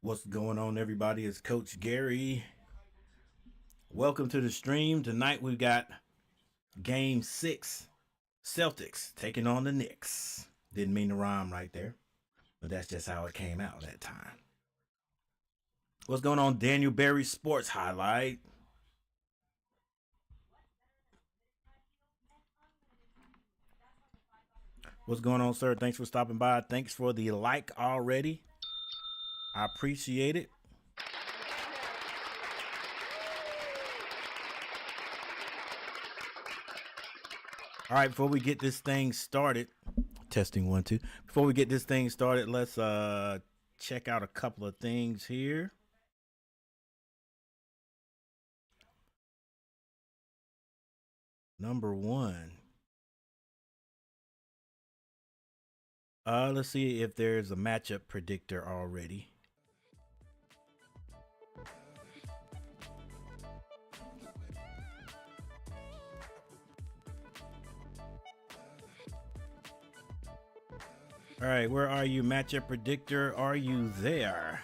What's going on, everybody? It's Coach Gary. Welcome to the stream. Tonight we've got Game 6, Celtics taking on the Knicks. Didn't mean to rhyme right there, but that's just how it came out that time. What's going on, Daniel Berry Sports Highlight? What's going on, sir? Thanks for stopping by. Thanks for the like already. I appreciate it. All right, before we get this thing started, testing 1 2. Before we get this thing started, let's check out a couple of things here. Number one, let's see if there's a matchup predictor already. All right, where are you, matchup predictor? Are you there?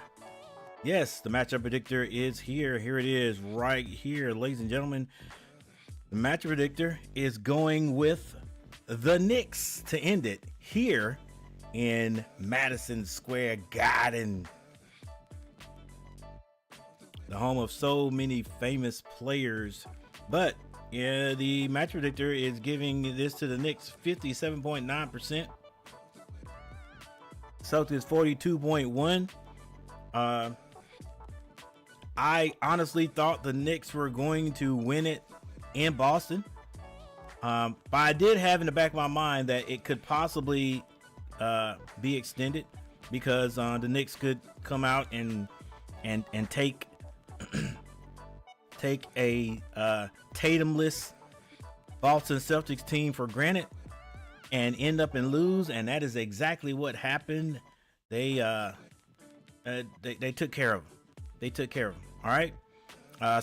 Yes, the matchup predictor is here. Here it is, right here, ladies and gentlemen. The matchup predictor is going with the Knicks to end it here in Madison Square Garden, the home of so many famous players. But yeah, the match predictor is giving this to the Knicks 57.9%. Celtics 42.1. I honestly thought the Knicks were going to win it in Boston. But I did have in the back of my mind that it could possibly be extended because the Knicks could come out and take take a Tatumless Boston Celtics team for granted and end up and lose, and that is exactly what happened. They took care of them. They took care of them. All right.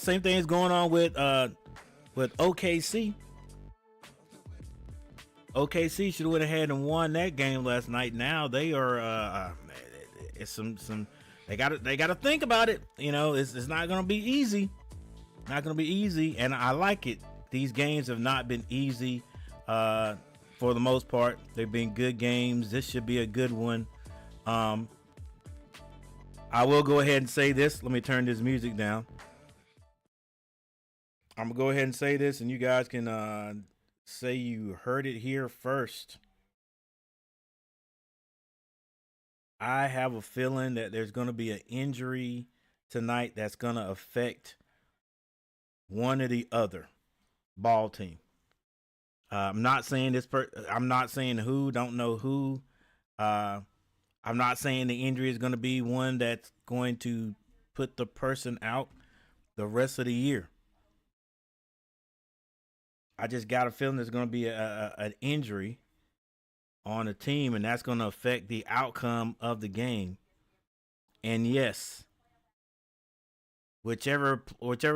Same thing is going on with OKC. OKC should have went ahead and won that game last night. Now they are it's some they got to think about it. You know, it's not going to be easy. Not going to be easy, and I like it. These games have not been easy for the most part. They've been good games. This should be a good one. I will go ahead and say this. Let me turn this music down. I'm gonna go ahead and say this, and you guys can say you heard it here first. I have a feeling that there's going to be an injury tonight that's going to affect one or the other ball team. I'm not saying I'm not saying who. Don't know who. I'm not saying the injury is going to be one that's going to put the person out the rest of the year. I just got a feeling there's going to be an injury on a team, and that's going to affect the outcome of the game. And yes, whichever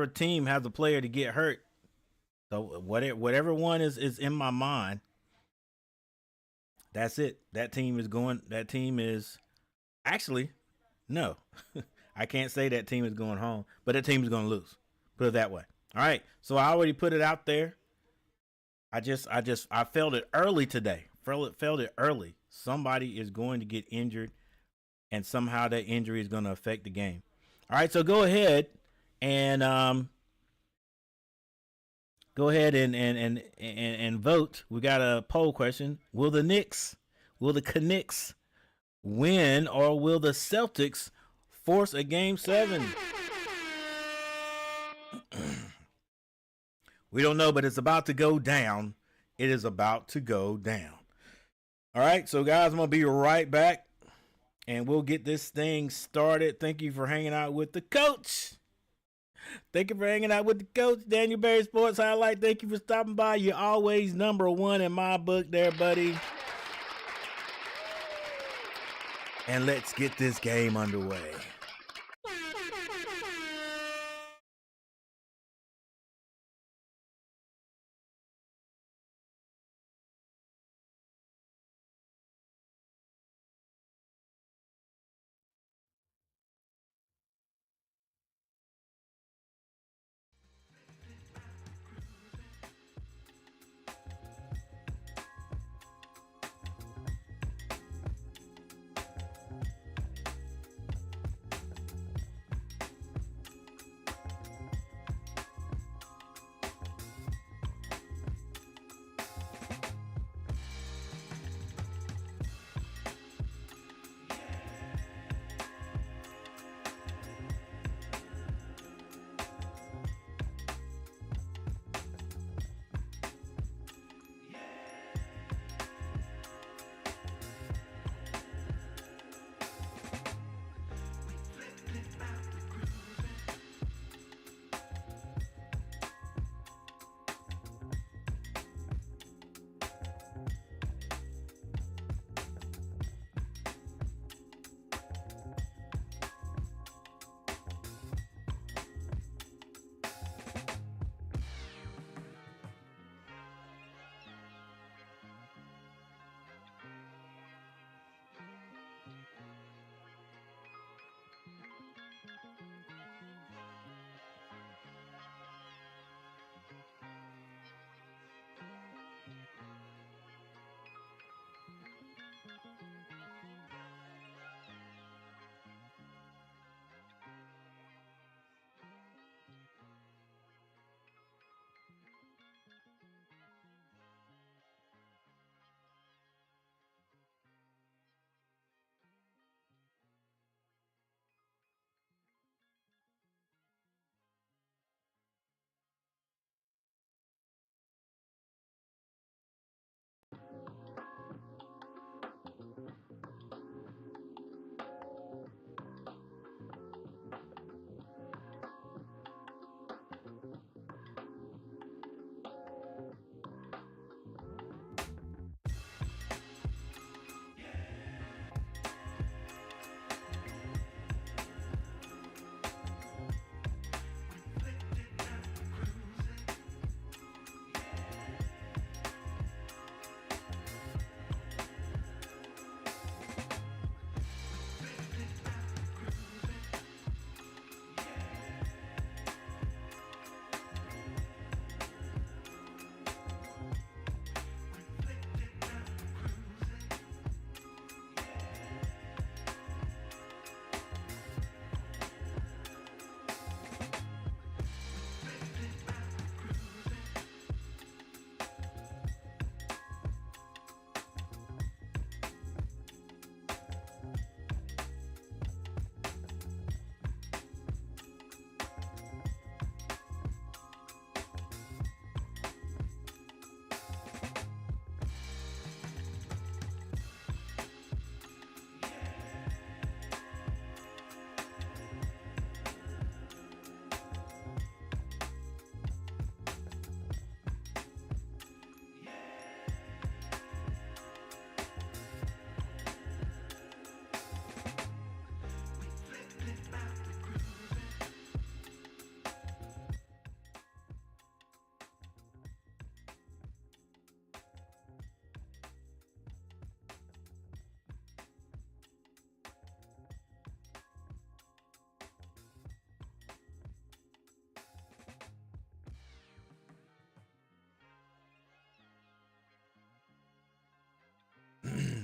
team has a player to get hurt, so whatever one is in my mind, that's it. That team is going. That team is actually no. I can't say that team is going home, but that team is going to lose. Put it that way. All right. So I already put it out there. I felt it early today. Felt it early. Somebody is going to get injured, and somehow that injury is going to affect the game. All right. So and go ahead and vote. We got a poll question. Will the Knicks win, or will the Celtics force a game 7? We don't know, but it's about to go down. It is about to go down. All right, so guys, I'm going to be right back, and we'll get this thing started. Thank you for hanging out with the coach. Thank you for hanging out with the coach, Daniel Berry Sports Highlight. Thank you for stopping by. You're always number one in my book there, buddy. And let's get this game underway.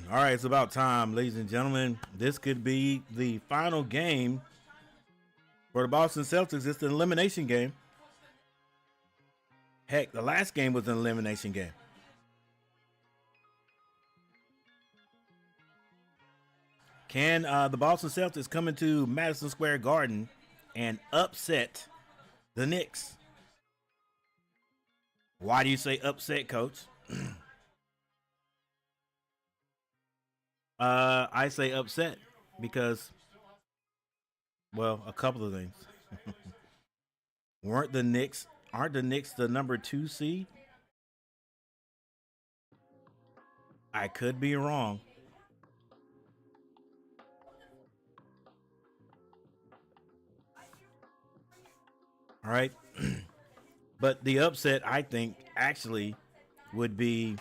All right, it's about time, ladies and gentlemen. This could be the final game for the Boston Celtics. It's an elimination game. Heck, the last game was an elimination game. Can the Boston Celtics come into Madison Square Garden and upset the Knicks? Why do you say upset, Coach? I say upset because, well, a couple of things. Aren't the Knicks the number 2 seed? I could be wrong. All right. But the upset, I think, actually would be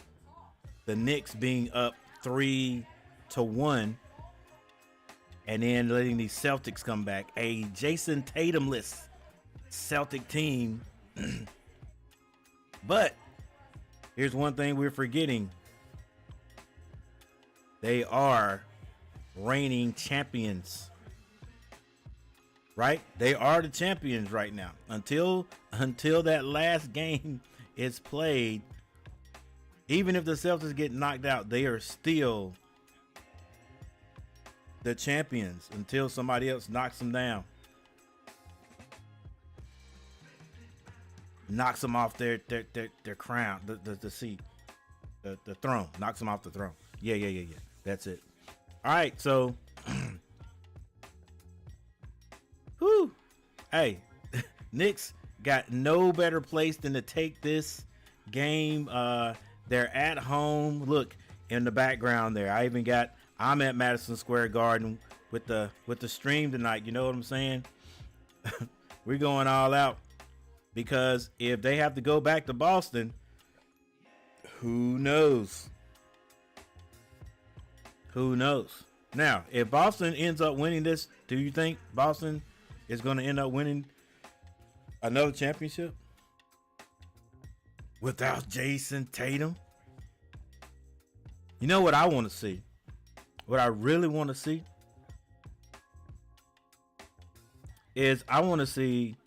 the Knicks being up 3-1 and then letting the Celtics come back. A Jason Tatumless Celtic team. But here's one thing we're forgetting. They are reigning champions. Right? They are the champions right now. Until that last game is played, even if the Celtics get knocked out, they are still the champions until somebody else knocks them down. Knocks them off their crown, the seat, the throne. Knocks them off the throne. Yeah. That's it. All right, so whew. Hey, Knicks got no better place than to take this game. They're at home. Look in the background there. I'm at Madison Square Garden with the stream tonight. You know what I'm saying? We're going all out because if they have to go back to Boston, who knows? Who knows? Now, if Boston ends up winning this, do you think Boston is going to end up winning another championship without Jason Tatum? You know what I want to see? What I really want to see is I want to see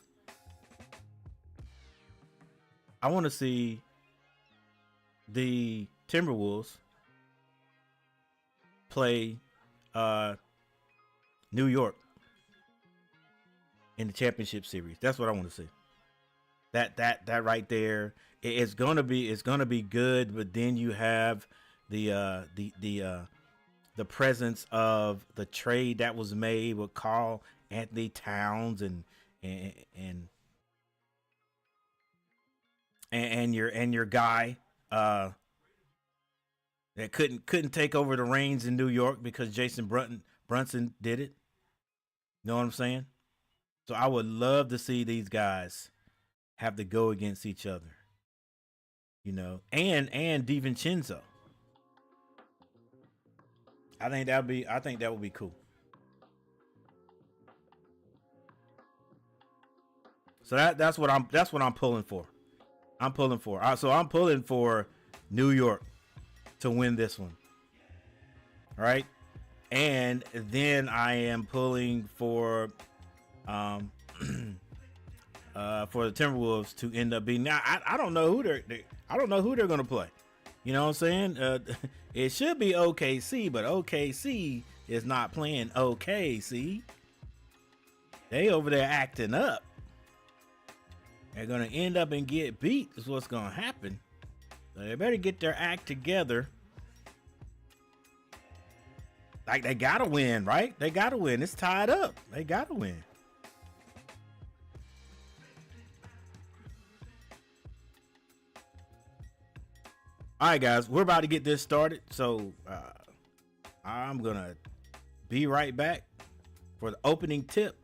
the Timberwolves play New York in the championship series. That's what I want to see. That right there. It's gonna be good, but then you have the presence of the trade that was made with Karl Anthony Towns and your guy that couldn't take over the reins in New York because Jason Brunson did it. You know what I'm saying? So I would love to see these guys have to go against each other. You know, and DiVincenzo. I think that would be cool. So that's what I'm pulling for. I'm pulling for New York to win this one. All right? And then I am pulling for the Timberwolves to end up being. Now I don't know who they're going to play. You know what I'm saying? It should be OKC, but OKC is not playing OKC. They over there acting up. They're going to end up and get beat is what's going to happen. So they better get their act together. Like they got to win, right? They got to win. It's tied up. They got to win. All right, guys, we're about to get this started. So I'm going to be right back for the opening tip.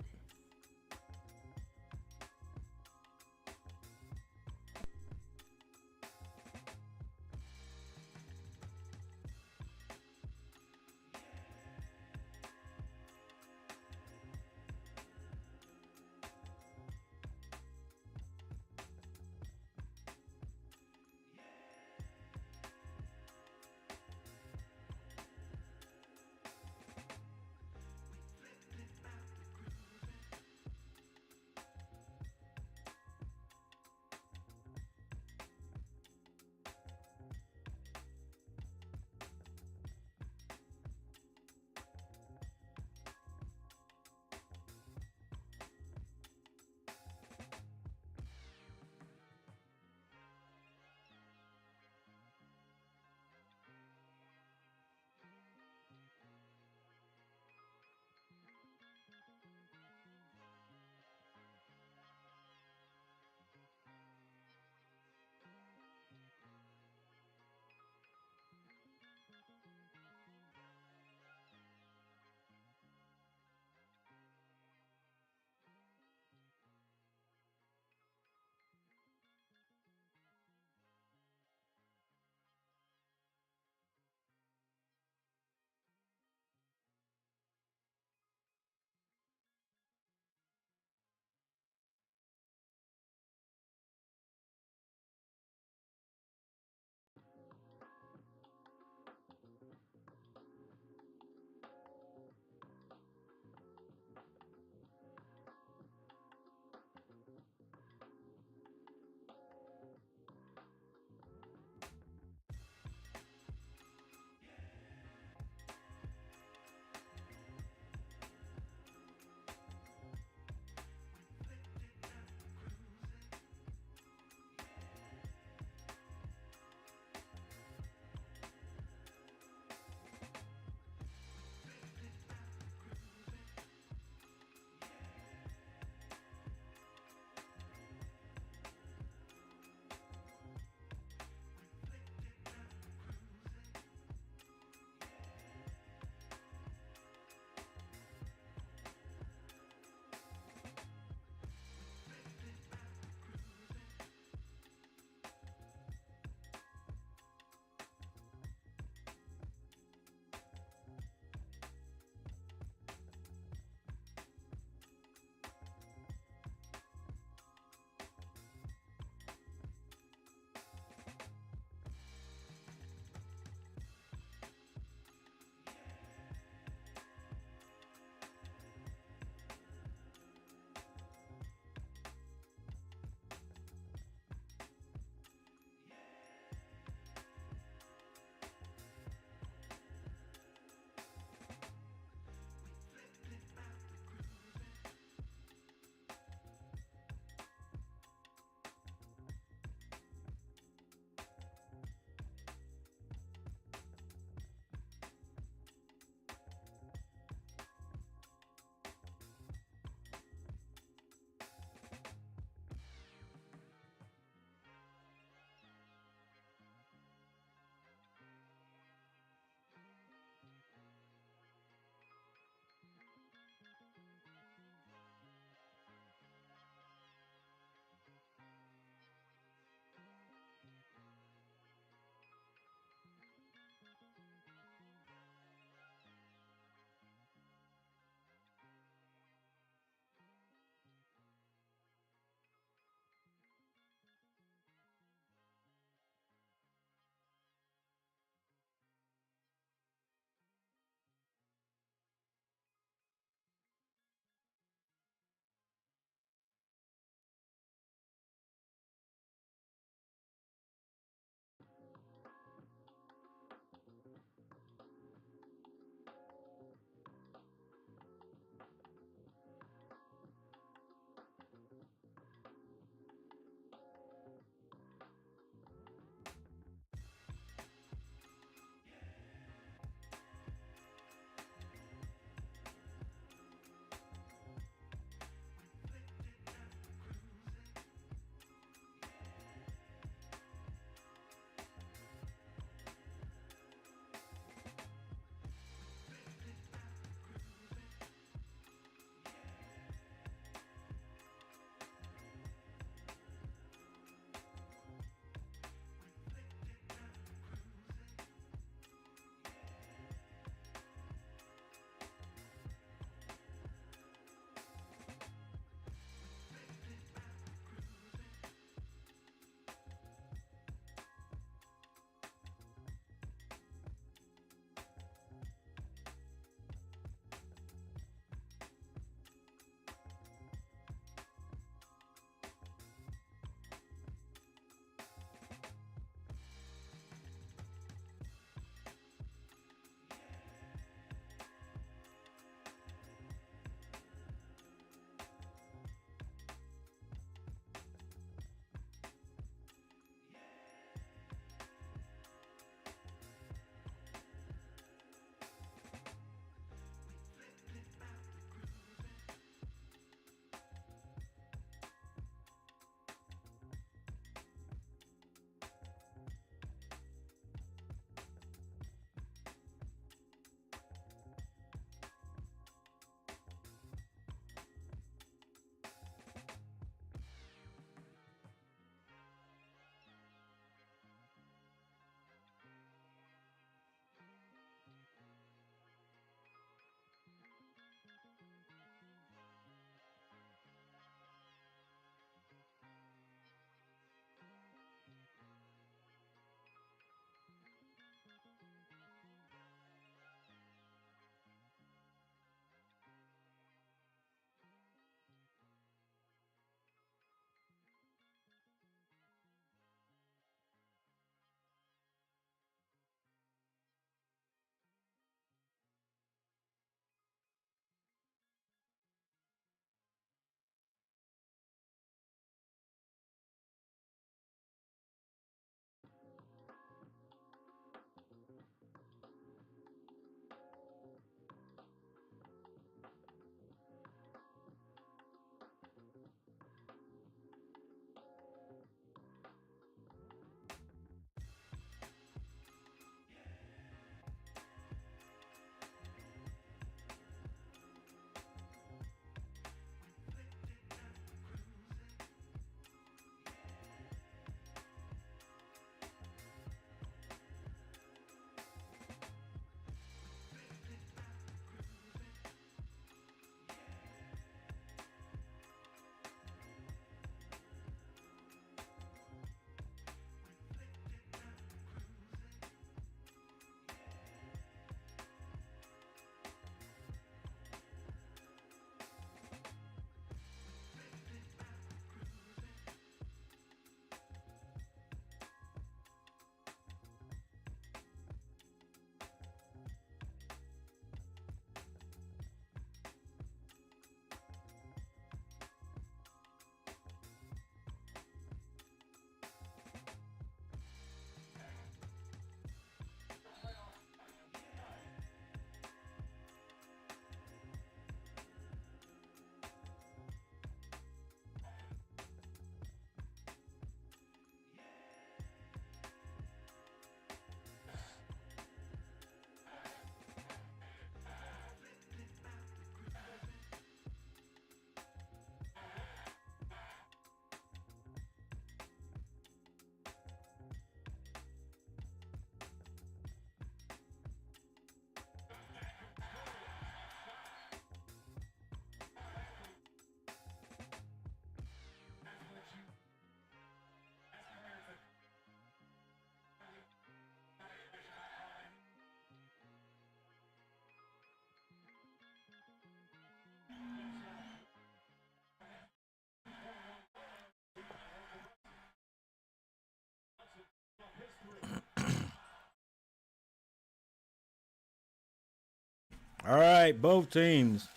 All right, both teams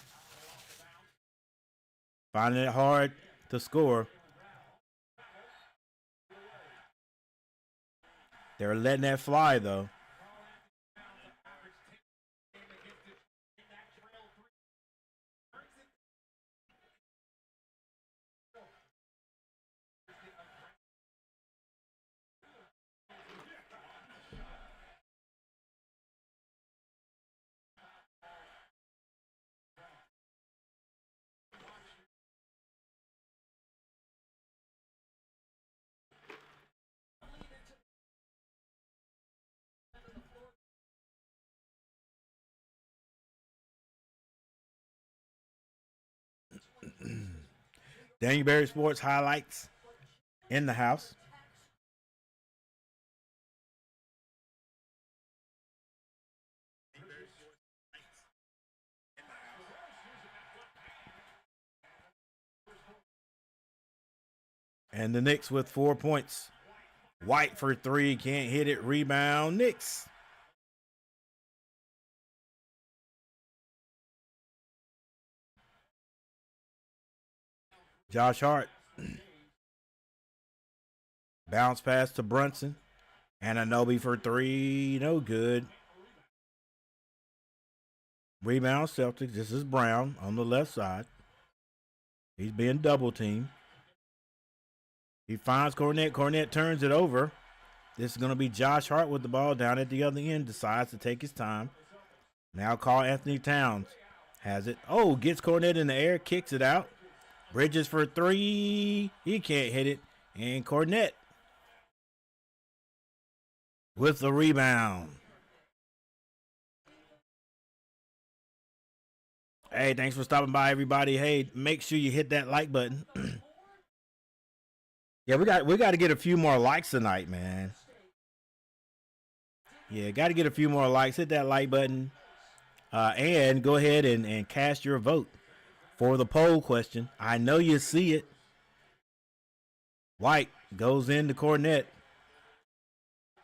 finding it hard to score. They're letting that fly, though. Daniel Berry Sports highlights in the house. And the Knicks with 4 points. White for 3, can't hit it. Rebound, Knicks. Josh Hart. Bounce pass to Brunson. Anunoby for 3, no good. Rebound Celtics. This is Brown on the left side. He's being double teamed. He finds Cornette. Cornette turns it over. This is going to be Josh Hart with the ball down at the other end. Decides to take his time. Now Karl Anthony Towns has it. Oh, gets Cornette in the air. Kicks it out. Bridges for 3. He can't hit it. And Cornette with the rebound. Hey, thanks for stopping by, everybody. Hey, make sure you hit that like button. Yeah, we got to get a few more likes tonight, man. Yeah, got to get a few more likes. Hit that like button. And go ahead and cast your vote for the poll question. I know you see it. White goes into Cornette.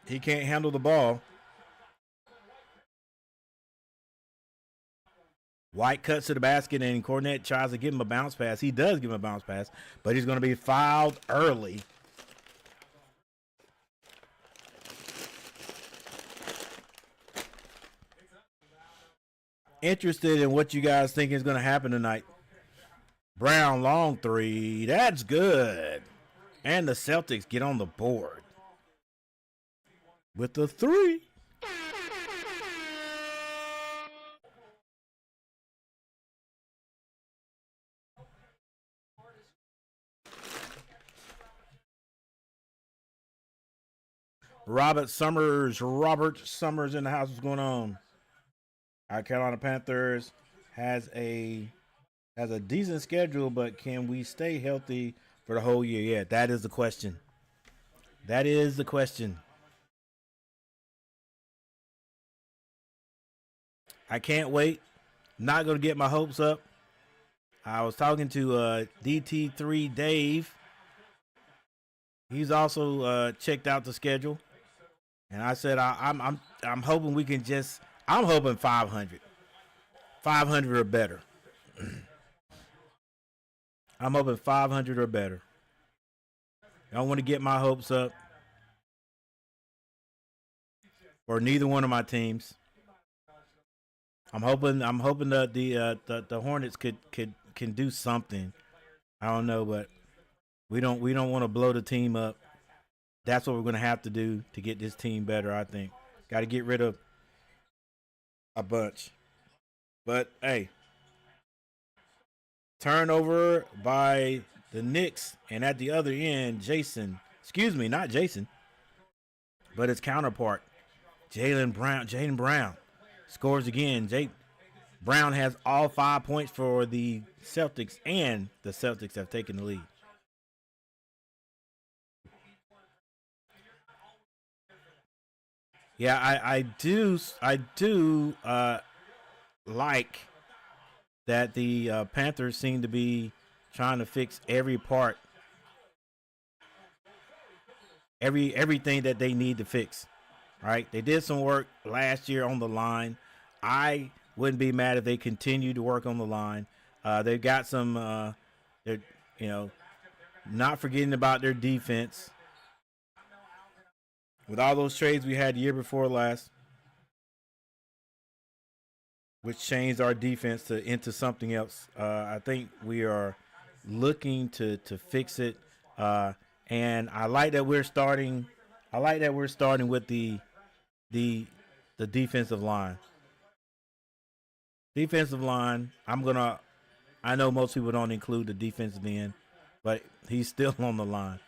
He can't handle the ball. White cuts to the basket, and Cornette tries to give him a bounce pass. He does give him a bounce pass, but he's going to be fouled early. Interested in what you guys think is going to happen tonight. Brown, long 3. That's good. And the Celtics get on the board with the 3. Robert Summers in the house. What's going on? Our Carolina Panthers has a decent schedule, but can we stay healthy for the whole year? Yeah, that is the question. That is the question. I can't wait. Not going to get my hopes up. I was talking to DT3 Dave. He's also checked out the schedule, and I said I'm hoping we can just. I'm hoping 500. 500 or better. I'm hoping 500 or better. I don't want to get my hopes up for neither one of my teams. I'm hoping that the Hornets can do something. I don't know, but we don't want to blow the team up. That's what we're going to have to do to get this team better, I think. Got to get rid of a bunch. But hey, turnover by the Knicks, and at the other end, not Jason, but his counterpart, Jaylen Brown scores again. Brown has all 5 points for the Celtics, and the Celtics have taken the lead. Yeah, I do like that the Panthers seem to be trying to fix every part, everything that they need to fix. Right? They did some work last year on the line. I Wouldn't be mad if they continue to work on the line. They've got some. They're you know not forgetting about their defense. With all those trades we had the year before last, which changed our defense into something else. I think we are looking to fix it, and I like that we're starting. I like that we're starting with the the defensive line. Defensive line. I know most people don't include the defensive end, but he's still on the line.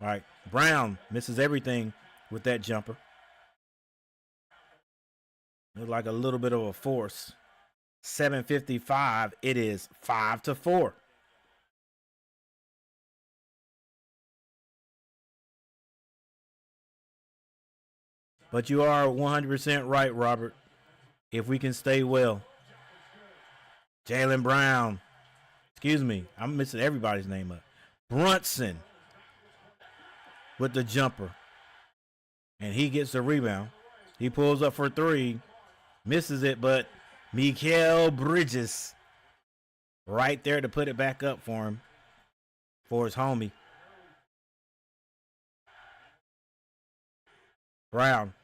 All right, Brown misses everything with that jumper. Looked like a little bit of a force. 7:55. It is 5-4. But you are 100% right, Robert. If we can stay well, Jaylen Brown. Excuse me, I'm missing everybody's name up. Brunson with the jumper, and he gets the rebound. He pulls up for three, misses it, but Mikal Bridges right there to put it back up for him, for his homie. Brown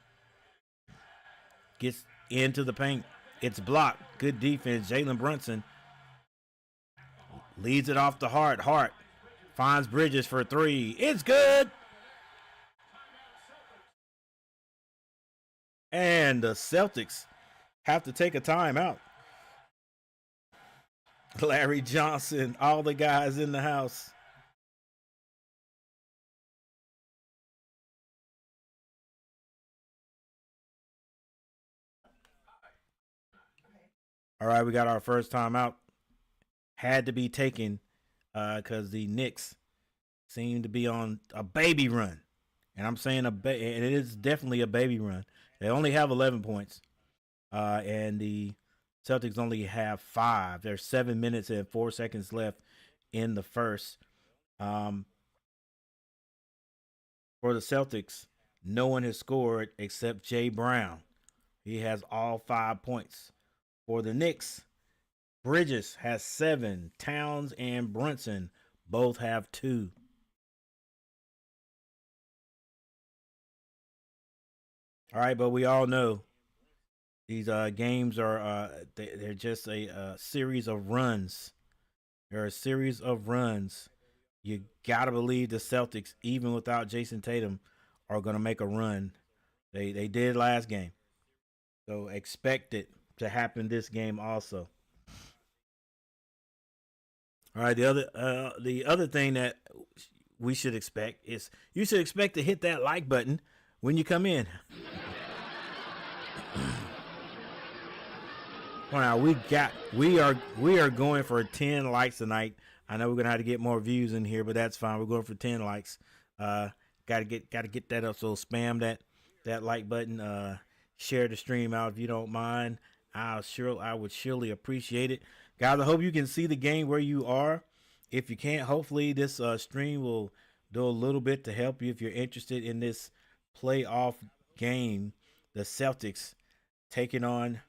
gets into the paint. It's blocked. Good defense. Jalen Brunson leads it off the Hart. Hart finds Bridges for three. It's good. And the Celtics have to take a timeout. Larry Johnson, all the guys in the house. All right, we got our first timeout. Had to be taken because the Knicks seem to be on a baby run. And I'm saying and it is definitely a baby run. They only have 11 points. And the Celtics only have 5. There's 7 minutes and 4 seconds left in the first. For the Celtics, no one has scored except Jay Brown. He has all 5 points. For the Knicks, Bridges has 7. Towns and Brunson both have 2. All right, but we all know these games are they're just a series of runs. They're a series of runs. You gotta believe the Celtics, even without Jason Tatum, are gonna make a run. They did last game, so expect it to happen this game also. All right, the other thing that we should expect is you should expect to hit that like button when you come in. Well, now we are going for 10 likes tonight. I know we're gonna have to get more views in here, but that's fine. We're going for 10 likes. Gotta get that up. So spam that like button. Share the stream out if you don't mind. I would surely appreciate it, guys. I hope you can see the game where you are. If you can't, hopefully this stream will do a little bit to help you if you're interested in this playoff game. The Celtics taking on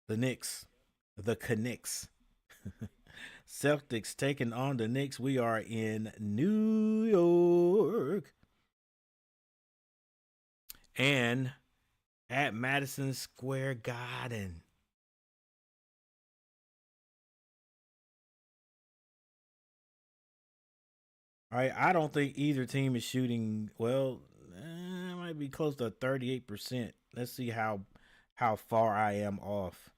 the Knicks, the Knicks. Celtics taking on the Knicks. We are in New York and at Madison Square Garden. All right, I don't think either team is shooting well. It might be close to 38%. Let's see how far I am off.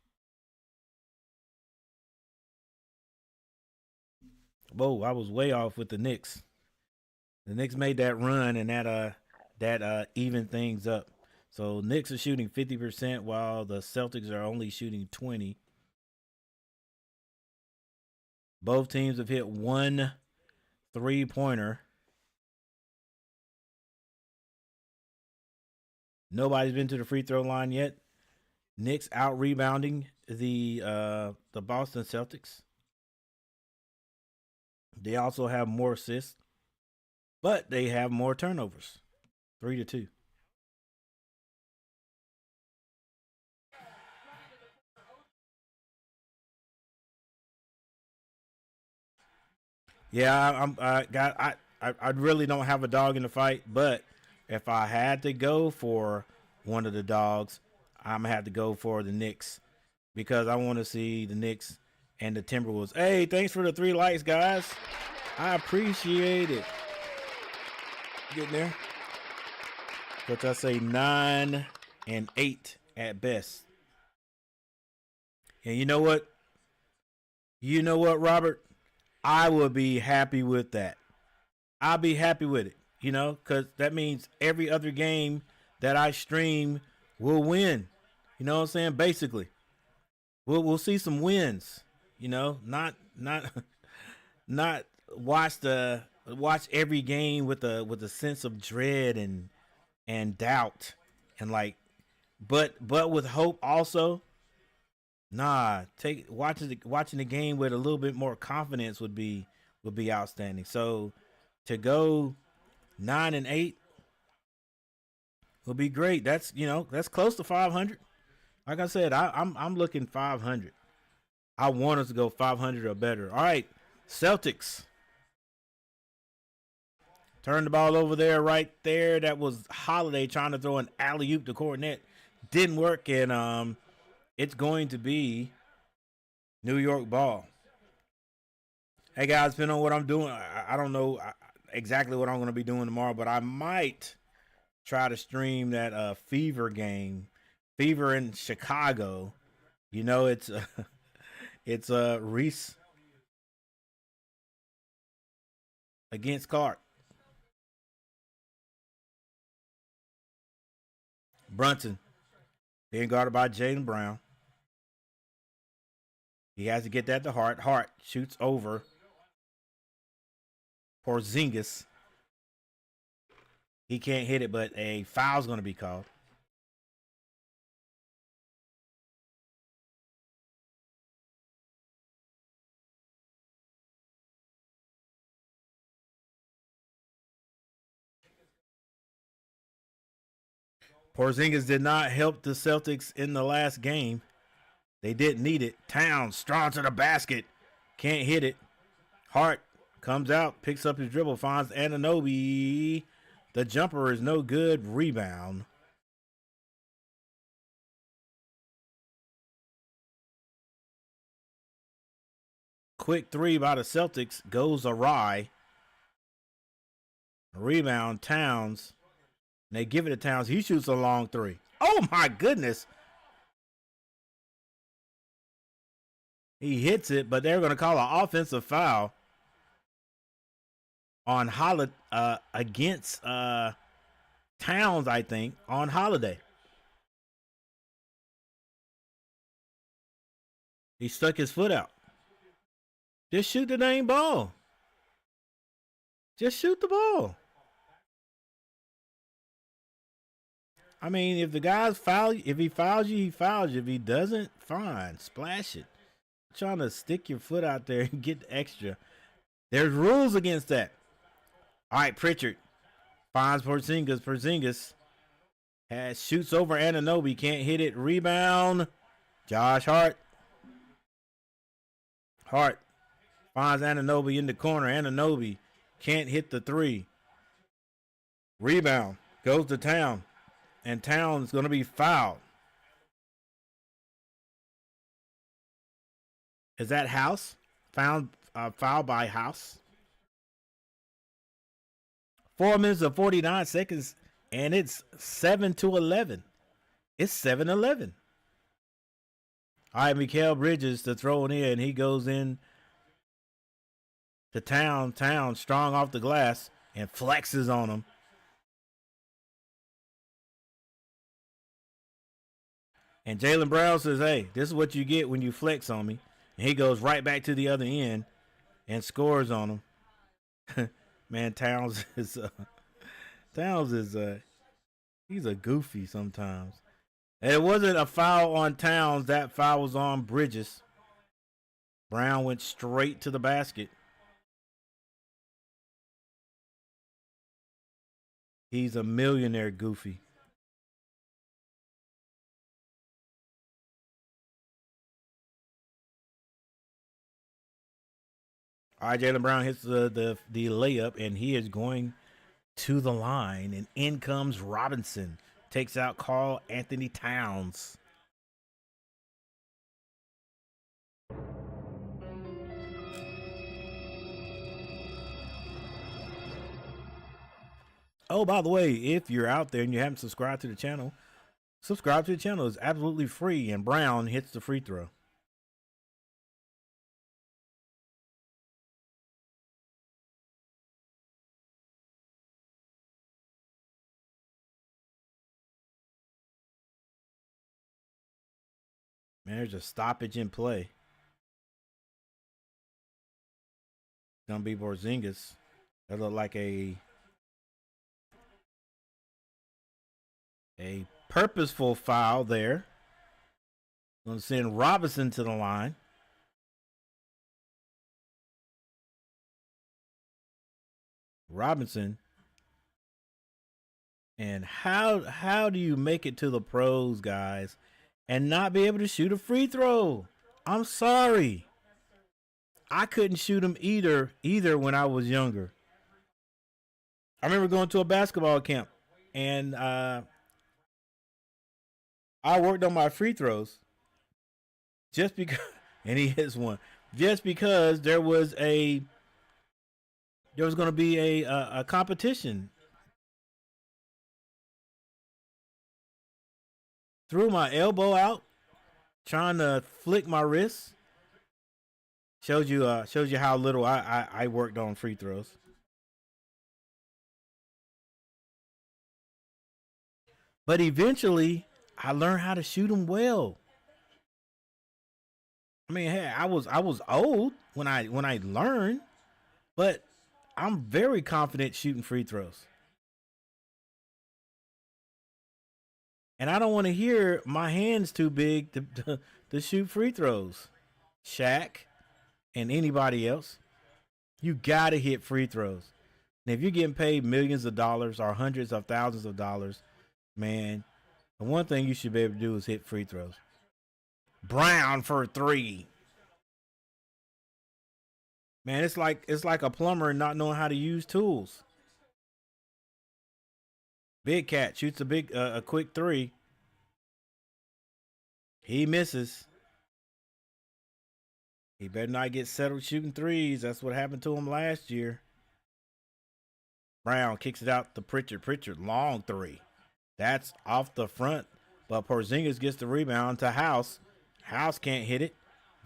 Whoa, I was way off with the Knicks. The Knicks made that run and that evened things up. So Knicks are shooting 50% while the Celtics are only shooting 20. Both teams have hit one 3-pointer. Nobody's been to the free throw line yet. Knicks out rebounding the Boston Celtics. They also have more assists, but they have more turnovers. 3-2. Yeah, I really don't have a dog in the fight, but if I had to go for one of the dogs, I'm gonna have to go for the Knicks because I want to see the Knicks and the Timberwolves. Hey, thanks for the 3 likes, guys. I appreciate it. Getting there. Which I say 9-8 at best. And you know what? You know what, Robert? I would be happy with that. I'll be happy with it, because that means every other game that I stream will win. You know what I'm saying? Basically, we'll see some wins. Not not watch every game with a sense of dread and doubt and like, but with hope also. Nah, take watching the game with a little bit more confidence would be outstanding. So to go 9-8 will be great. That's close to 500. Like I said, I'm looking 500. I want us to go 500 or better. All right, Celtics turn the ball over there, right there. That was Holiday trying to throw an alley oop to Cornet. Didn't work, and it's going to be New York ball. Hey guys, depending on what I'm doing, I don't know exactly what I'm going to be doing tomorrow, but I might try to stream that Fever game, Fever in Chicago. It's it's Reese against Clark. Brunson being guarded by Jaylen Brown. He has to get that to Hart. Hart shoots over Porzingis. He can't hit it, but a foul's going to be called. Porzingis did not help the Celtics in the last game. They didn't need it. Towns strong to the basket. Can't hit it. Hart comes out, picks up his dribble, finds Anunoby. The jumper is no good. Rebound. Quick three by the Celtics goes awry. Rebound, Towns. And they give it to Towns. He shoots a long three. Oh, my goodness. He hits it, but they're going to call an offensive foul on Holiday against Towns, I think, on Holiday. He stuck his foot out. Just shoot the dang ball. Just shoot the ball. I mean, if the guy's foul, if he fouls you, he fouls you. If he doesn't, fine, splash it. Trying to stick your foot out there and get the extra. There's rules against that. All right, Pritchard finds Porzingis. Porzingis shoots over Anunoby, can't hit it. Rebound, Josh Hart. Hart finds Anunoby in the corner. Anunoby can't hit the three. Rebound goes to Town, and Town's going to be fouled. Is that House? Fouled by House. 4 minutes and 49 seconds, and it's 7-11. It's 7-11. All right, Mikal Bridges to throw it in. He goes in to Town. Town strong off the glass and flexes on him. And Jaylen Brown says, hey, this is what you get when you flex on me. And he goes right back to the other end and scores on him. Man, Towns is he's a goofy sometimes. And it wasn't a foul on Towns. That foul was on Bridges. Brown went straight to the basket. He's a millionaire goofy. All right, Jaylen Brown hits the layup, and he is going to the line. And in comes Robinson. Takes out Karl Anthony Towns. Oh, by the way, if you're out there and you haven't subscribed to the channel, subscribe to the channel. It's absolutely free. And Brown hits the free throw. Man, there's a stoppage in play. It's gonna be Porzingis. That looked like a purposeful foul there. Gonna send Robinson to the line. Robinson. And how do you make it to the pros, guys, and not be able to shoot a free throw? I'm sorry. I couldn't shoot them either when I was younger. I remember going to a basketball camp, and I worked on my free throws just because, and he hits one, just because there was going to be a competition. Threw my elbow out, trying to flick my wrist. Shows you how little I worked on free throws. But eventually, I learned how to shoot them well. I mean, hey, I was old when I learned, but I'm very confident shooting free throws. And I don't want to hear my hands too big to shoot free throws. Shaq and anybody else, you got to hit free throws. And if you're getting paid millions of dollars or hundreds of thousands of dollars, man, the one thing you should be able to do is hit free throws. Brown for 3. Man, it's like a plumber not knowing how to use tools. Big Cat shoots a quick 3. He misses. He better not get settled shooting threes. That's what happened to him last year. Brown kicks it out to Pritchard. Pritchard, long 3. That's off the front. But Porzingis gets the rebound to House. House can't hit it.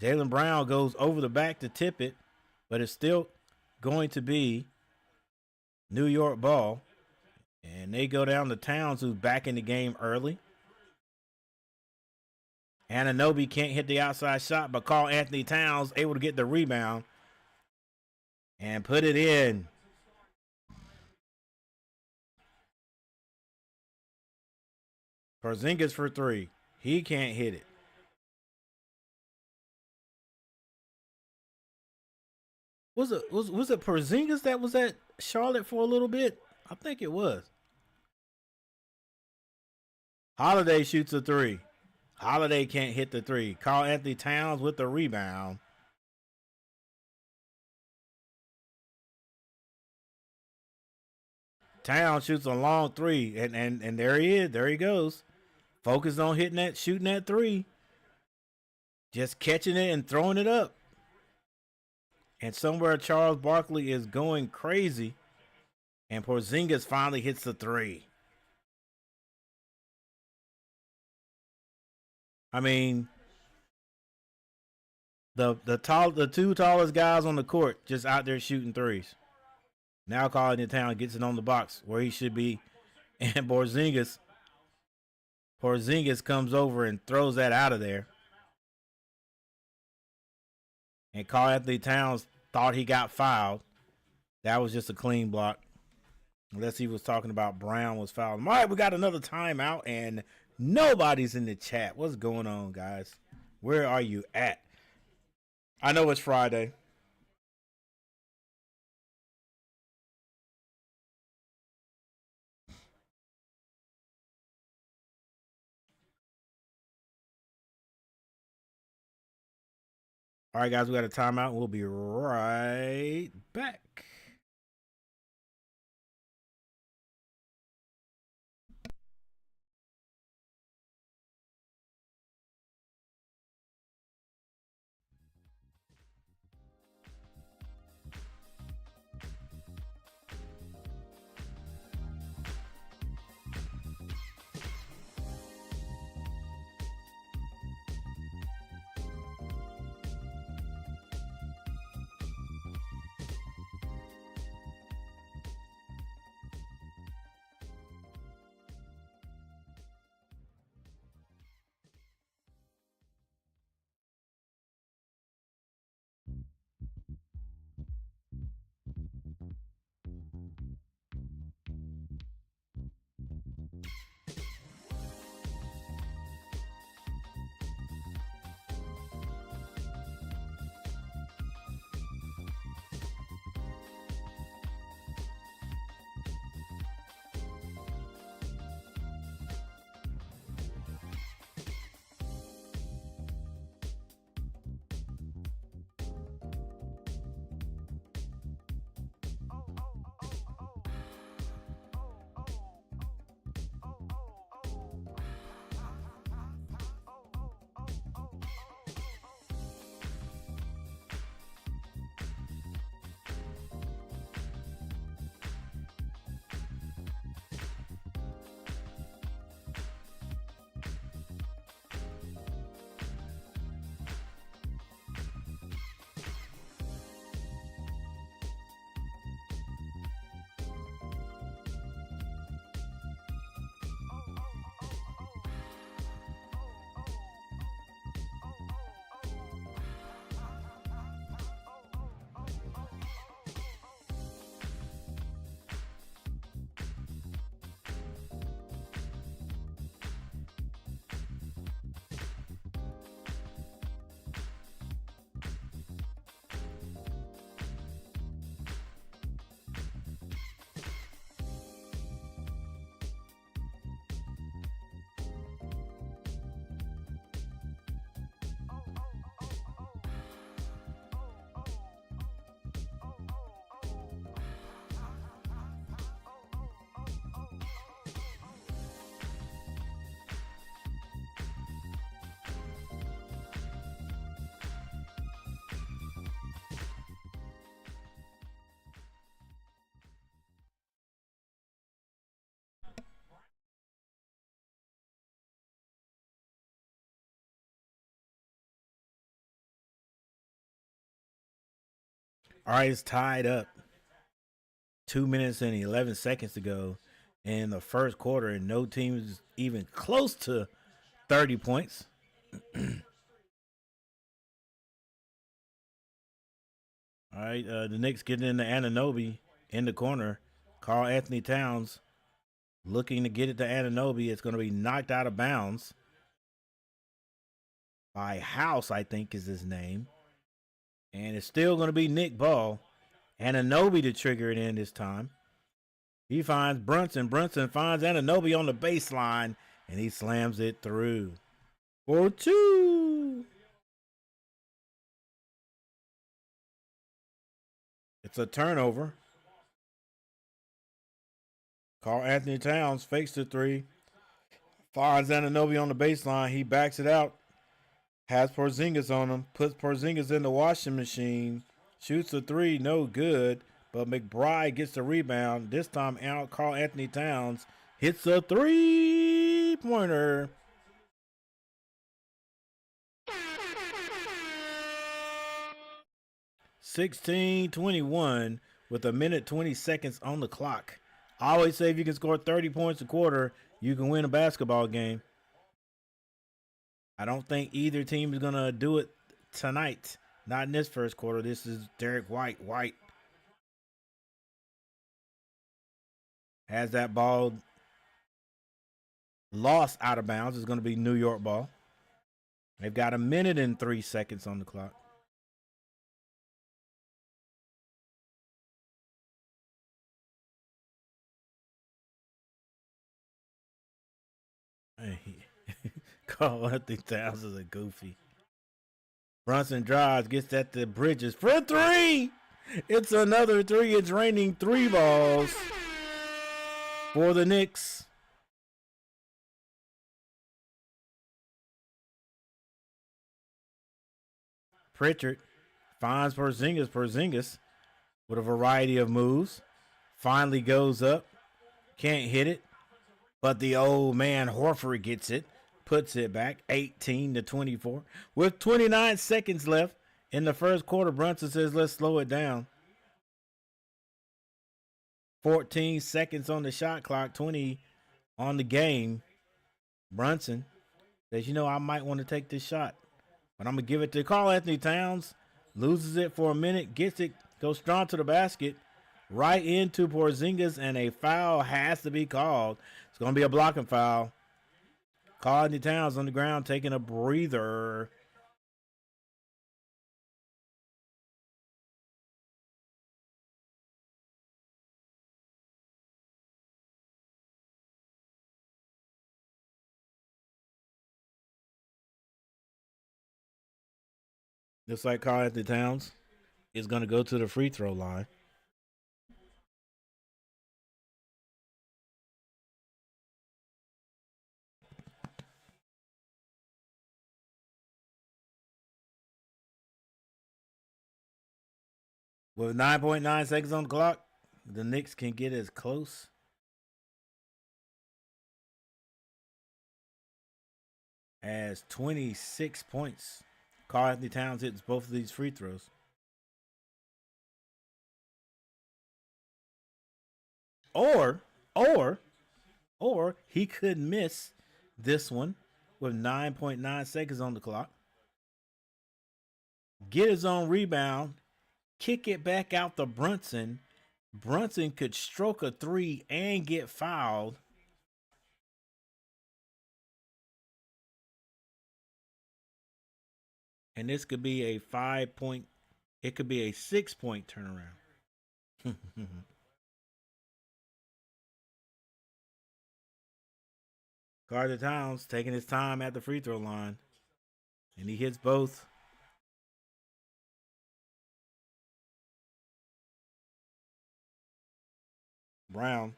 Jaylen Brown goes over the back to tip it. But it's still going to be New York ball. And they go down to Towns, who's back in the game early. Anunoby can't hit the outside shot, but Karl Anthony Towns able to get the rebound and put it in. Porzingis for 3. He can't hit it. Was it Porzingis that was at Charlotte for a little bit? I think it was. Holiday shoots a 3. Holiday can't hit the 3. Karl Anthony Towns with the rebound. Towns shoots a long 3, and there he is. There he goes. Focused on shooting that 3. Just catching it and throwing it up. And somewhere Charles Barkley is going crazy. And Porzingis finally hits the 3. I mean, the two tallest guys on the court just out there shooting 3s. Now Karl Anthony Towns gets it on the box where he should be. And Porzingis comes over and throws that out of there. And Karl Anthony Towns thought he got fouled. That was just a clean block. Unless he was talking about Brown was fouled. All right, we got another timeout, and nobody's in the chat. What's going on, guys? Where are you at? I know it's Friday. All right, guys, we got a timeout. We'll be right back. All right, it's tied up. 2 minutes and 11 seconds to go in the first quarter, and no team is even close to 30 points. All right, the Knicks getting into Anunoby in the corner. Carl Anthony Towns looking to get it to Anunoby. It's going to be knocked out of bounds by House, I think is his name. And it's still going to be Nick Ball. Anunoby to trigger it in this time. He finds Brunson. Brunson finds Anunoby on the baseline, and he slams it through. 4-2. It's a turnover. Carl Anthony Towns fakes the three. Finds Anunoby on the baseline. He backs it out. Has Porzingis on him. Puts Porzingis in the washing machine. Shoots a three. No good. But McBride gets the rebound. This time out, Carl Anthony Towns hits a three-pointer. (16-21) with 1:20 on the clock. I always say if you can score 30 points a quarter, you can win a basketball game. I don't think either team is going to do it tonight. Not in this first quarter. This is Derek White. White has that ball lost out of bounds. It's going to be New York ball. They've got 1:03 on the clock. Hey, Carl Anthony Towns is a goofy. Brunson drives, gets that to Bridges for three. It's another three. It's raining three balls for the Knicks. Pritchard finds Porzingis. Porzingis with a variety of moves. Finally goes up. Can't hit it. But the old man Horford gets it. Puts it back 18-24. With 29 seconds left in the first quarter, Brunson says, let's slow it down. 14 seconds on the shot clock, 20 on the game. Brunson says, I might want to take this shot, but I'm going to give it to Karl-Anthony Towns. Loses it for a minute, gets it, goes strong to the basket, right into Porzingis, and a foul has to be called. It's going to be a blocking foul. Karl-Anthony Towns on the ground taking a breather. Looks like Karl-Anthony Towns is going to go to the free throw line. With 9.9 seconds on the clock, the Knicks can get as close as 26 points. Karl-Anthony Towns hits both of these free throws. Or he could miss this one with 9.9 seconds on the clock. Get his own rebound, kick it back out to Brunson. Brunson could stroke a three and get fouled. And this could be a 5-point, it could be a 6-point turnaround. Carter Towns taking his time at the free throw line. And he hits both. Brown.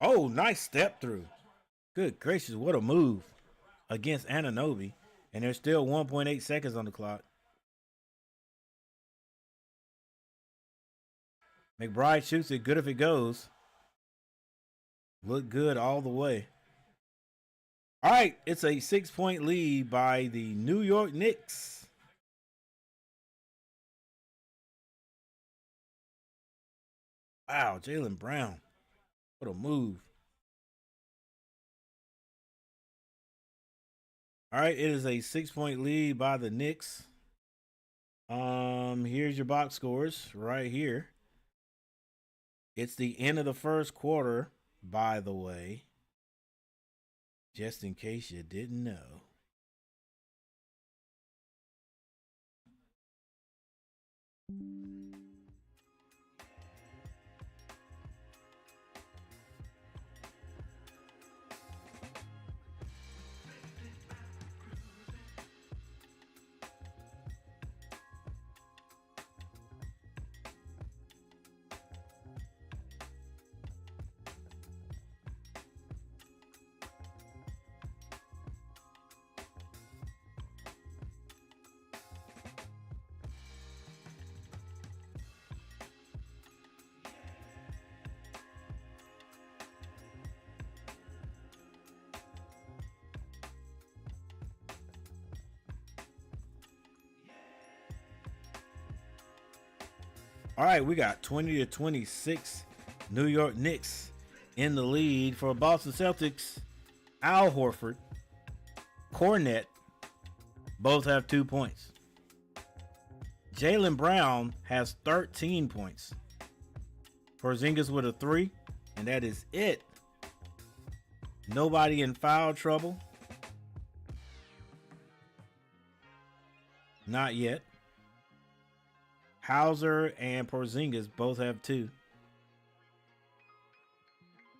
Oh, nice step through. Good gracious, what a move against Anunoby. And there's still 1.8 seconds on the clock. McBride shoots it. Good if it goes. Look good all the way. All right, it's a 6-point lead by the New York Knicks. Wow, Jaylen Brown. What a move. All right, it is a 6-point lead by the Knicks. Here's your box scores right here. It's the end of the first quarter, by the way, just in case you didn't know. All right, we got 20-26 New York Knicks in the lead. For Boston Celtics, Al Horford, Cornette, both have 2 points. Jaylen Brown has 13 points. Porzingis with a 3, and that is it. Nobody in foul trouble. Not yet. Hauser and Porzingis both have 2.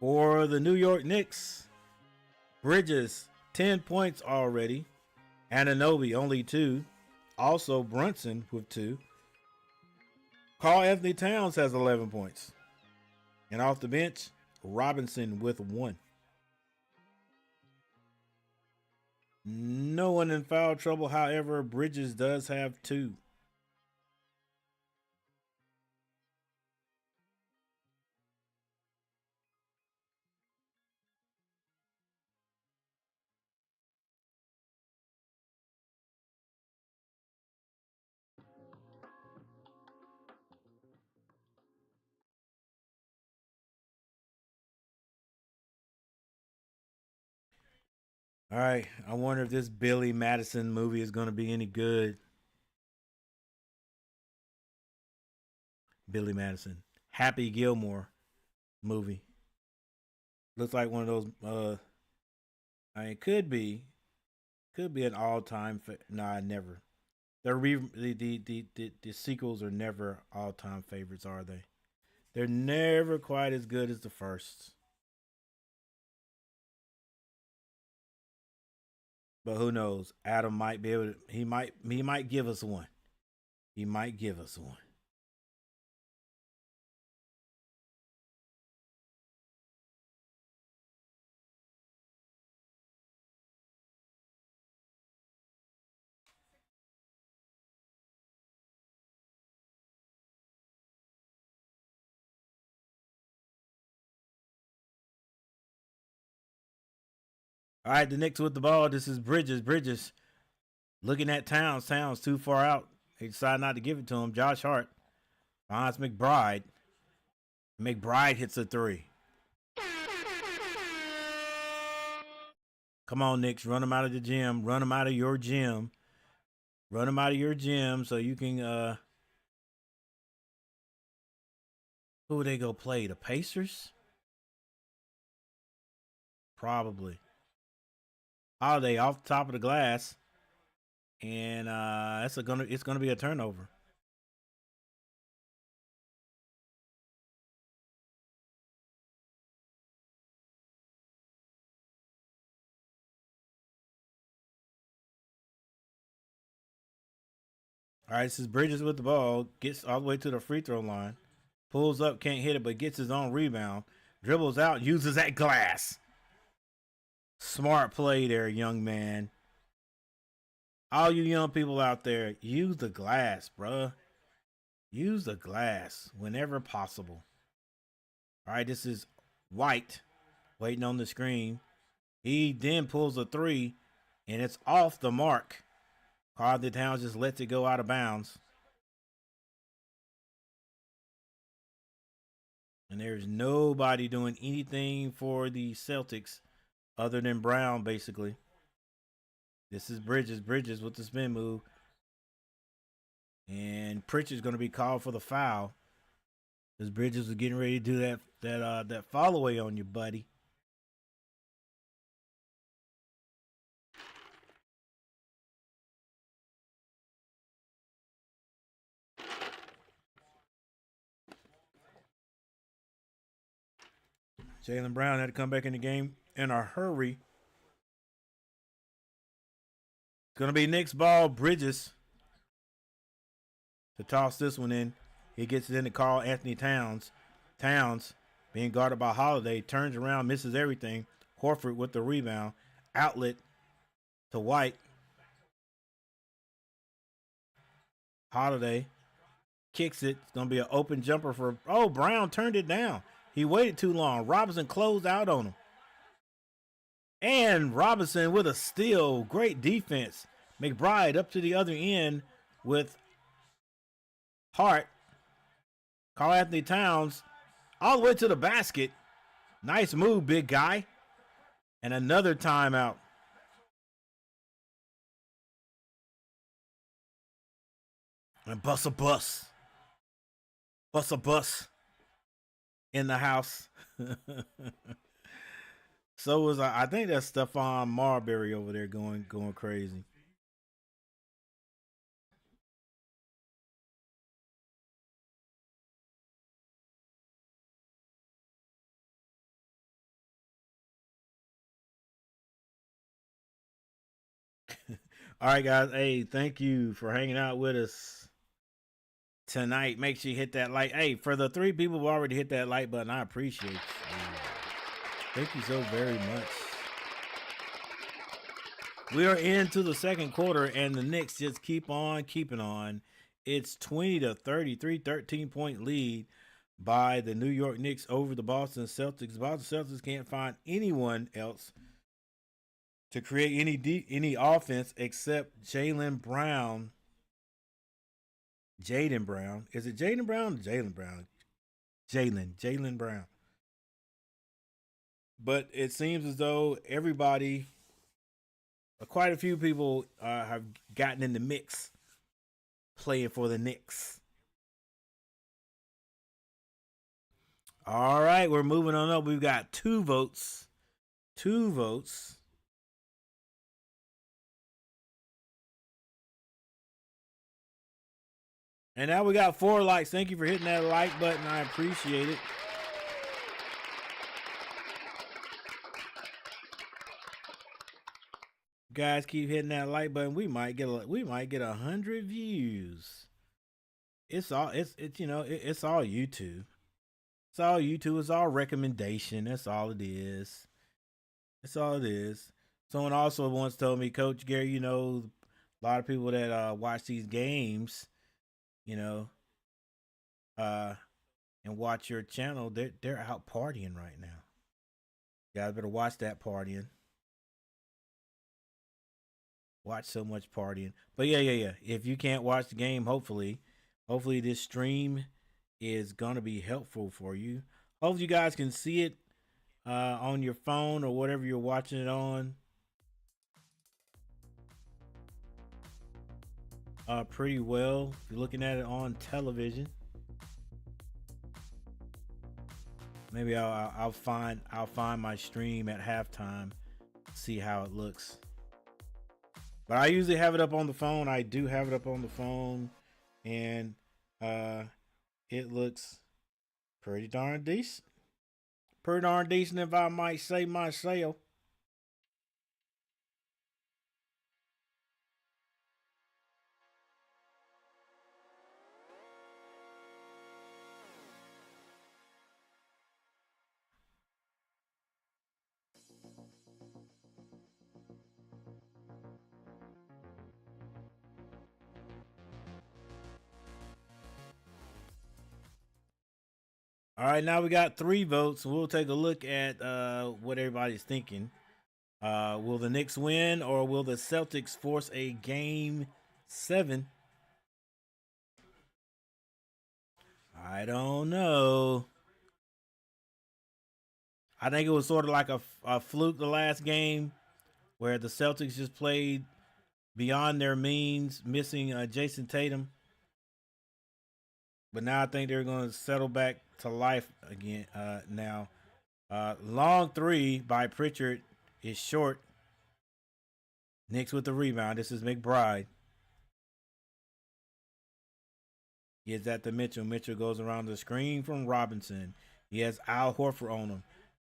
For the New York Knicks, Bridges, 10 points already. Ananobi only 2. Also Brunson with 2. Karl Anthony Towns has 11 points. And off the bench, Robinson with 1. No one in foul trouble. However, Bridges does have 2. All right. I wonder if this Billy Madison movie is going to be any good. Billy Madison. Happy Gilmore movie. Looks like one of those. It could be. Could be an all-time. Nah, never. The sequels are never all-time favorites, are they? They're never quite as good as the first. But who knows? Adam might be able to. He might give us one. He might give us one. All right, the Knicks with the ball. This is Bridges. Bridges looking at Towns. Towns too far out. He decided not to give it to him. Josh Hart finds McBride. McBride hits a 3. Come on, Knicks. Run them out of the gym. Run them out of your gym. Run them out of your gym so you can. Who would they go play? The Pacers? Probably. Holiday off the top of the glass. And it's gonna be a turnover. All right, this is Bridges with the ball. Gets all the way to the free throw line. Pulls up, can't hit it, but gets his own rebound. Dribbles out, uses that glass. Smart play there, young man. All you young people out there, use the glass, bruh. Use the glass whenever possible. All right, this is White waiting on the screen. He then pulls a 3, and it's off the mark. Karl Towns just lets it go out of bounds. And there's nobody doing anything for the Celtics other than Brown, basically. This is Bridges. Bridges with the spin move. And Pritchard's going to be called for the foul. Because Bridges was getting ready to do that fall away on you, buddy. Jaylen Brown had to come back in the game in a hurry. It's going to be Knicks ball. Bridges to toss this one in. He gets it in to Karl Anthony Towns. Towns being guarded by Holiday. Turns around, misses everything. Horford with the rebound. Outlet to White. Holiday kicks it. It's going to be an open jumper for. Oh, Brown turned it down. He waited too long. Robinson closed out on him. And Robinson with a steal. Great defense. McBride up to the other end with Hart. Karl Anthony Towns all the way to the basket. Nice move, big guy. And another timeout. And bus a bus. Bus a bus in the house. So was I think that's Stephon Marbury over there going crazy. All right, guys. Hey, thank you for hanging out with us tonight. Make sure you hit that like. Hey, for the 3 people who already hit that like button, I appreciate you. Thank you so very much. We are into the second quarter, and the Knicks just keep on keeping on. It's 20-33, 13-point lead by the New York Knicks over the Boston Celtics. The Boston Celtics can't find anyone else to create any offense except Jaden Brown. Is it Jaden Brown or Jalen Brown? Jalen Brown. But it seems as though everybody, quite a few people, have gotten in the mix playing for the Knicks. All right, we're moving on up. We've got 2 votes. 2 votes. And now we got 4 likes. Thank you for hitting that like button. I appreciate it. Guys, keep hitting that like button. We might get 100 views. It's all it's all YouTube. It's all YouTube. It's all recommendation. That's all it is. That's all it is. Someone also once told me, Coach Gary, a lot of people that watch these games, and watch your channel, they're out partying right now. You guys better watch that partying. Watch so much partying. But yeah. If you can't watch the game, hopefully this stream is gonna be helpful for you. Hopefully you guys can see it on your phone or whatever you're watching it on. Pretty well. If you're looking at it on television. Maybe I'll find my stream at halftime, see how it looks. But I usually have it up on the phone. I do have it up on the phone, and it looks pretty darn decent. Pretty darn decent, if I might say myself. All right, now we got 3 votes. We'll take a look at what everybody's thinking. Will the Knicks win, or will the Celtics force a game 7? I don't know. I think it was sort of like a fluke the last game, where the Celtics just played beyond their means, missing Jason Tatum. But now I think they're going to settle back to life again. Now, long 3 by Pritchard is short. Knicks with the rebound. This is McBride. Gives that to Mitchell. Mitchell goes around the screen from Robinson. He has Al Horford on him.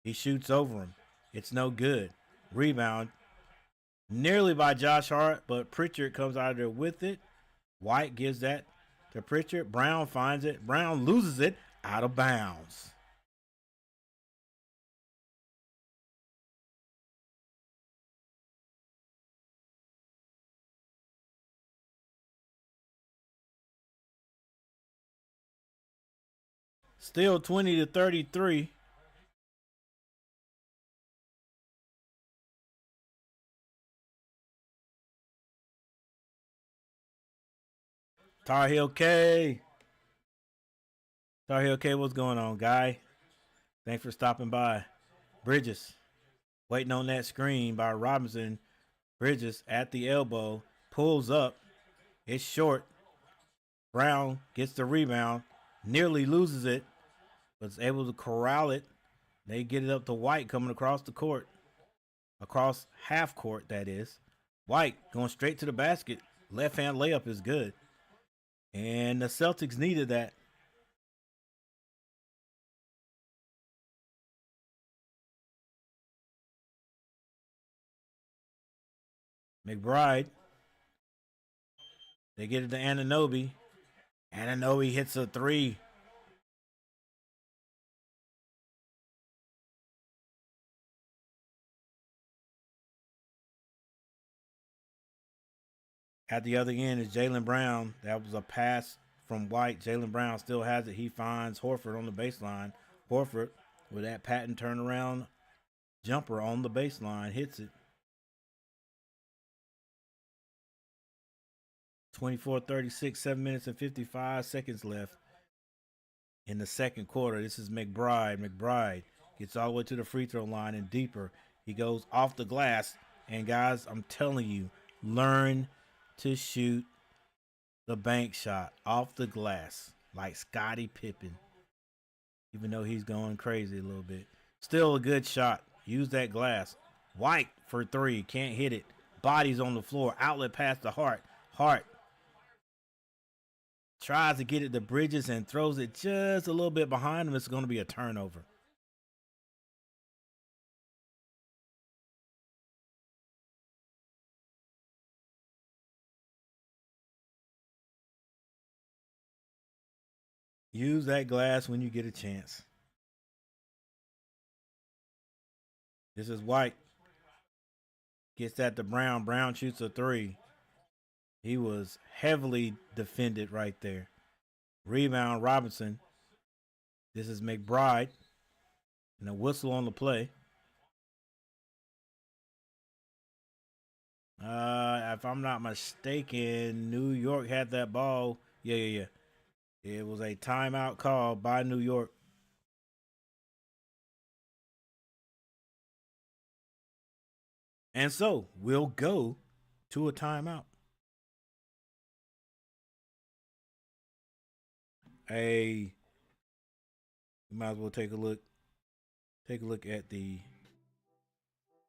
He shoots over him. It's no good. Rebound. Nearly by Josh Hart, but Pritchard comes out of there with it. White gives that to Pritchard. Brown finds it. Brown loses it out of bounds. Still 20-33. Tar Heel K. Tar Heel K, what's going on, guy? Thanks for stopping by. Bridges. Waiting on that screen by Robinson. Bridges at the elbow. Pulls up. It's short. Brown gets the rebound. Nearly loses it. But is able to corral it. They get it up to White coming across the court. Across half court, that is. White going straight to the basket. Left hand layup is good. And the Celtics needed that. McBride They get it to Anunoby. Anunoby hits a three. At the other end is Jaylen Brown. That was a pass from White. Jaylen Brown still has it. He finds Horford on the baseline. Horford with that patent turnaround jumper on the baseline hits it. 24-36, 7 minutes and 55 seconds left in the second quarter. This is McBride. McBride gets all the way to the free throw line and deeper. He goes off the glass. And guys, I'm telling you, learn to shoot the bank shot off the glass like Scottie Pippen. Even though he's going crazy a little bit. Still a good shot. Use that glass. White for three. Can't hit it. Bodies on the floor. Outlet pass to Hart. Hart tries to get it to Bridges and throws it just a little bit behind him. It's going to be a turnover. Use that glass when you get a chance. This is White. Gets that to Brown. Brown shoots a three. He was heavily defended right there. Rebound, Robinson. This is McBride. And a whistle on the play. If I'm not mistaken, New York had that ball. Yeah. It was a timeout call by New York. And so we'll go to a timeout. We might as well take a look. Take a look at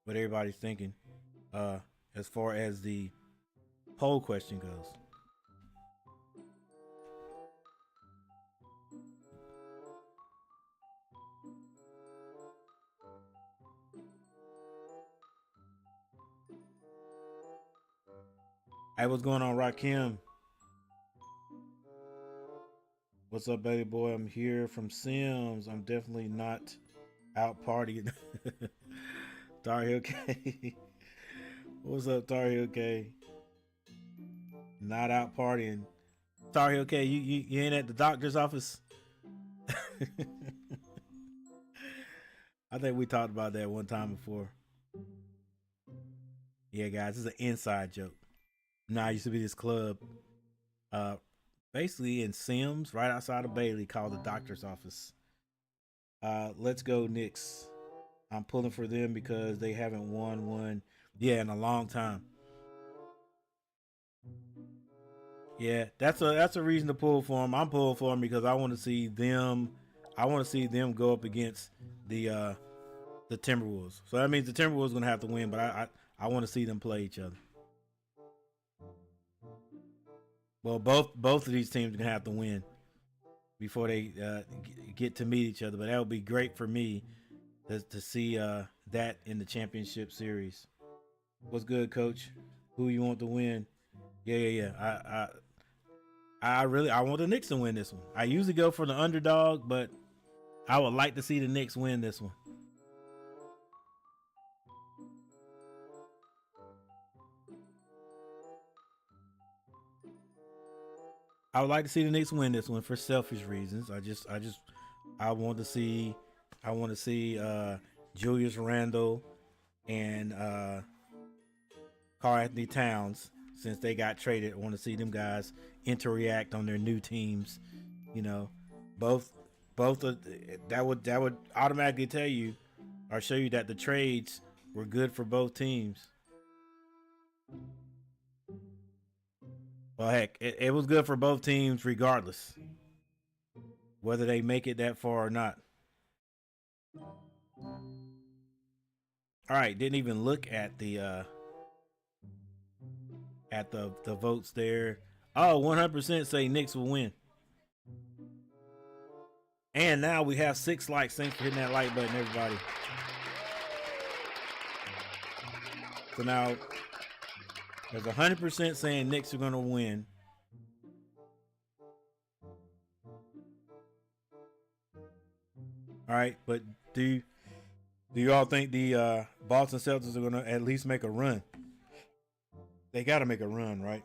what everybody's thinking. As far as the poll question goes. Hey, what's going on, Rakim? What's up, baby boy? I'm here from Sims. I'm definitely not out partying. Tar Heel K. What's up, Tar Heel K? Not out partying. Tar Heel K, you ain't at the doctor's office? I think we talked about that one time before. Yeah, guys, this is an inside joke. I used to be this club, basically in Sims, right outside of Bailey, called the doctor's office. Let's go Knicks. I'm pulling for them because they haven't won one, in a long time. Yeah, that's a reason to pull for them. I'm pulling for them because I want to see them. I want to see them go up against the Timberwolves. So that means the Timberwolves gonna have to win, but I want to see them play each other. Well, both of these teams are gonna have to win before they get to meet each other. But that would be great for me to see that in the championship series. What's good, Coach? Who you want to win? Yeah. I want the Knicks to win this one. I usually go for the underdog, but I would like to see the Knicks win this one. I would like to see the Knicks win this one for selfish reasons. I want to see Julius Randle and Karl Anthony Towns, since they got traded. I want to see them guys interact on their new teams. You know, both of that would automatically tell you or show you that the trades were good for both teams. Well, heck, it was good for both teams regardless, whether they make it that far or not. All right, didn't even look at the votes there. Oh, 100% say Knicks will win. And now we have 6 likes. Thanks for hitting that like button, everybody. So now there's 100% saying Knicks are going to win. All right, but do you all think the Boston Celtics are gonna at least make a run? They got to make a run, right?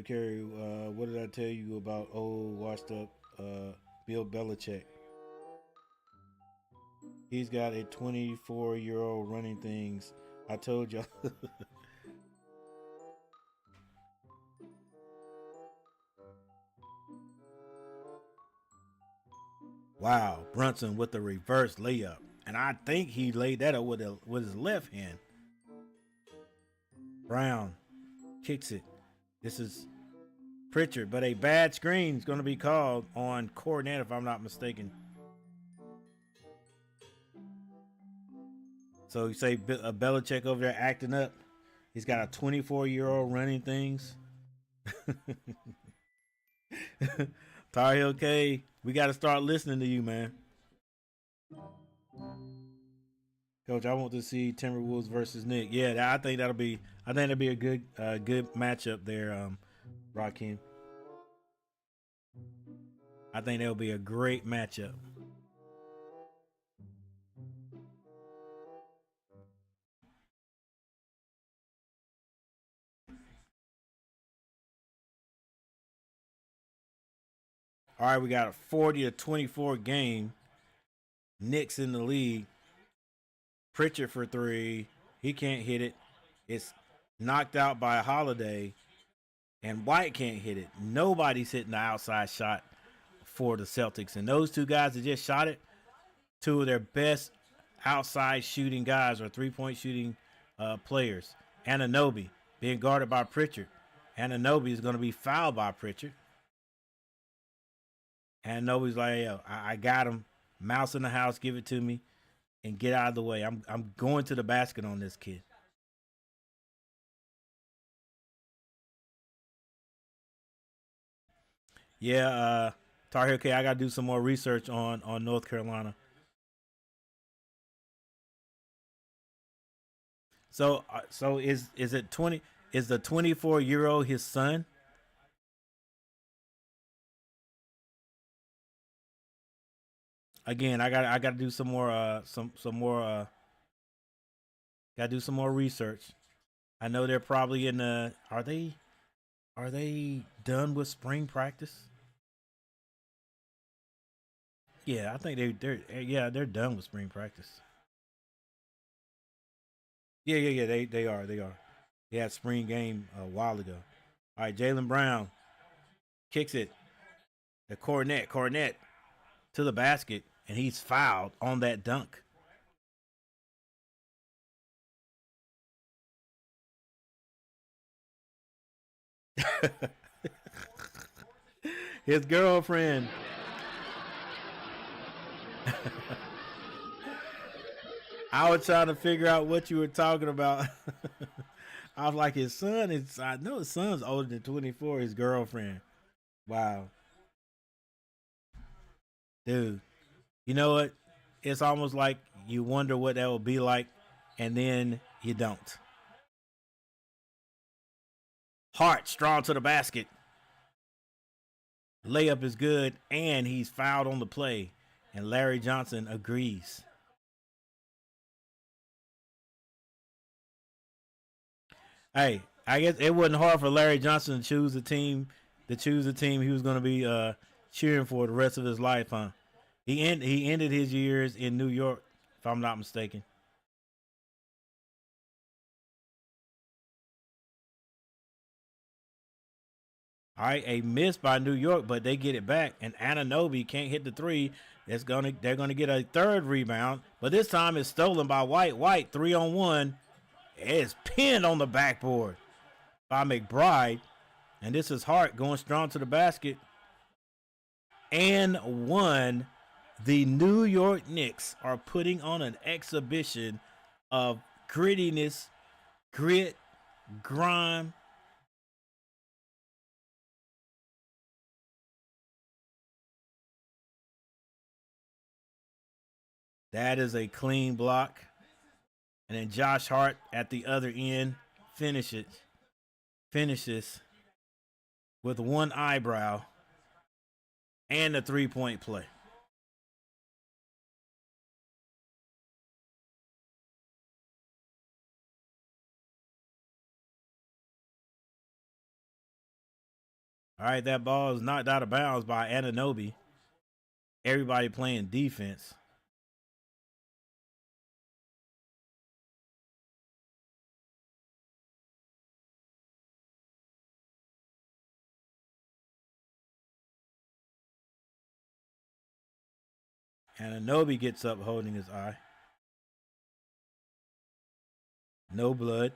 Carey, what did I tell you about old washed up Bill Belichick? He's got a 24-year-old running things. I told y'all. Wow, Brunson with the reverse layup, and I think he laid that up with his left hand. Brown kicks it. This is Pritchard, but a bad screen is going to be called on Cornet, if I'm not mistaken. So you say Belichick over there acting up. He's got a 24-year-old running things. Tar Heel K, we got to start listening to you, man. Coach, I want to see Timberwolves versus Knicks. Yeah, I think that'll be a good matchup there, Rakim. I think that'll be a great matchup. All right, we got a 40-24 game. Knicks in the lead. Pritchard for three. He can't hit it. It's knocked out by Holiday. And White can't hit it. Nobody's hitting the outside shot for the Celtics. And those two guys that just shot it, two of their best outside shooting guys or three-point shooting players. Anunoby being guarded by Pritchard. Anunoby is going to be fouled by Pritchard. Anunoby's like, yo, I got him. Mouse in the house, give it to me, and get out of the way. I'm going to the basket on this kid. Yeah, Tar Heel K, I got to do some more research on North Carolina. So is it 20? Is the 24-year-old his son? Again, I got to do some more some more got to do some more research. I know they're probably in the are they done with spring practice? Yeah, I think they're done with spring practice. Yeah. They are. They had spring game a while ago. All right, Jaylen Brown kicks it. The Cornet to the basket, and he's fouled on that dunk. His girlfriend. I was trying to figure out what you were talking about. I was like, his son is. I know his son's older than 24. His girlfriend. Wow, dude. You know what? It's almost like you wonder what that would be like, and then you don't. Hart strong to the basket. Layup is good, and he's fouled on the play. And Larry Johnson agrees. Hey, I guess it wasn't hard for Larry Johnson to choose the team he was going to be cheering for the rest of his life, huh? He ended his years in New York, if I'm not mistaken. All right, a miss by New York, but they get it back, and Anunoby can't hit the three. They're gonna get a third rebound, but this time it's stolen by White. White 3-on-1. It's pinned on the backboard by McBride, and this is Hart going strong to the basket. And one, the New York Knicks are putting on an exhibition of grittiness, grit, grime. That is a clean block. And then Josh Hart at the other end finishes with one eyebrow. and the 3-point play. All right, that ball is knocked out of bounds by Anunoby. Everybody playing defense. Anunoby gets up holding his eye. No blood.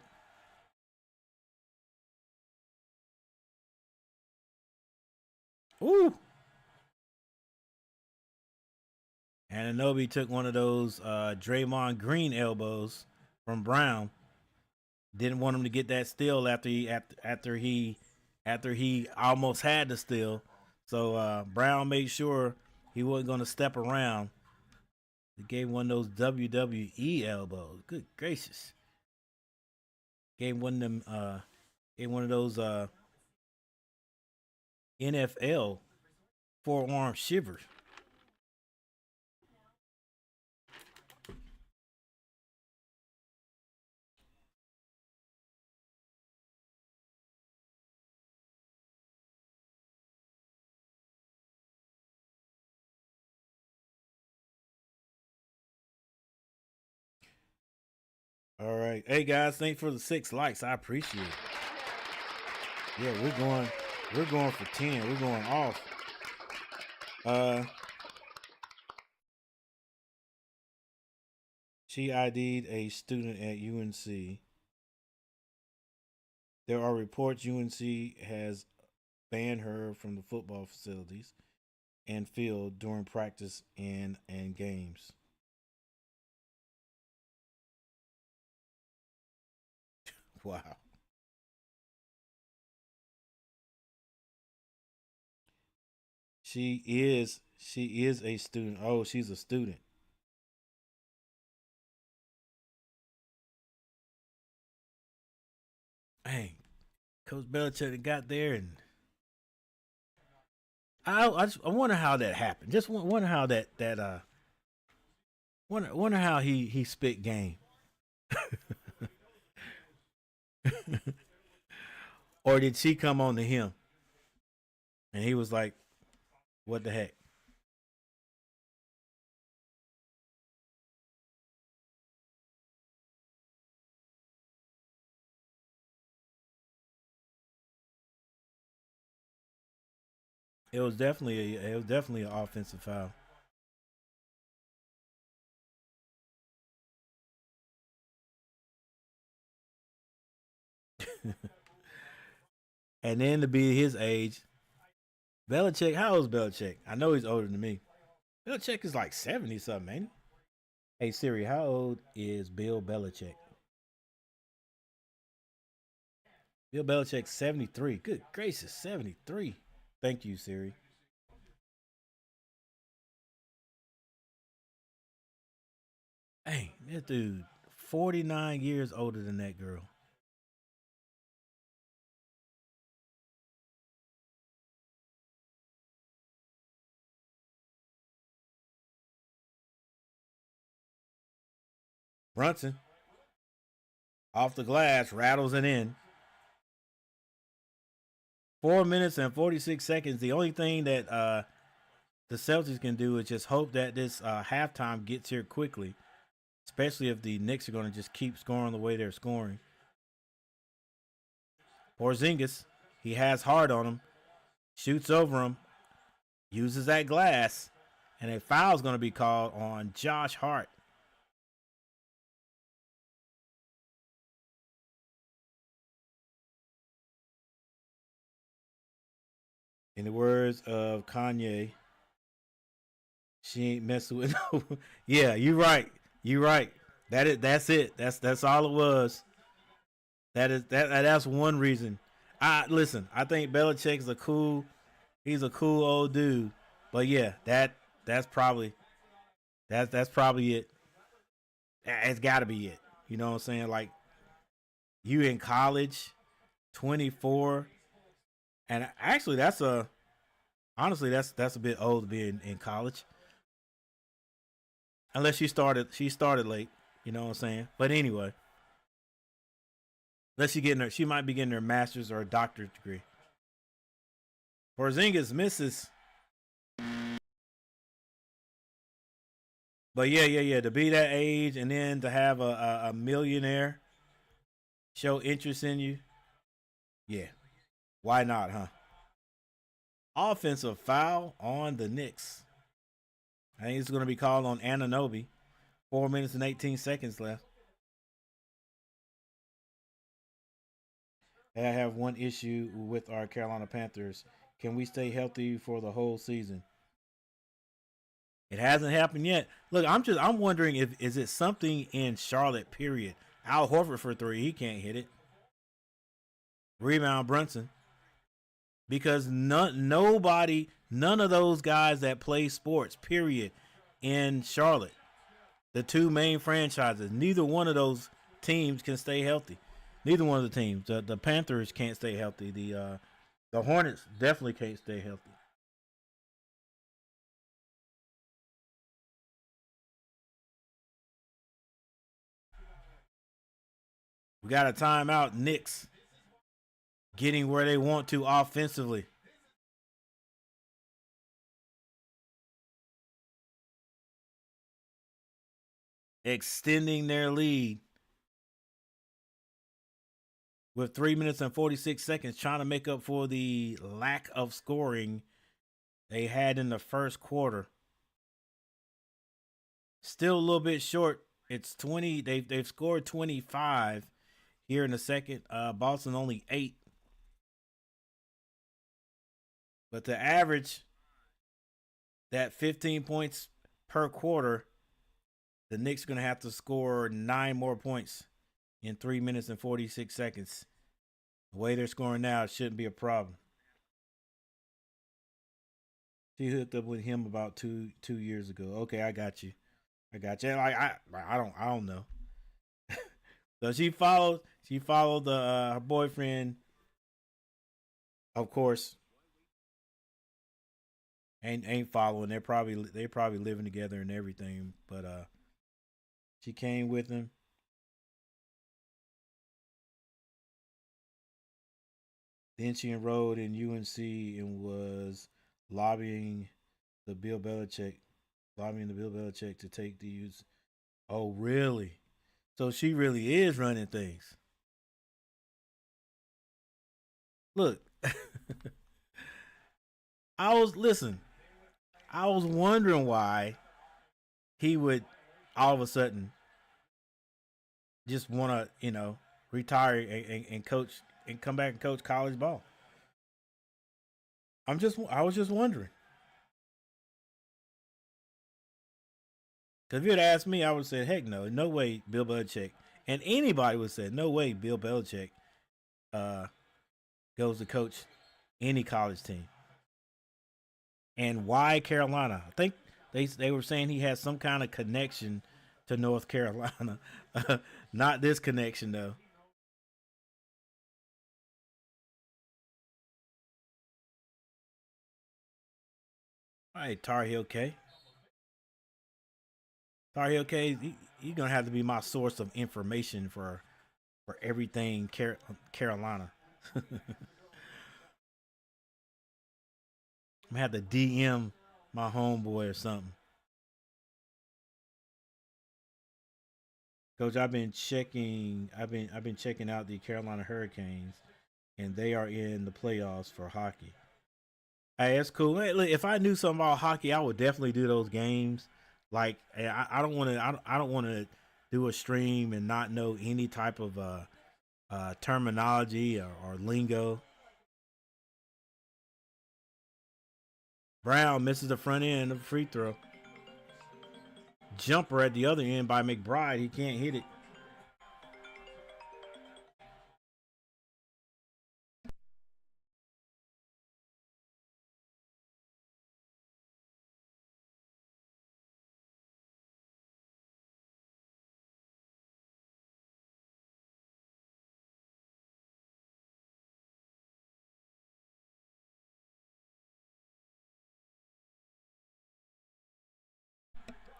Ooh. Anunoby took one of those Draymond Green elbows from Brown. Didn't want him to get that steal after he almost had the steal. So Brown made sure he wasn't going to step around. He gave one of those WWE elbows. Good gracious. Gave one of them. Gave one of those NFL forearm shivers. All right. Hey guys, thanks for the 6 likes. I appreciate it. Yeah, we're going for 10. We're going off. She ID'd a student at UNC. There are reports UNC has banned her from the football facilities and field during practice and games. Wow. She is a student. Oh, she's a student. Dang. Coach Belichick got there, and I wonder how that happened. Just wonder how that wonder how he spit game. Or did she come on to him and he was like, "What the heck?" It was definitely an offensive foul. And then to be his age, Belichick. How old is Belichick? I know he's older than me. Belichick is like 70 something, man. Hey Siri, how old is Bill Belichick? Bill Belichick 73. Good gracious, 73. Thank you, Siri. Hey, this dude 49 years older than that girl. Brunson off the glass, rattles it in. 4 minutes and 46 seconds. The only thing that the Celtics can do is just hope that this halftime gets here quickly, especially if the Knicks are going to just keep scoring the way they're scoring. Porzingis, he has hard on him, shoots over him, uses that glass, and a foul's going to be called on Josh Hart. In the words of Kanye, she ain't messing with no. Yeah, you right. You right. That's it. That's all it was. That's one reason. I listen. I think Belichick's a cool. He's a cool old dude. But yeah, that's probably that's probably it. It's got to be it. You know what I'm saying? Like you in college, 24, and actually Honestly, that's a bit old to be in college. Unless she started late. You know what I'm saying? But anyway, unless she might be getting her master's or a doctorate degree. Porzingis misses. But yeah. To be that age and then to have a millionaire show interest in you, yeah. Why not, huh? Offensive foul on the Knicks. I think it's going to be called on Anunoby. 4 minutes and 18 seconds left. I have one issue with our Carolina Panthers. Can we stay healthy for the whole season? It hasn't happened yet. Look, I'm wondering if is it something in Charlotte. Period. Al Horford for three, he can't hit it. Rebound Brunson because none of those guys that play sports. Period. In Charlotte, the two main franchises, neither one of those teams can stay healthy. Neither one of the teams. The Panthers can't stay healthy. The Hornets definitely can't stay healthy. We got a timeout. Knicks getting where they want to offensively. Extending their lead with 3 minutes and 46 seconds, trying to make up for the lack of scoring they had in the first quarter. Still a little bit short. It's 20. They've scored 25 here in the second. Boston only 8. But the average, that 15 points per quarter, the Knicks are going to have to score 9 more points in 3 minutes and 46 seconds. The way they're scoring now, it shouldn't be a problem. She hooked up with him about two years ago. Okay, I got you. I got you. I don't know. So she followed the her boyfriend, of course. Ain't following. They're probably living together and everything. But she came with him. Then she enrolled in UNC and was lobbying the Bill Belichick, lobbying the Bill Belichick to take the use. Oh, really? So she really is running things. Look, I was listen. I was wondering why he would all of a sudden just want to, retire and coach and come back and coach college ball. I was just wondering. Because if you had asked me, I would have said, heck no, no way Bill Belichick. And anybody would have said, no way Bill Belichick uh, goes to coach any college team. And why Carolina? I think they were saying he has some kind of connection to North Carolina. Not this connection, though. All right, Tar Heel K. Tar Heel K, you're going to have to be my source of information for everything Carolina. I'm gonna have to DM my homeboy or something. Coach, I've been checking out the Carolina Hurricanes, and they are in the playoffs for hockey. Hey, that's cool. Hey, look, if I knew something about hockey, I would definitely do those games. Like, I don't want to. I don't want to do a stream and not know any type of terminology or lingo. Brown misses the front end of the free throw. Jumper at the other end by McBride. He can't hit it.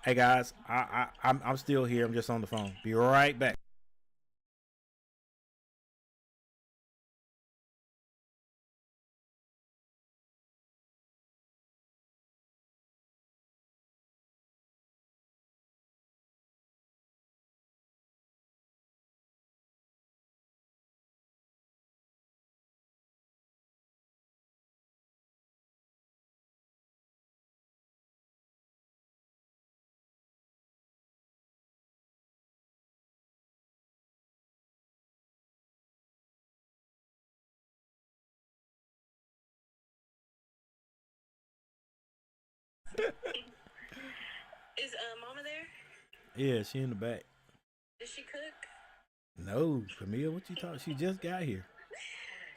Hey guys, I'm still here. I'm just on the phone. Be right back. Is Mama there? Yeah, she in the back. Did she cook? No, Camille, what you talking? She just got here.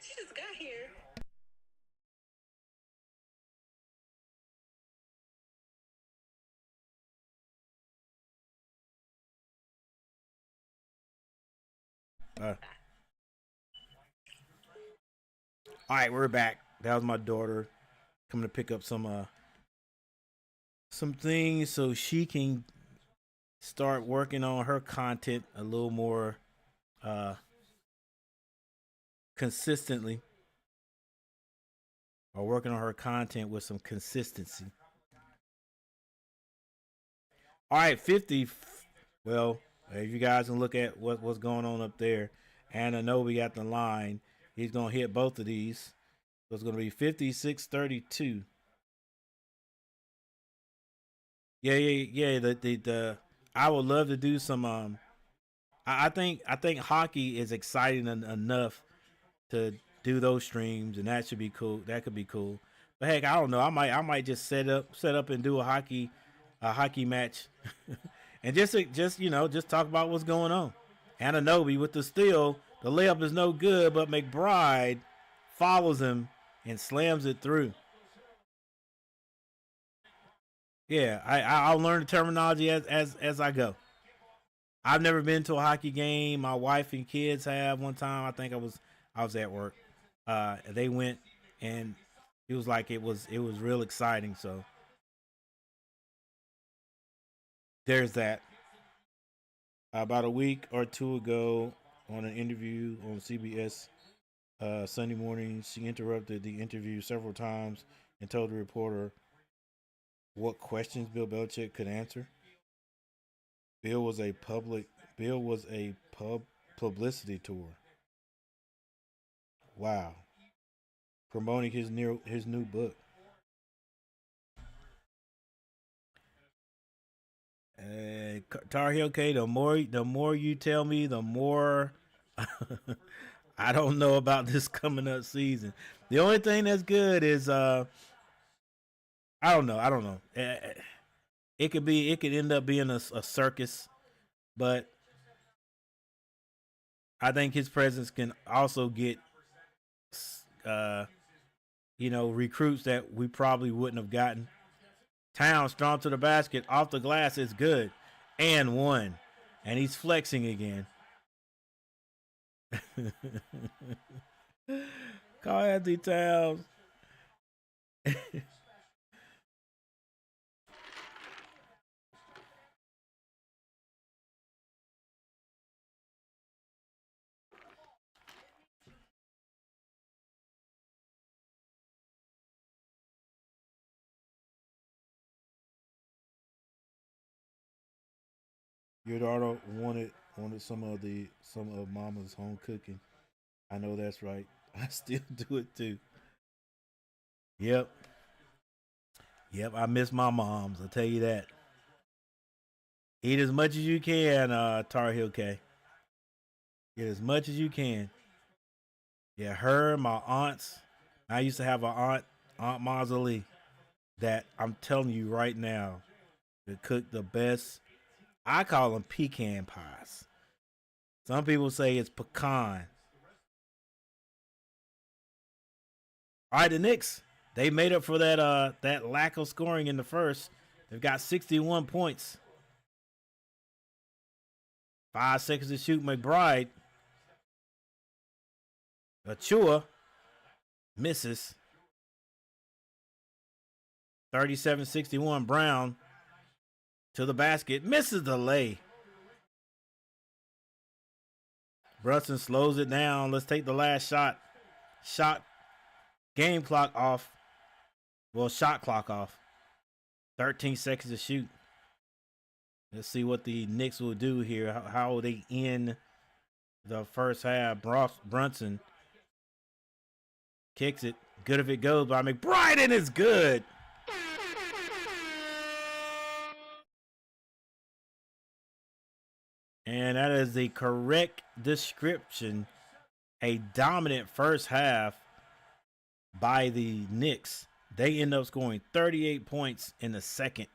She just got here. Uh, all right, we're back. That was my daughter coming to pick up some things so she can start working on her content a little more uh consistently, or working on her content with some consistency. All right, 50. Well, if you guys can look at what's going on up there, and I know we got the line. He's gonna hit both of these. So it's gonna be 56-32. Yeah, yeah, yeah. The I would love to do some. I think hockey is exciting enough to do those streams, and that should be cool. That could be cool. But heck, I don't know. I might just set up and do a hockey match, and just talk about what's going on. Ananobi with the steal, the layup is no good, but McBride follows him and slams it through. Yeah, I'll learn the terminology as I go. I've never been to a hockey game. My wife and kids have one time. I think I was at work. They went, and it was like it was real exciting. So there's that. About a week or two ago, on an interview on CBS Sunday morning, she interrupted the interview several times and told the reporter what questions Bill Belichick could answer. Bill was a public. Bill was a publicity tour. Wow, promoting his new book. Tar Heel K. The more you tell me, the more I don't know about this coming up season. The only thing that's good is I don't know. I don't know. It could end up being a circus, but I think his presence can also get uh recruits that we probably wouldn't have gotten. Town strong to the basket, off the glass is good, and one, and he's flexing again. Call Anthony Towns. Your daughter wanted some of Mama's home cooking. I know that's right. I still do it too. Yep, yep. I miss my mom's. I'll tell you that. Eat as much as you can, Tar Heel K. Get as much as you can. Yeah, her, my aunts. I used to have an Aunt Mazalie, that I'm telling you right now, that cook the best. I call them pecan pies. Some people say it's pecan. All right, the Knicks, they made up for that lack of scoring in the first. They've got 61 points. 5 seconds to shoot. McBride, Achua misses. 37-61 Brown. to the basket, misses the lay. Brunson slows it down. Let's take the last shot. Shot game clock off. Well, shot clock off. 13 seconds to shoot. Let's see what the Knicks will do here. How will they end the first half? Brunson kicks it. Good if it goes by McBride, and it's good. And that is the correct description. A dominant first half by the Knicks. They end up scoring 38 points in the second.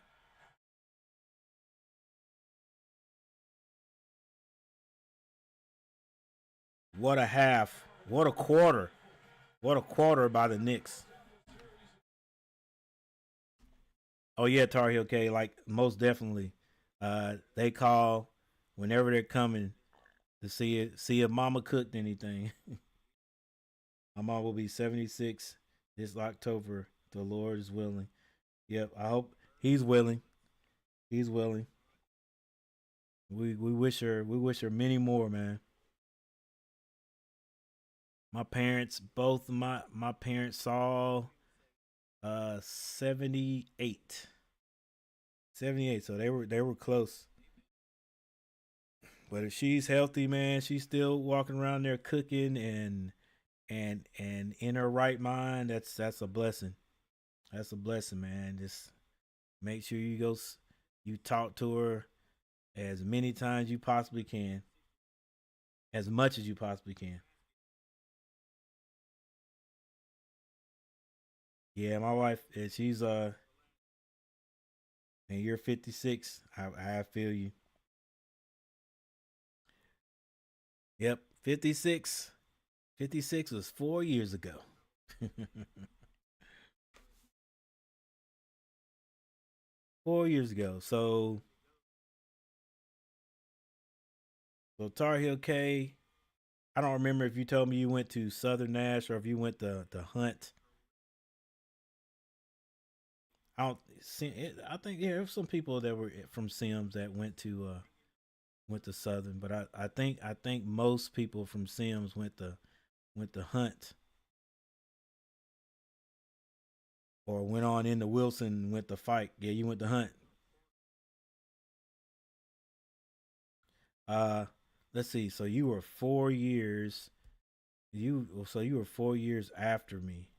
What a half. What a quarter. What a quarter by the Knicks. Oh, yeah, Tar Heel K, like most definitely. They call whenever they're coming to see if mama cooked anything. My mom will be 76 this October. The Lord is willing. Yep, I hope he's willing. He's willing. We wish her many more, man. My parents, both my parents saw 78. 78, so they were close. But if she's healthy, man, she's still walking around there cooking and in her right mind, that's a blessing. That's a blessing, man. Just make sure you talk to her as many times you possibly can, as much as you possibly can. Yeah, my wife, she's and you're 56. I feel you. Yep, 56. 56 was 4 years ago. 4 years ago. So Tar Heel K. I don't remember if you told me you went to Southern Nash or if you went to Hunt. I don't see it. I think yeah, there were some people that were from Sims that went to Southern, but I think most people from Sims went to Hunt or went on into Wilson and went to Fight. Yeah, you went to Hunt. Uh, let's see. So you were 4 years. You were 4 years after me.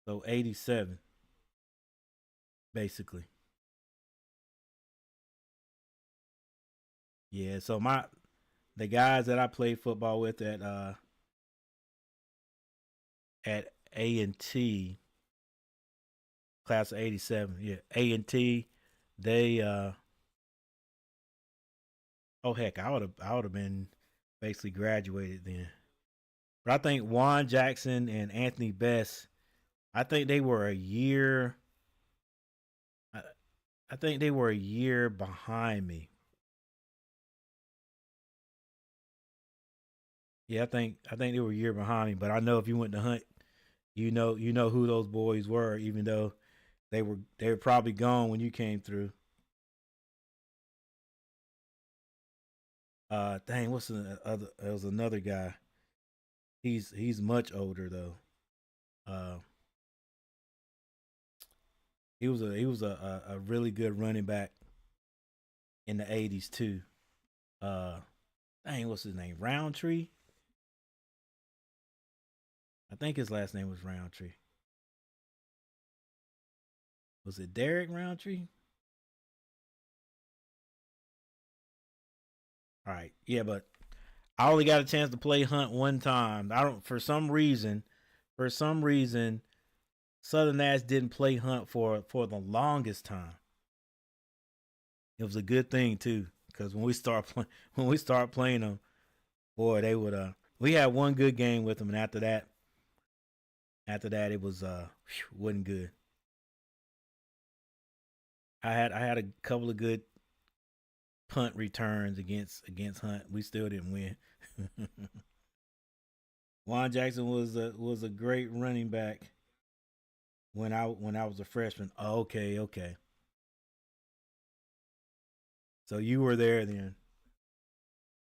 So 87 basically. Yeah. So the guys that I played football with at A&T class of 87. Yeah, A&T. They oh heck, I would have been basically graduated then. But I think Juan Jackson and Anthony Best, I think they were a year. I, I think they were a year behind me. Yeah, I think they were a year behind me. But I know if you went to Hunt, you know who those boys were, even though they were probably gone when you came through. Dang, what's the other? There was another guy. He's much older though. Uh, he was a really good running back in the '80s too. Uh, Dang, what's his name? Roundtree. I think his last name was Roundtree. Was it Derek Roundtree? All right, yeah, but I only got a chance to play Hunt one time. I don't for some reason, Southern Nash didn't play Hunt for the longest time. It was a good thing too, because when we start playing them, boy, they would we had one good game with them, and after that it was wasn't good. I had a couple of good punt returns against Hunt. We still didn't win. Juan Jackson was a great running back. when I was a freshman. Oh, okay, okay. So you were there then.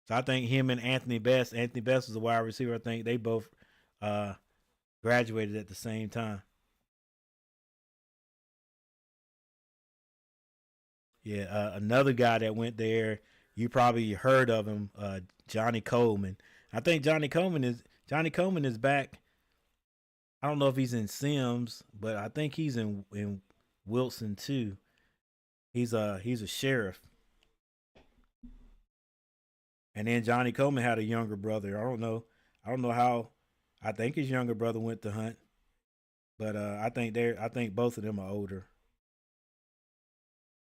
So I think him and Anthony Best. Anthony Best was a wide receiver. I think they both uh, graduated at the same time. Yeah, another guy that went there. You probably heard of him, Johnny Coleman. I think Johnny Coleman is back. I don't know if he's in Sims, but I think he's in Wilson too. He's a sheriff. And then Johnny Coleman had a younger brother. I don't know. I don't know how. I think his younger brother went to hunt, but I think both of them are older.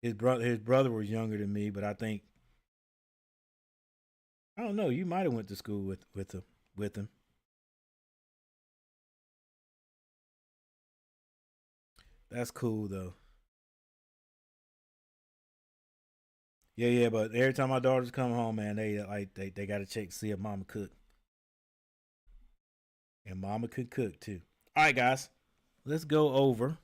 His brother was younger than me, but I don't know. You might have went to school with him. That's cool though. Yeah, yeah. But every time my daughters come home, man, they got to check to see if Mama cook, and Mama could cook too. All right, guys, let's go over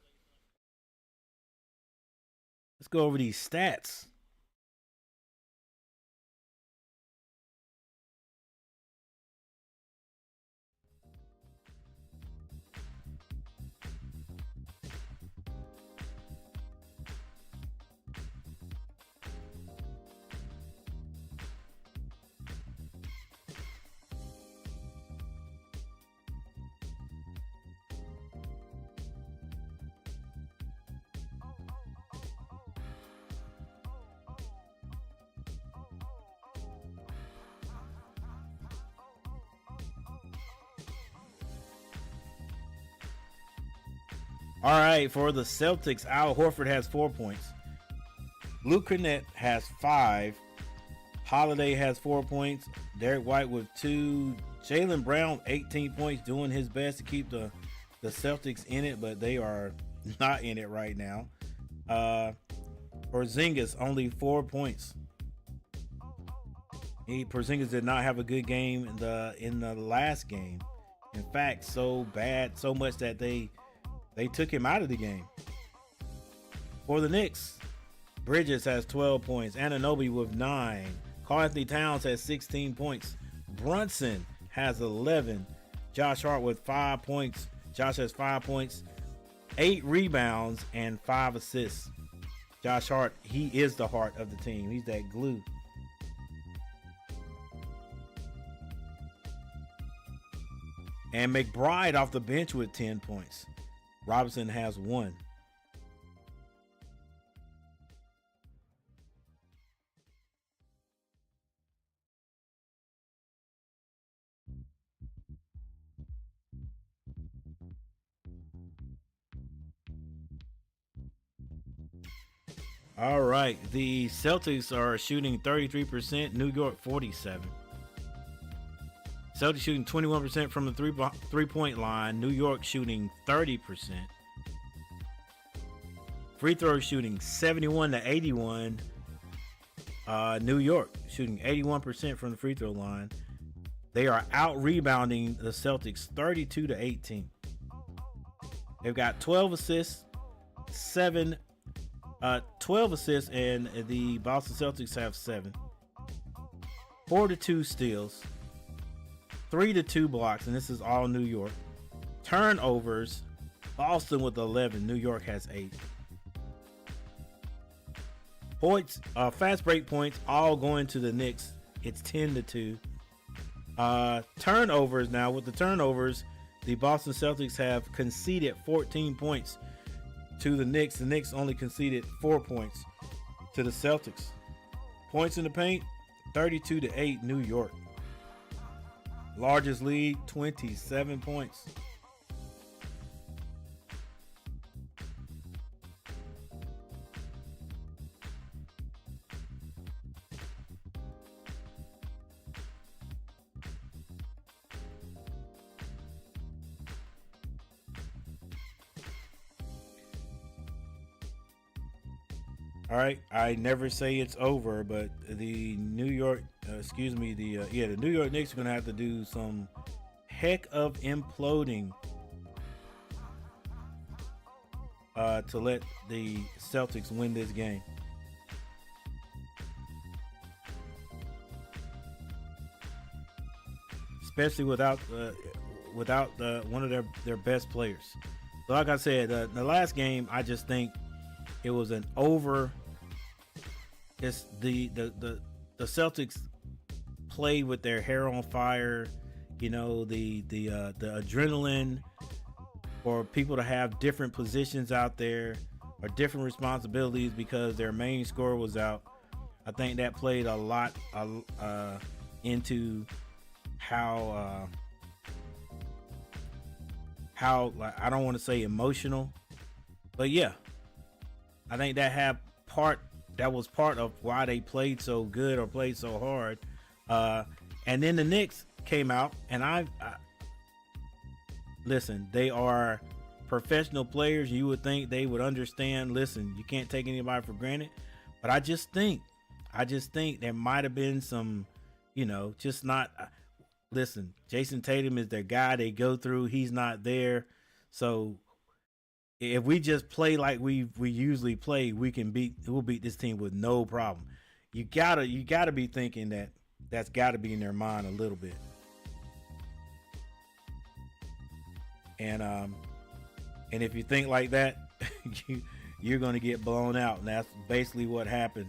let's go over these stats. All right, for the Celtics, Al Horford has 4 points. Luke Cornett has five. Holiday has 4 points. Derek White with two. Jalen Brown, 18 points, doing his best to keep the Celtics in it, but they are not in it right now. Porzingis, only 4 points. Porzingis did not have a good game in the last game. In fact, so bad, so much that they took him out of the game. For the Knicks, Bridges has 12 points. Anunoby with 9. Karl Anthony Towns has 16 points. Brunson has 11. Josh Hart with 5 points. Josh has 5 points, 8 rebounds, and 5 assists. Josh Hart, he is the heart of the team. He's that glue. And McBride off the bench with 10 points. Robinson has 1. All right. The Celtics are shooting 33%, New York 47. Celtics shooting 21% from the three-point line, New York shooting 30%. Free throw shooting 71 to 81. New York shooting 81% from the free throw line. They are out rebounding the Celtics 32 to 18. They've got 12 assists, 12 assists, and the Boston Celtics have 7. 4 to 2 steals, 3 to 2 blocks, and this is all New York. Turnovers, Boston with 11, New York has 8. Points, fast break points, all going to the Knicks. It's 10 to 2. Turnovers now. With the turnovers, the Boston Celtics have conceded 14 points to the Knicks. The Knicks only conceded 4 points to the Celtics. Points in the paint, 32 to 8, New York. Largest lead, 27 points. All right, I never say it's over, but the New York, the New York Knicks are gonna have to do some heck of imploding to let the Celtics win this game. Especially without one of their best players. So like I said, the last game, I just think it was an over. It's the Celtics played with their hair on fire. You know, the adrenaline for people to have different positions out there or different responsibilities because their main scorer was out. I think that played a lot into how like, I don't want to say emotional, but yeah, I think that was part of why they played so good or played so hard. And then the Knicks came out, and I listen, they are professional players. You would think they would understand. Listen, you can't take anybody for granted, but I just think there might have been some, just not. Listen, Jason Tatum is their guy. They go through. He's not there, so if we just play like we usually play, we'll beat this team with no problem. You gotta be thinking that's got to be in their mind a little bit. And if you think like that, you're going to get blown out, and that's basically what happened.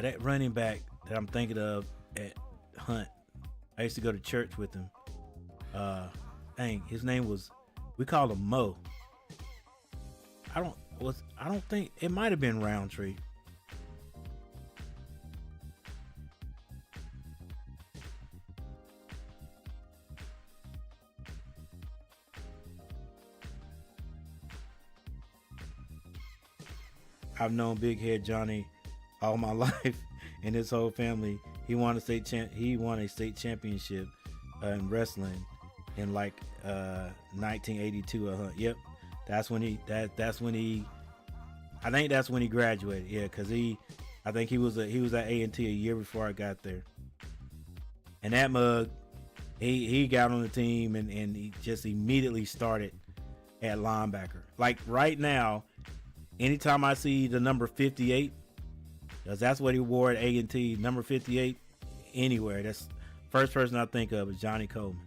That running back that I'm thinking of at Hunt, I used to go to church with him. His name was, we called him Mo. I don't think it might have been Roundtree. I've known Big Head Johnny all my life, and his whole family. He won a state championship in wrestling in like 1982. Yep, that's when he. I think that's when he graduated. Yeah, because I think he was at A&T a year before I got there. And that mug, he got on the team and he just immediately started at linebacker. Like right now, anytime I see the number 58. Because that's what he wore at A&T, number 58, anywhere. That's the first person I think of is Johnny Coleman.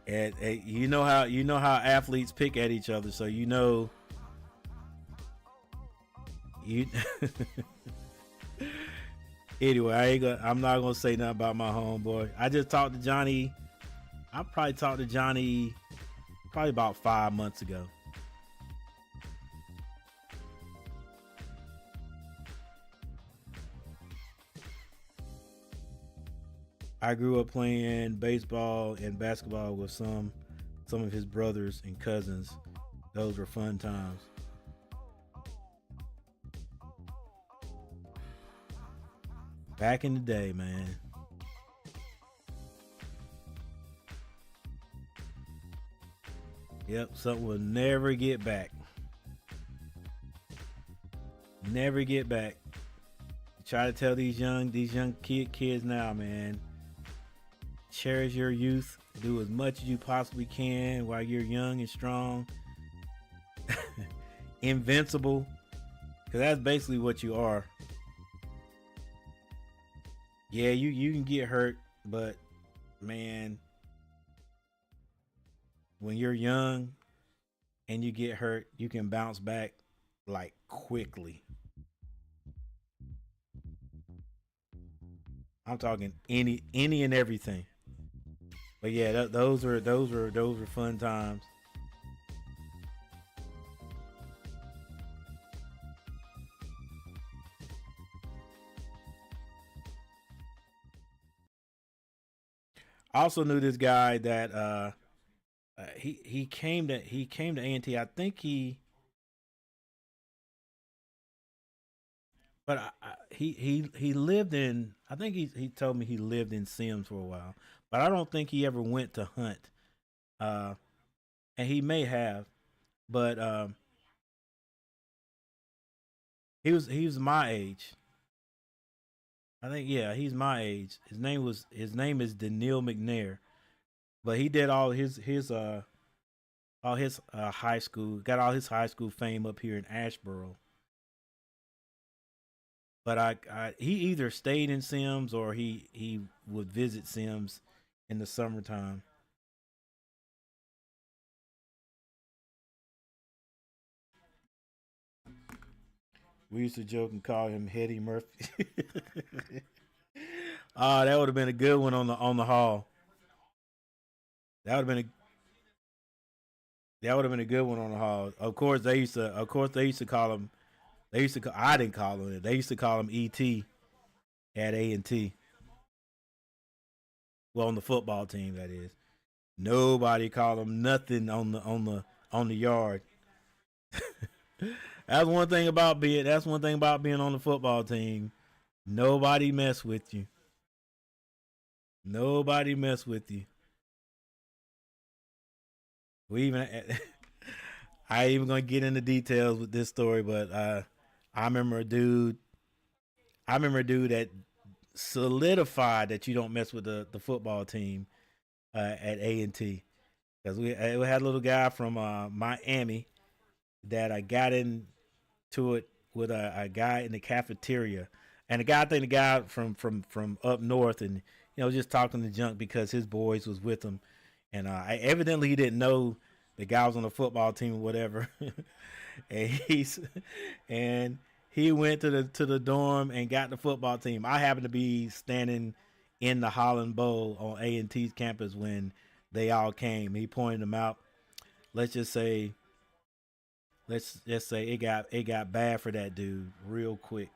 and you know how athletes pick at each other, so you. Anyway, I'm not gonna say nothing about my homeboy. I just talked to Johnny. I probably talked to Johnny probably about 5 months ago. I grew up playing baseball and basketball with some of his brothers and cousins. Those were fun times. Back in the day, man. Yep, something will never get back. Never get back. Try to tell these young kids now, man. Cherish your youth. Do as much as you possibly can while you're young and strong. Invincible. Because that's basically what you are. Yeah, you can get hurt, but man, when you're young and you get hurt, you can bounce back like quickly. I'm talking any and everything. But yeah, those were fun times. I also knew this guy that he came to A&T. I think he lived in. I think he told me he lived in Sims for a while, but I don't think he ever went to Hunt. uh, and he may have, but he was my age. I think yeah, he's my age. His name is Daniil McNair, but he did all his high school, got all his high school fame up here in Ashboro. But he either stayed in Sims or he would visit Sims in the summertime. We used to joke and call him Hetty Murphy. Oh, that would have been a good one on the hall. That would have been a that would have been a good one on the hall. Of course they used to call him. I didn't call him it. They used to call him ET at A&T. Well, on the football team, that is. Nobody called him nothing on the yard. That's one thing about being on the football team. Nobody mess with you. Nobody mess with you. We even I ain't even gonna get into details with this story, but I remember a dude. I remember a dude that solidified that you don't mess with the football team at A&T because we had a little guy from Miami that I got into it with a guy in the cafeteria, and the guy from up north, and just talking to junk because his boys was with him, and evidently he didn't know the guy was on the football team or whatever, and and he went to the dorm and got the football team. I happened to be standing in the Holland Bowl on A&T's campus when they all came. He pointed them out. Let's just say it got bad for that dude real quick.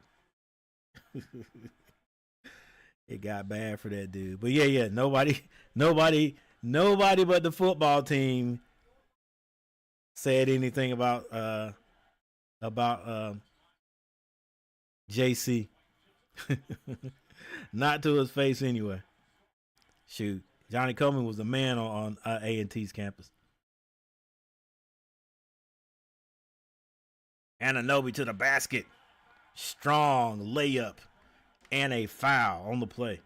It got bad for that dude. But yeah, nobody, nobody but the football team said anything about JC. Not to his face anyway. Shoot, Johnny Coleman was the man on A&T's campus. Ananobi to the basket, strong layup, and a foul on the play.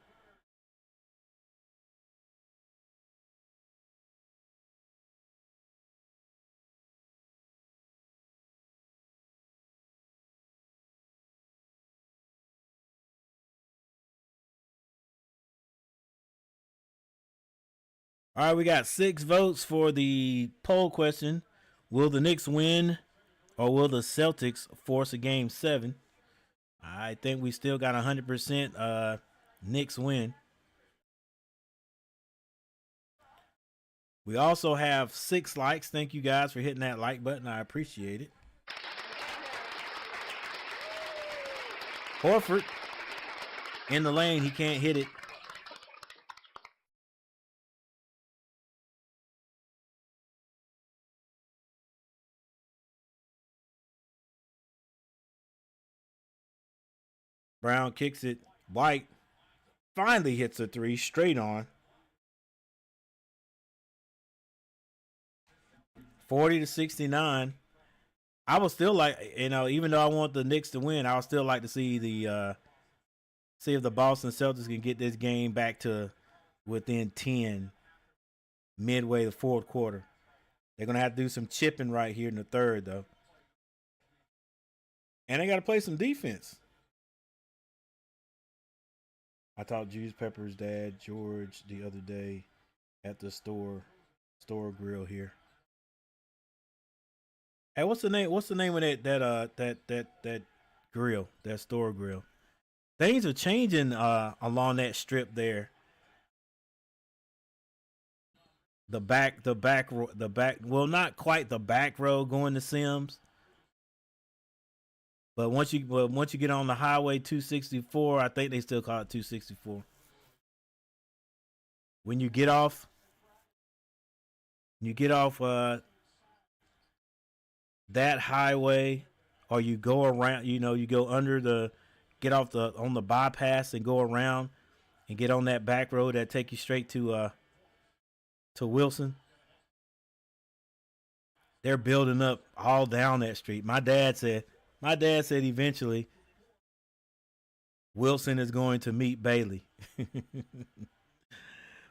All right, we got 6 votes for the poll question. Will the Knicks win or will the Celtics force a game 7? I think we still got 100% Knicks win. We also have 6 likes. Thank you guys for hitting that like button. I appreciate it. Horford in the lane. He can't hit it. Brown kicks it. White finally hits a 3 straight on. 40-69. I would still like, even though I want the Knicks to win, I would still like to see if the Boston Celtics can get this game back to within 10 midway the fourth quarter. They're gonna have to do some chipping right here in the third, though, and they got to play some defense. I talked Juice Pepper's dad, George, the other day at the store grill here. Hey, what's the name? What's the name of that grill? That store grill. Things are changing along that strip there. The back. Well, not quite the back road going to Sims, but once you get on the highway 264, I think they still call it 264. When you get off that highway, or you go around, you go under get off on the bypass and go around and get on that back road that take you straight to Wilson. They're building up all down that street. My dad said eventually Wilson is going to meet Bailey.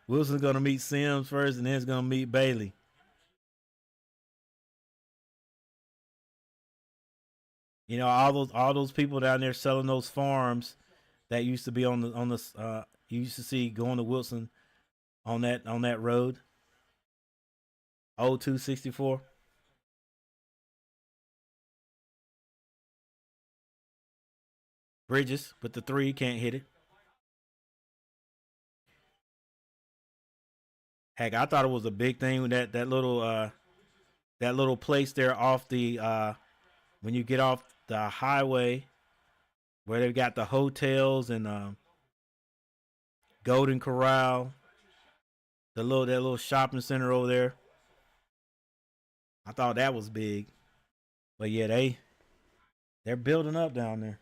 Wilson's going to meet Sims first, and then he's going to meet Bailey. You know, all those people down there selling those farms that used to be on the you used to see going to Wilson on that road. 0264 Bridges with the three, can't hit it. Heck, I thought it was a big thing with that little place there off the when you get off the highway where they've got the hotels and Golden Corral, that little shopping center over there. I thought that was big. But yeah, they're building up down there.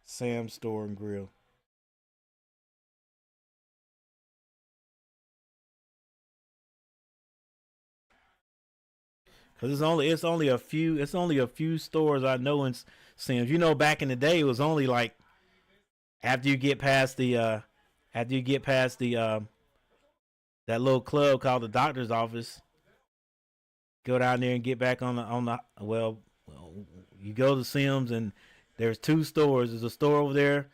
Sam's Store and Grill. Cause it's only a few stores I know in Sam's. You know, back in the day, it was only like after you get past the that little club called the doctor's office, go down there and get back on the you go to Sims and there's two stores. There's a store over there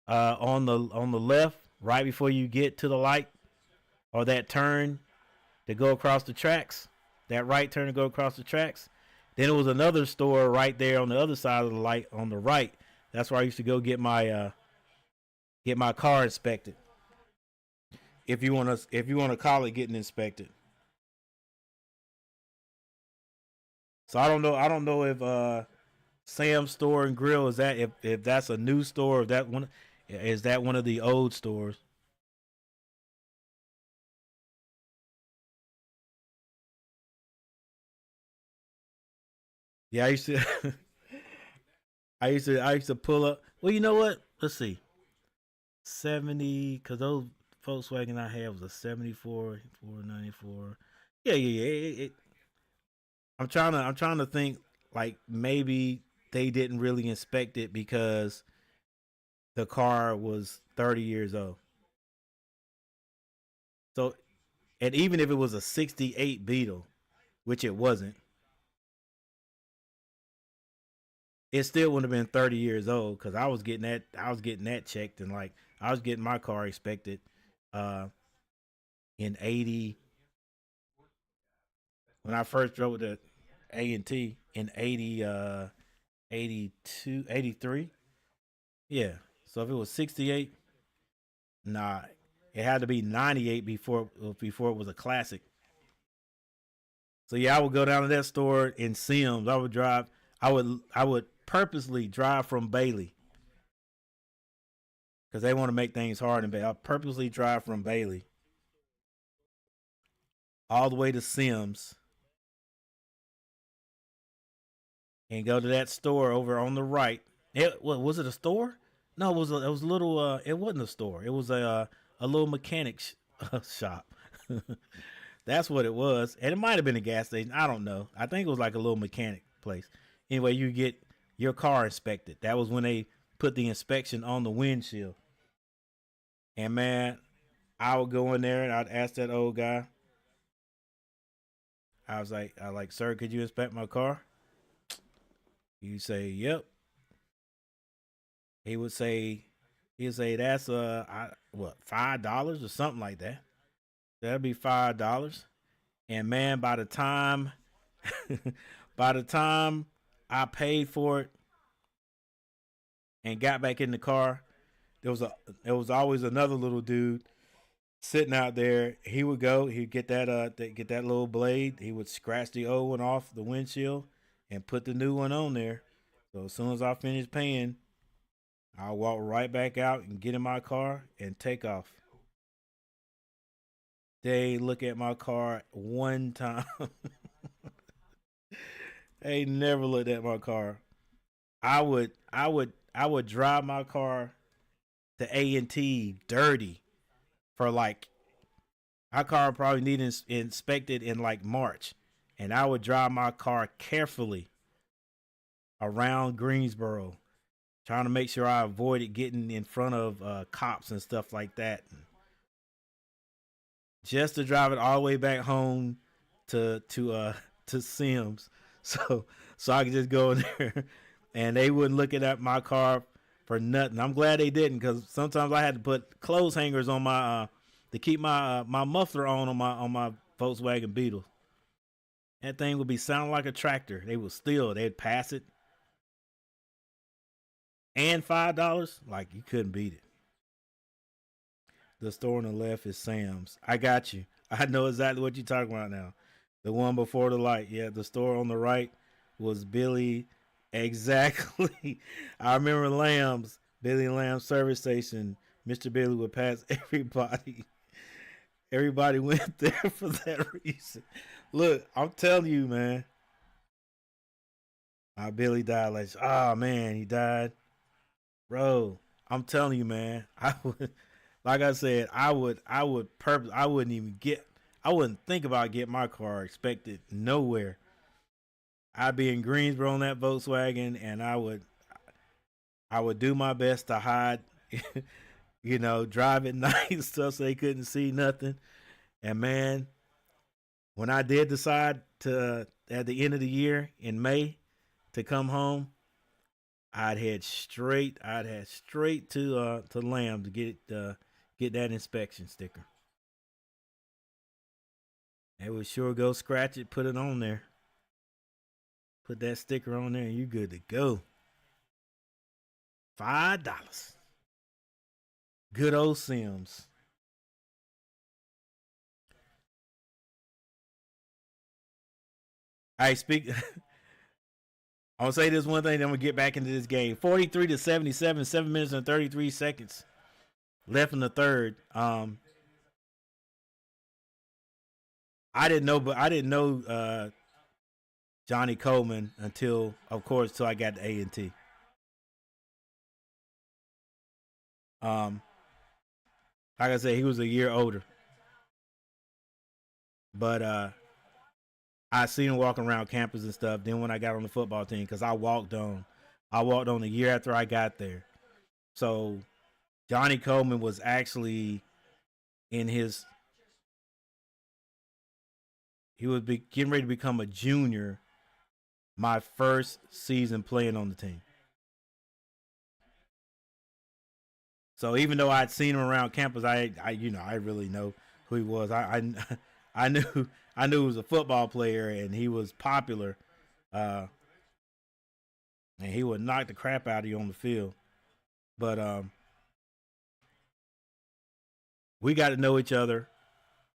on the left right before you get to the light or that turn to go across the tracks. That right turn to go across the tracks. Then it was another store right there on the other side of the light on the right. That's where I used to go get my car inspected. If you want to call it getting inspected. So I don't know if Sam's Store and Grill is that if that's a new store, if that one is that one of the old stores. Yeah, I used to pull up. Well, you know what? Let's see. 70 cuz those Volkswagen I had was a 74 494. Yeah, yeah, yeah. I'm trying to think like maybe they didn't really inspect it because the car was 30 years old. So, and even if it was a 68 Beetle, which it wasn't, it still wouldn't have been 30 years old because I was getting that checked and like I was getting my car inspected uh in 80 when I first drove the A&T in 80 82 83. Yeah. So if it was 68, nah, it had to be 98 before it was a classic. So yeah, I would go down to that store in Sims. I would purposely drive from Bailey because they want to make things hard in Bailey. I purposely drive from Bailey all the way to Sims and go to that store over on the right. What was it, a store? No, it was a little. It wasn't a store. It was a little mechanics shop. That's what it was, and it might have been a gas station. I don't know. I think it was like a little mechanic place. Anyway, you get your car inspected. That was when they put the inspection on the windshield. And man, I would go in there and I'd ask that old guy. I like, sir, could you inspect my car? You say, yep. He would say, he'd say that's what, $5 or something like that. That'd be $5. And man, by the time I paid for it and got back in the car, there was a there was always another little dude sitting out there. He'd get that little blade. He would scratch the old one off the windshield and put the new one on there. So as soon as I finished paying, I'll walk right back out and get in my car and take off. They look at my car one time. They never looked at my car. I would drive my car to A&T dirty for like My car probably needed inspected in like March, and I would drive my car carefully around Greensboro, trying to make sure I avoided getting in front of cops and stuff like that, just to drive it all the way back home to to Sims, so so I could just go in there, and they wouldn't look at my car for nothing. I'm glad they didn't, because sometimes I had to put clothes hangers on my to keep my muffler on my Volkswagen Beetle. That thing would be sounding like a tractor. They would still they'd pass it, and $5, like you couldn't beat it. The store on the left is Sam's. I got you. I know exactly what you're talking about now. The one before the light. Yeah, the store on the right was Billy. Exactly. I remember Lamb's, Billy Lamb's service station. Mr. Billy would pass everybody. Everybody went there for that reason. Look, I'm telling you, man. Billy died like, oh man, he died. Bro, I'm telling you, man. I would, like I said, I wouldn't even I wouldn't think about getting my car inspected nowhere. I'd be in Greensboro on that Volkswagen, and I would do my best to hide, drive at night and stuff so they couldn't see nothing. And man, when I did decide to at the end of the year in May to come home, I'd head straight to Lamb to get that inspection sticker. They would sure go scratch it, put it on there, put that sticker on there, and you good to go. $5. Good old Sims. I speak. I'm gonna say this one thing, then I'm gonna get back into this game. 43-77, 7 minutes and 33 seconds left in the third. I didn't know Johnny Coleman until, of course, till I got to A&T. Um, like I said, he was a year older, but I seen him walking around campus and stuff. Then when I got on the football team, because I walked on a year after I got there. So Johnny Coleman was actually in his he was getting ready to become a junior my first season playing on the team. So even though I'd seen him around campus, I really know who he was. I knew I knew he was a football player and he was popular, uh, and he would knock the crap out of you on the field. But we got to know each other.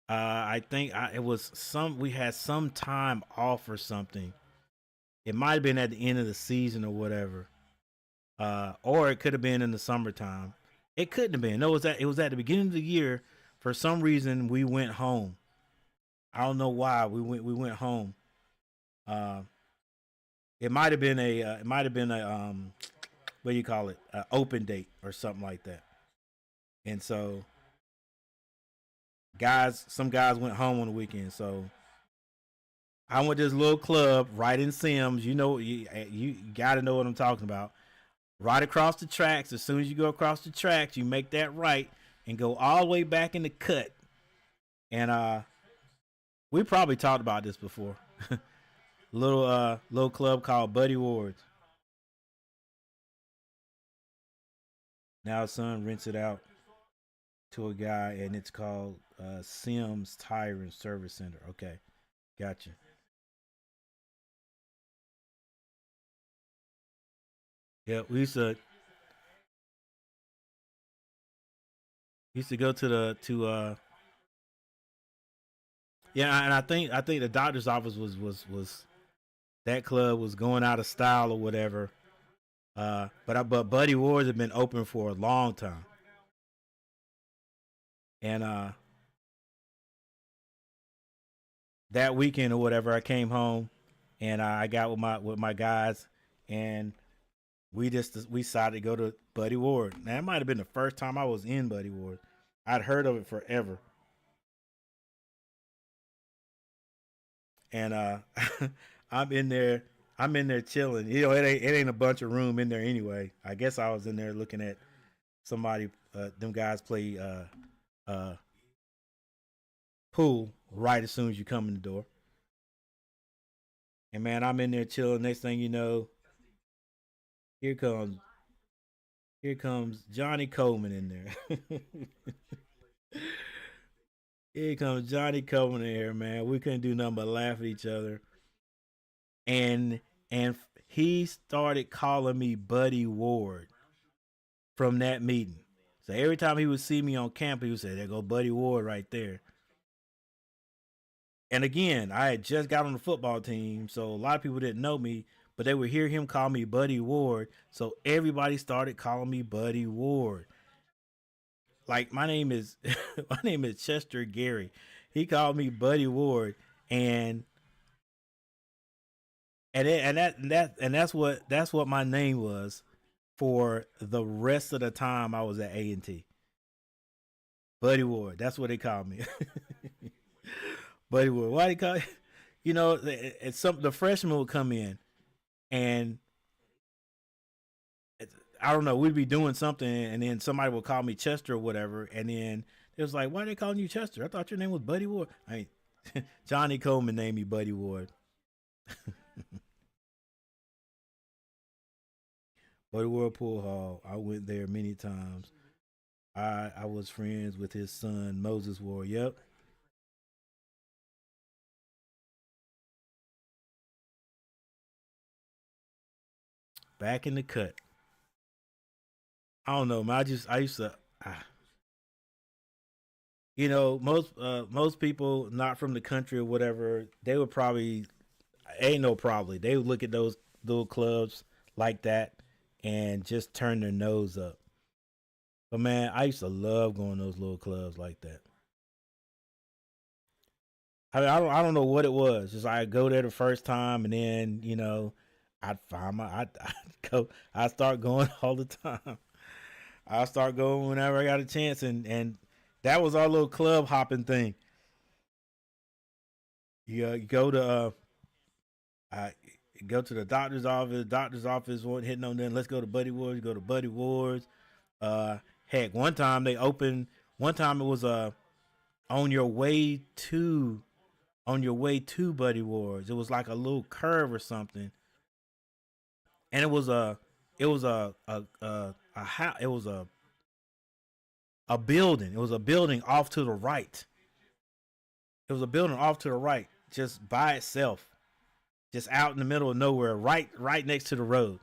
I think it was we had some time off or something. It might have been at the end of the season or whatever, or it could have been in the summertime. It couldn't have been. No, it was at the beginning of the year. For some reason, we went home. I don't know why we went home. Uh, it might have been a what do you call it, open date or something like that. And so some guys went home on the weekend. So I went to this little club right in Sims. You got to know what I'm talking about. Right across the tracks. As soon as you go across the tracks, you make that right and go all the way back in the cut. And we probably talked about this before. Little club called Buddy Ward's. Now son rents it out to a guy, and it's called Sims Tire and Service Center. Okay, gotcha. Yeah, we used to go to the to yeah, and I think the doctor's office was that club was going out of style or whatever. But Buddy Ward's had been open for a long time, and that weekend or whatever, I came home, and I got with my guys, and we decided to go to Buddy Ward. Now, that might have been the first time I was in Buddy Ward. I'd heard of it forever, and I'm in there. I'm in there chilling. It ain't a bunch of room in there anyway. I guess I was in there looking at somebody. Them guys play uh, pool right as soon as you come in the door. And man, I'm in there chilling. Next thing you know, here comes here comes Johnny Coleman in there. Here comes Johnny Coleman in here, man. We couldn't do nothing but laugh at each other. And he started calling me Buddy Ward from that meeting. So every time he would see me on campus, he would say, "There go Buddy Ward right there." And again, I had just got on the football team, so a lot of people didn't know me, but they would hear him call me Buddy Ward. So everybody started calling me Buddy Ward. Like my name is my name is Chester Gary. He called me Buddy Ward, and that's what my name was for the rest of the time I was at A&T. Buddy Ward. That's what they called me. Buddy Ward. Why they call it? It's some the freshmen would come in, and I don't know. We'd be doing something, and then somebody would call me Chester or whatever, and then it was like, "Why are they calling you Chester? I thought your name was Buddy Ward." I mean, Johnny Coleman named me Buddy Ward. Buddy Ward Pool Hall. I went there many times. I was friends with his son Moses Ward. Yep. Back in the cut. I don't know, man. I used to most people not from the country or whatever, they would probably ain't no probably. They would look at those little clubs like that and just turn their nose up. But man, I used to love going to those little clubs like that. I don't know what it was. Just I go there the first time, and then I'd find I start going all the time. I start going whenever I got a chance, and that was our little club hopping thing. You go to I go to the doctor's office. Doctor's office wasn't hitting on them. Let's go to Buddy Ward's. Go to Buddy Ward's. Uh, Heck, one time they opened. One time it was on your way to Buddy Ward's. It was like a little curve or something, and it was it was a building. It was a building off to the right. It was a building off to the right, just by itself, just out in the middle of nowhere, right next to the road.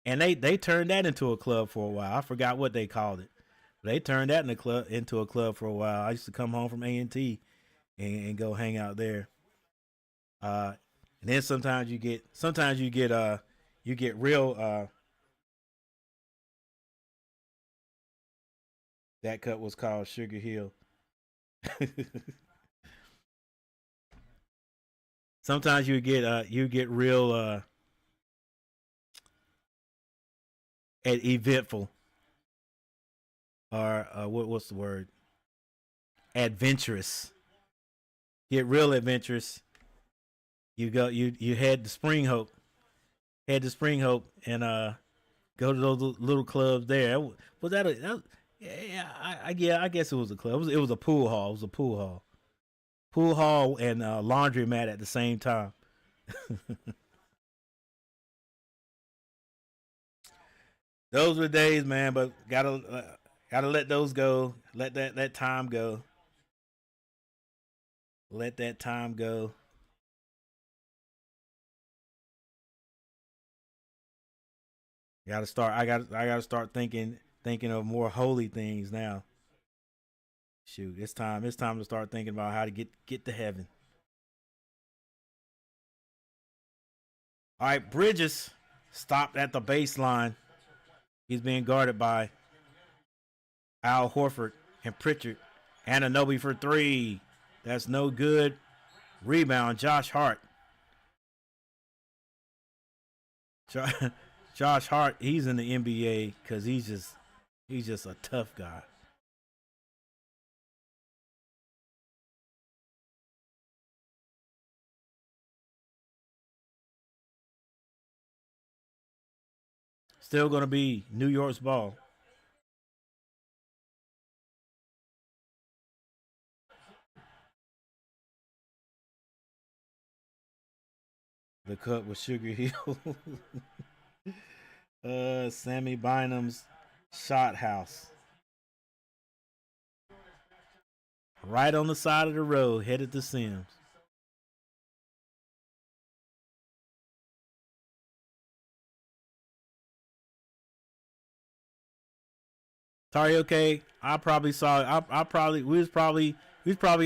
And they turned that into a club for a while. I forgot what they called it. They turned that into a club for a while. I used to come home from A&T and go hang out there. And then you get real that cut was called Sugar Hill. Sometimes you get real eventful, or what's the word? Adventurous. Get real adventurous. You head to Spring Hope, and go to those little clubs there. Was that a that, yeah, I guess it was a club. It was a pool hall. It was a pool hall, and laundromat at the same time. Those were days, man. But gotta let those go. Let that time go. Let that time go. Gotta start. I gotta start thinking of more holy things now. Shoot, it's time. It's time to start thinking about how to get to heaven. All right, Bridges stopped at the baseline. He's being guarded by Al Horford and Pritchard. Ananobi for three. That's no good. Rebound, Josh Hart. Josh Hart, he's in the NBA because he's just a tough guy. Still going to be New York's ball. The cut with Sugar Hill. Sammy Bynum's shot house. Right on the side of the road, headed to Sims. Tarioke, I probably saw. We was probably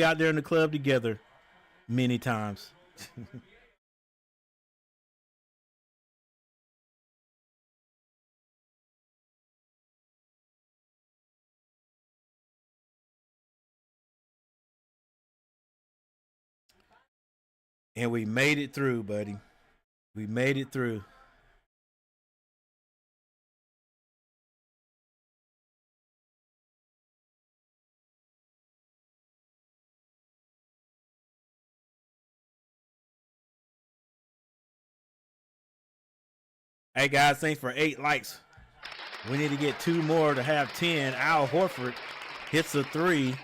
out there in the club together many times. And we made it through, buddy. We made it through. Hey guys, thanks for 8 likes. We need to get 2 more to have 10. Al Horford hits a 3.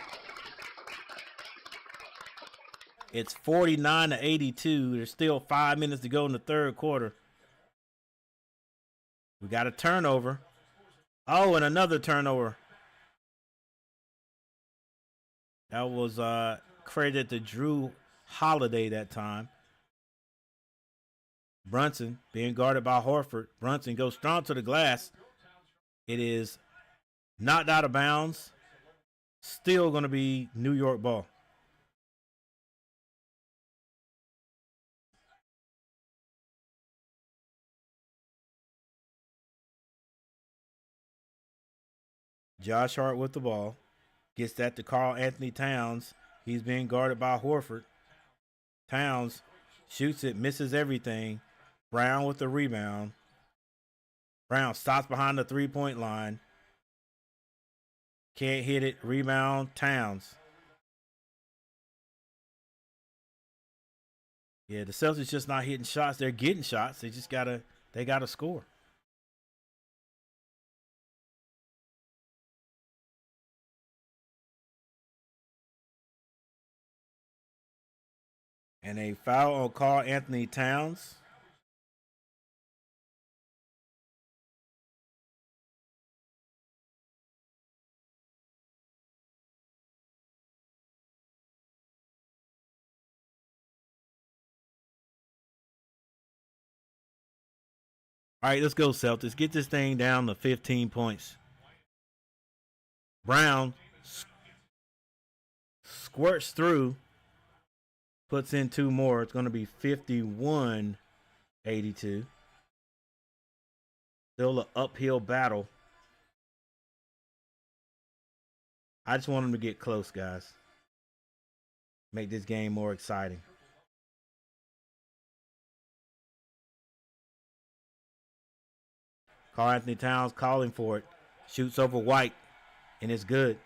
It's 49-82. There's still 5 minutes to go in the third quarter. We got a turnover. Oh, and another turnover. That was credited to Drew Holiday that time. Brunson being guarded by Horford. Brunson goes strong to the glass. It is knocked out of bounds. Still going to be New York ball. Josh Hart with the ball. Gets that to Karl Anthony Towns. He's being guarded by Horford. Towns shoots it, misses everything. Brown with the rebound. Brown stops behind the three-point line. Can't hit it. Rebound, Towns. Yeah, the Celtics just not hitting shots. They're getting shots. They gotta score. And a foul on Karl Anthony Towns. All right, let's go, Celtics. Get this thing down to 15 points. Brown squirts through, puts in 2 more. It's going to be 51-82. Still an uphill battle. I just want them to get close, guys. Make this game more exciting. Karl Anthony Towns calling for it. Shoots over White, and it's good.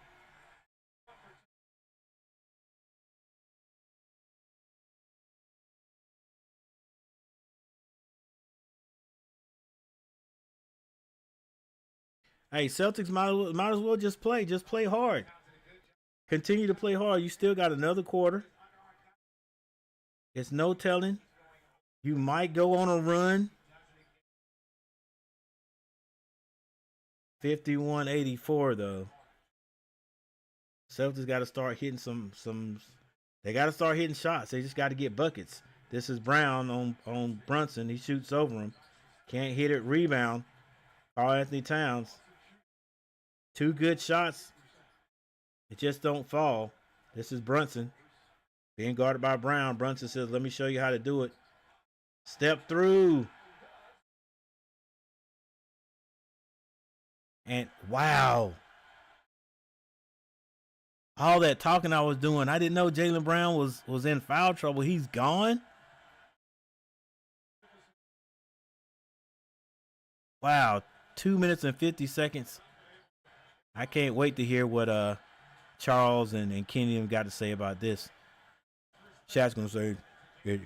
Hey, Celtics might as well just play. Just play hard. Continue to play hard. You still got another quarter. It's no telling. You might go on a run. 51-84 though. Celtics got to start hitting some. They got to start hitting shots. They just got to get buckets. This is Brown on Brunson. He shoots over him. Can't hit it. Rebound. Karl Anthony Towns. 2 good shots. It just don't fall. This is Brunson being guarded by Brown. Brunson says, "Let me show you how to do it." Step through. And wow. All that talking I was doing, I didn't know Jaylen Brown was in foul trouble. He's gone. Wow. 2 minutes and 50 seconds. I can't wait to hear what Charles and Kenny have got to say about this. Shaq's going to say, it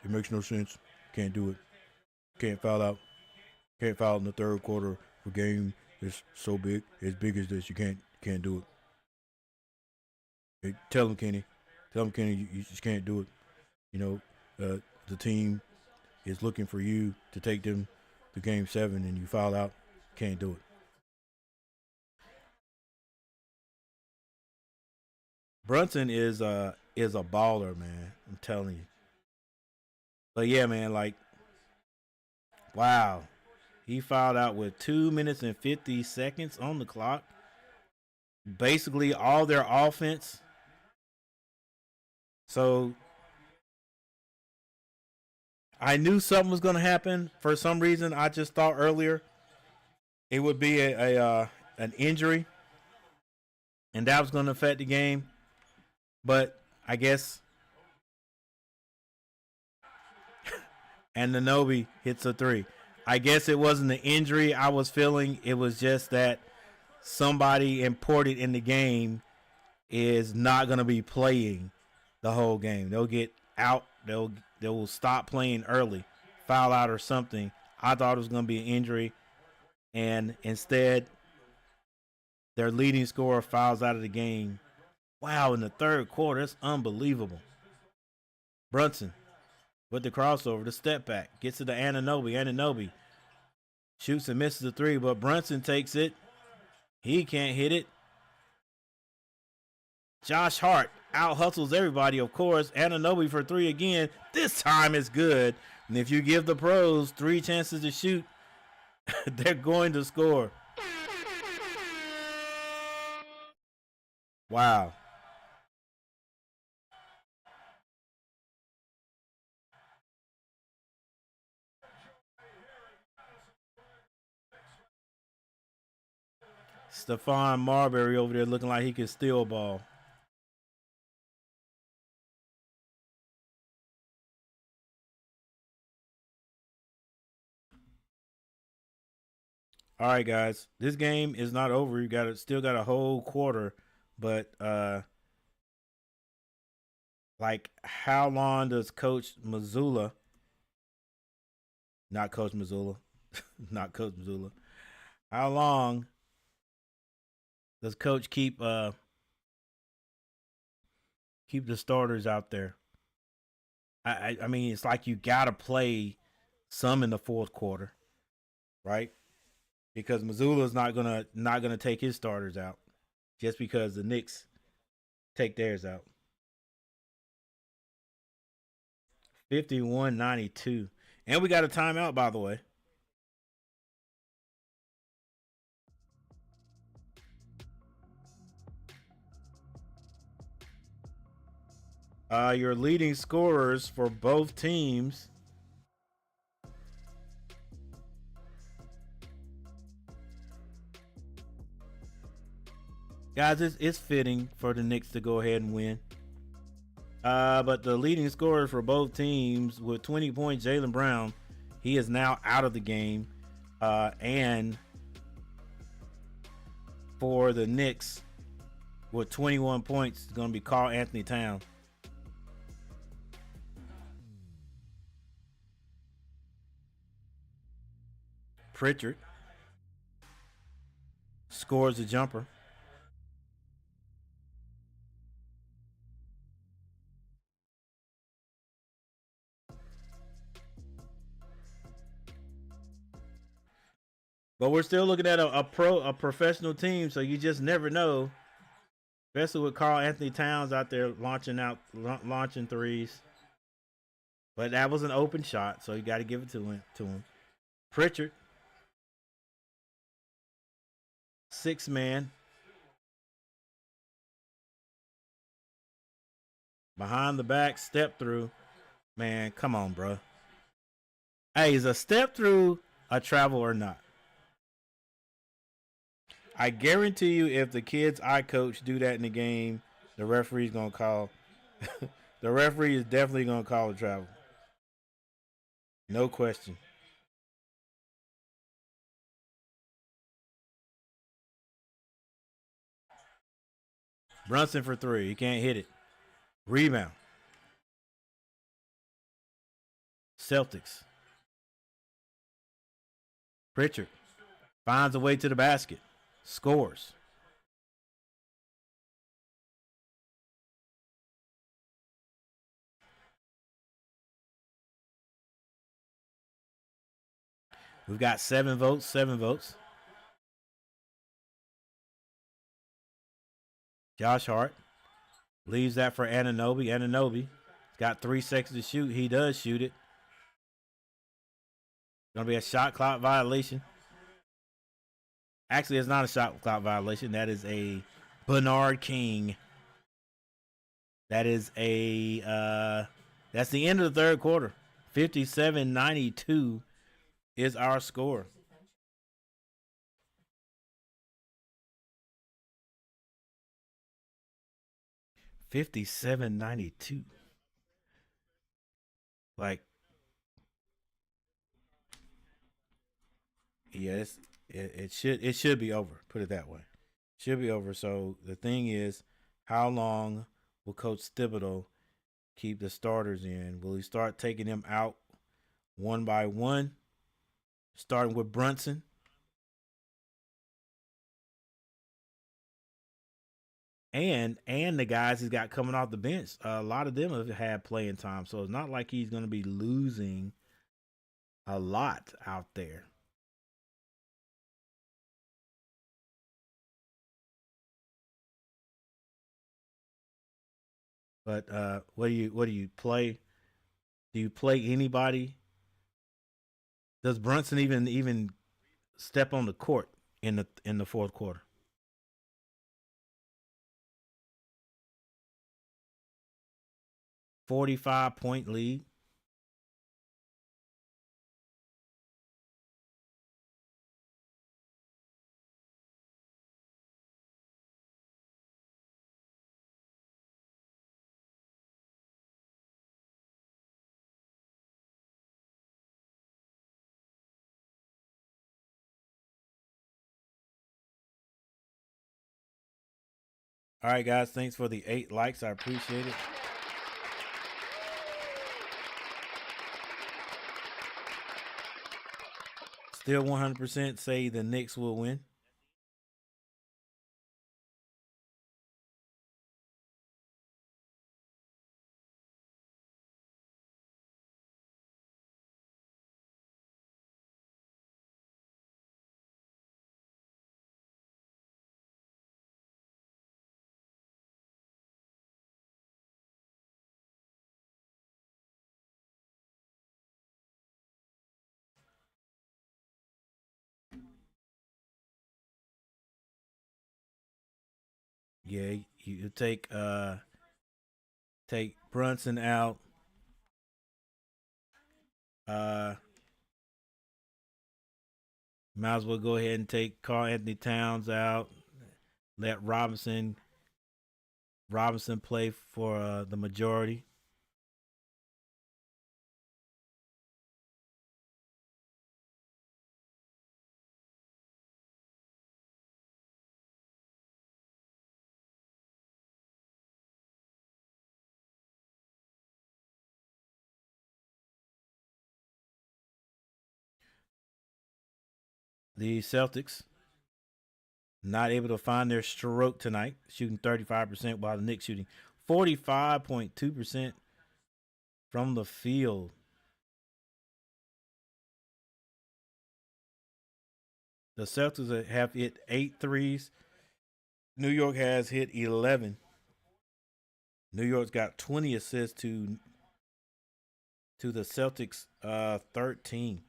makes no sense. Can't do it. Can't foul out. Can't foul in the third quarter. The game is so big, as big as this, you can't do it. Hey, tell him, Kenny. Tell him, Kenny, you just can't do it. You know, the team is looking for you to take them to game 7, and you foul out. Can't do it. Brunson is a baller, man. I'm telling you. But yeah, man, like, wow. He fouled out with 2 minutes and 50 seconds on the clock. Basically all their offense. So I knew something was going to happen. For some reason, I just thought earlier it would be an injury, and that was going to affect the game. But I guess Anunoby hits a 3. I guess it wasn't the injury I was feeling. It was just that somebody important in the game is not going to be playing the whole game. They'll get out. They will stop playing early, foul out or something. I thought it was going to be an injury, and instead, their leading scorer fouls out of the game. Wow, in the third quarter, that's unbelievable. Brunson with the crossover, the step back, gets to the Anunoby. Anunoby shoots and misses the 3, but Brunson takes it. He can't hit it. Josh Hart out hustles everybody, of course. Anunoby for 3 again. This time is good. And if you give the pros 3 chances to shoot, they're going to score. Wow. Stephon Marbury over there looking like he could steal a ball. All right, guys. This game is not over. You still got a whole quarter, but like, how long does Coach Mazzulla, not Coach Mazzulla, not Coach Mazzulla, how long does Coach keep the starters out there? I mean, it's like you gotta play some in the fourth quarter, right? Because Missoula's not gonna take his starters out just because the Knicks take theirs out. 51-92. And we got a timeout, by the way. Your leading scorers for both teams. Guys, it's fitting for the Knicks to go ahead and win. But the leading scorers for both teams with 20 points, Jaylen Brown, he is now out of the game. And for the Knicks with 21 points, it's going to be Karl Anthony Towns. Pritchard scores a jumper. But we're still looking at a professional team, so you just never know. Especially with Karl Anthony Towns out there launching threes. But that was an open shot, so you got to give it to him. Pritchard, 6-man, behind the back, step through. Man, come on, bro. Hey, is a step through a travel or not? I guarantee you, if the kids I coach do that in the game, the referee's gonna call. The referee is definitely gonna call a travel. No question. Brunson for 3. He can't hit it. Rebound. Celtics. Pritchard finds a way to the basket. Scores. We've got 7 votes, 7 votes. Josh Hart leaves that for Anunoby. Anunoby's got 3 seconds to shoot. He does shoot it. Going to be a shot clock violation. Actually, it's not a shot clock violation. That is a Bernard King. That is that's the end of the third quarter. 57-92 is our score. $57.92. Like, yeah, it should be over. Put it that way. Should be over. So the thing is, how long will Coach Thibodeau keep the starters in? Will he start taking them out one by one, starting with Brunson? And the guys he's got coming off the bench, a lot of them have had playing time. So it's not like he's going to be losing a lot out there. But what do you play? Do you play anybody? Does Brunson even step on the court in the fourth quarter? $45-point lead. All right, guys. Thanks for the 8 likes. I appreciate it. Still 100% say the Knicks will win. Yeah, you take Brunson out. Might as well go ahead and take Karl-Anthony Towns out. Let Robinson play for the majority. The Celtics not able to find their stroke tonight, shooting 35%, while the Knicks shooting 45.2% from the field. The Celtics have hit 8 threes. New York has hit 11. New York's got 20 assists to the Celtics 13.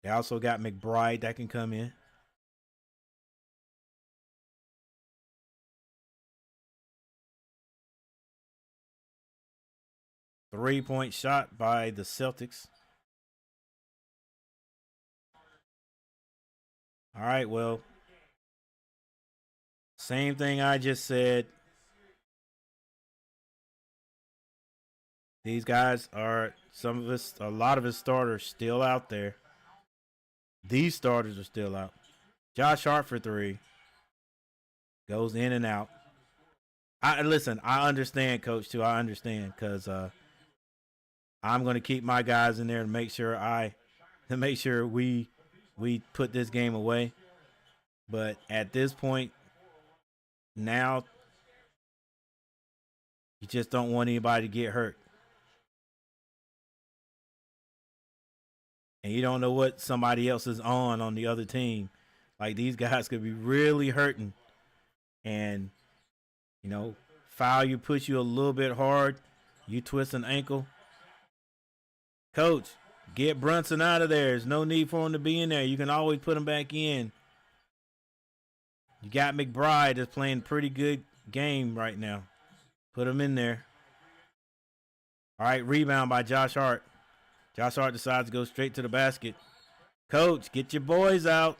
They also got McBride that can come in. Three-point shot by the Celtics. All right, well, same thing I just said. These guys are a lot of his starters still out there. These starters are still out. Josh Hart for 3. Goes in and out. I understand, Coach, too. I understand because I'm going to keep my guys in there to make sure we put this game away. But at this point, now you just don't want anybody to get hurt. And you don't know what somebody else is on the other team. Like, these guys could be really hurting. And, foul you, push you a little bit hard, you twist an ankle. Coach, get Brunson out of there. There's no need for him to be in there. You can always put him back in. You got McBride that's playing pretty good game right now. Put him in there. All right, rebound by Josh Hart. Josh Hart decides to go straight to the basket. Coach, get your boys out.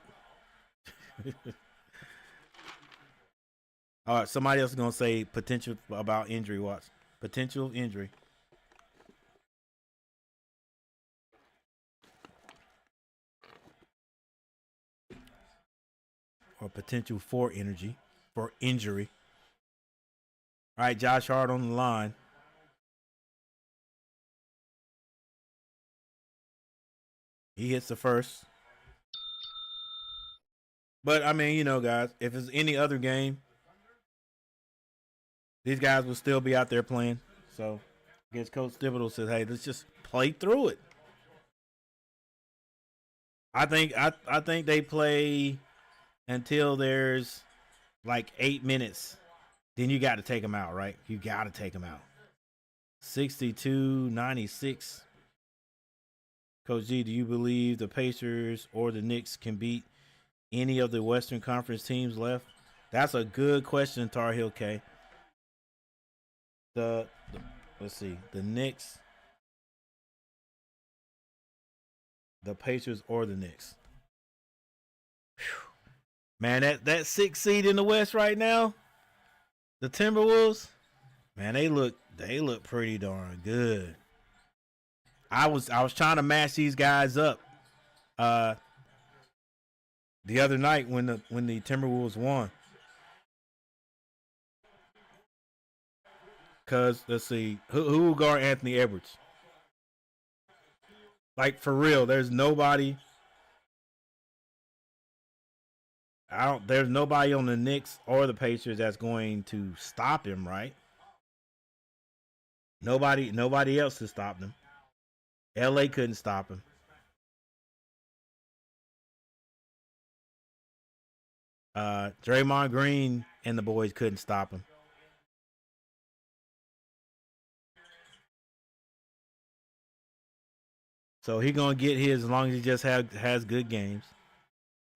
All right, somebody else is going to say potential about injury. Watch. Potential injury. Or potential for injury. All right, Josh Hart on the line. He hits the first. But, I mean, guys, if it's any other game, these guys will still be out there playing. So, I guess Coach Thibodeau says, hey, let's just play through it. I think they play until there's like 8 minutes. Then you got to take them out, right? You got to take them out. 62-96. Coach G, do you believe the Pacers or the Knicks can beat any of the Western Conference teams left? That's a good question, Tar Heel K. Let's see, the Knicks, the Pacers, or the Knicks. Whew. Man, that 6th seed in the West right now, the Timberwolves, man, they look pretty darn good. I was trying to match these guys up the other night when the Timberwolves won. Cause let's see, who will guard Anthony Edwards? Like, for real, there's nobody. There's nobody on the Knicks or the Pacers that's going to stop him, right? Nobody else has stopped him. LA couldn't stop him. Draymond Green and the boys couldn't stop him. So he's gonna get his as long as he just has good games.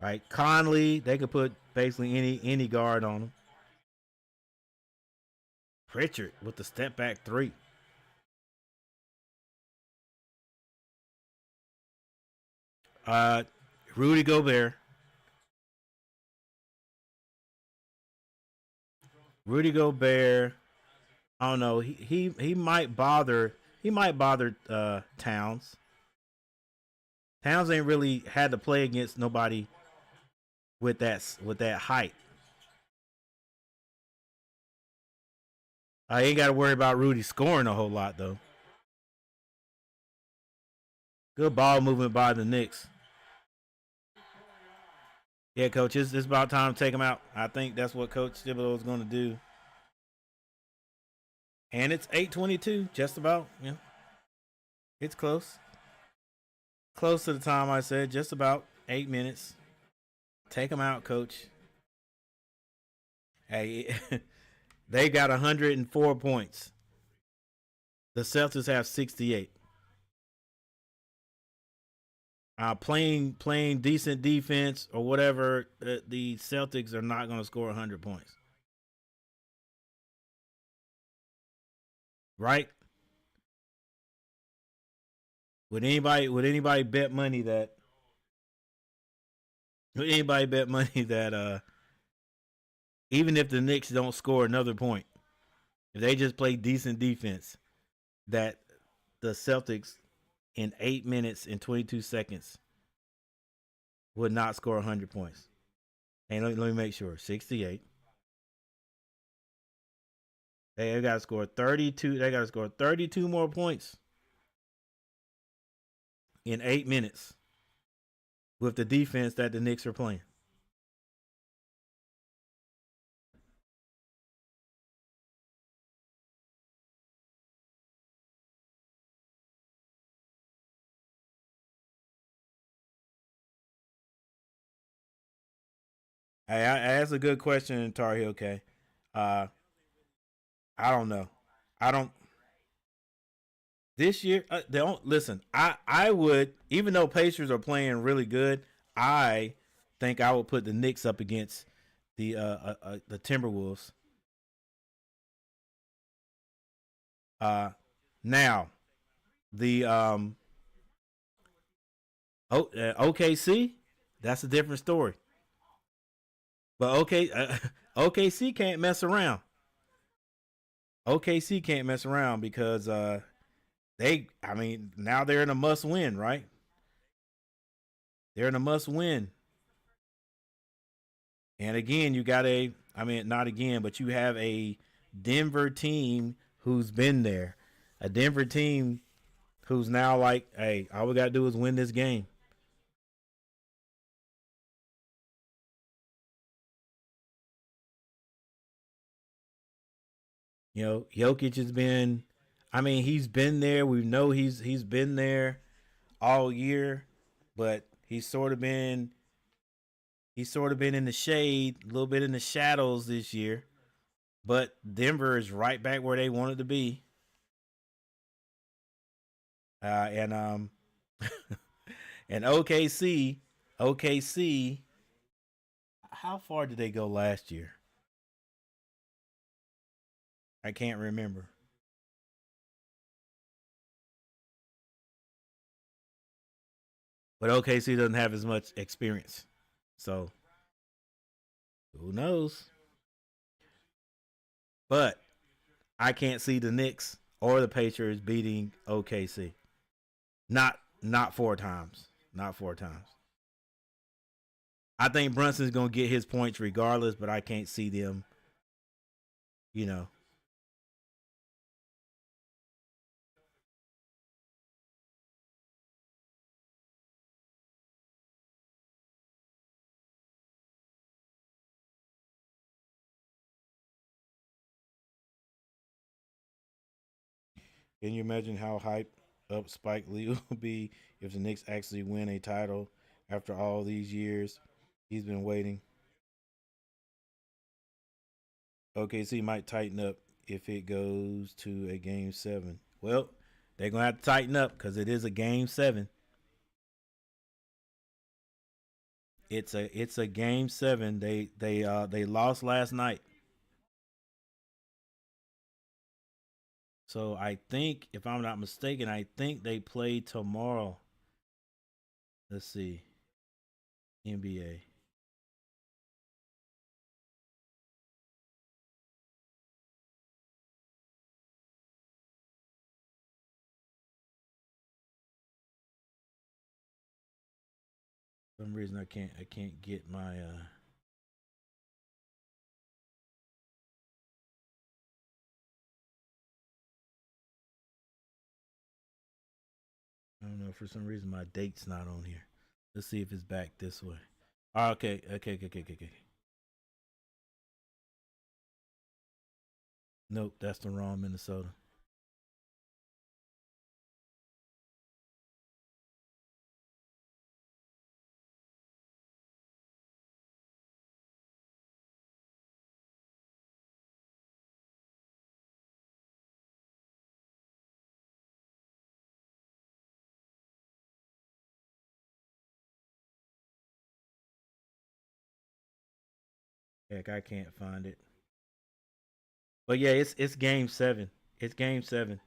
Right? Conley, they could put basically any guard on him. Pritchard with the step back 3. Rudy Gobert. I don't know. He might bother. He might bother Towns. Towns ain't really had to play against nobody with that height. I ain't got to worry about Rudy scoring a whole lot though. Good ball movement by the Knicks. Yeah, Coach, it's about time to take him out. I think that's what Coach Thibodeau is going to do. And it's 8:22, just about. Yeah, it's close. Close to the time I said, just about 8 minutes. Take him out, Coach. Hey, they got 104 points. The Celtics have 68. Playing decent defense or whatever, the Celtics are not going to score 100 points. Right? Would anybody bet money that even if the Knicks don't score another point, if they just play decent defense, that the Celtics in 8 minutes and 22 seconds would not score 100 points? And let me make sure. 68. They got to score 32. They got to score 32 more points in 8 minutes with the defense that the Knicks are playing. Hey, that's a good question, Tar Heel K. Uh, I don't know. I don't. This year, they don't listen. I would, even though Pacers are playing really good, I think I would put the Knicks up against the Timberwolves. Uh, Now the OKC, that's a different story. But OKC can't mess around. OKC can't mess around because I mean, now they're in a must win, right? They're in a must win. And again, you got I mean, not again, but you have a Denver team who's been there. A Denver team who's now like, hey, all we got to do is win this game. You know, Jokic has been, I mean, he's been there. We know he's been there all year, but he's sort of been in the shade, a little bit in the shadows this year. But Denver is right back where they wanted to be. And and OKC, how far did they go last year? I can't remember. But OKC doesn't have as much experience. So who knows? But I can't see the Knicks or the Patriots beating OKC. Not 4 times. Not 4 times. I think Brunson's gonna get his points regardless, but I can't see them, you know. Can you imagine how hyped up Spike Lee will be if the Knicks actually win a title after all these years? He's been waiting. OKC might tighten up if it goes to a game 7. Well, they're gonna have to tighten up because it is a game 7. It's a game 7. They lost last night. So I think, if I'm not mistaken, I think they play tomorrow. Let's see. NBA. For some reason I can't get my I don't know, for some reason my date's not on here. Let's see if it's back this way. Okay. Nope, that's the wrong Minnesota. Heck, I can't find it. But yeah, it's game 7. It's game 7.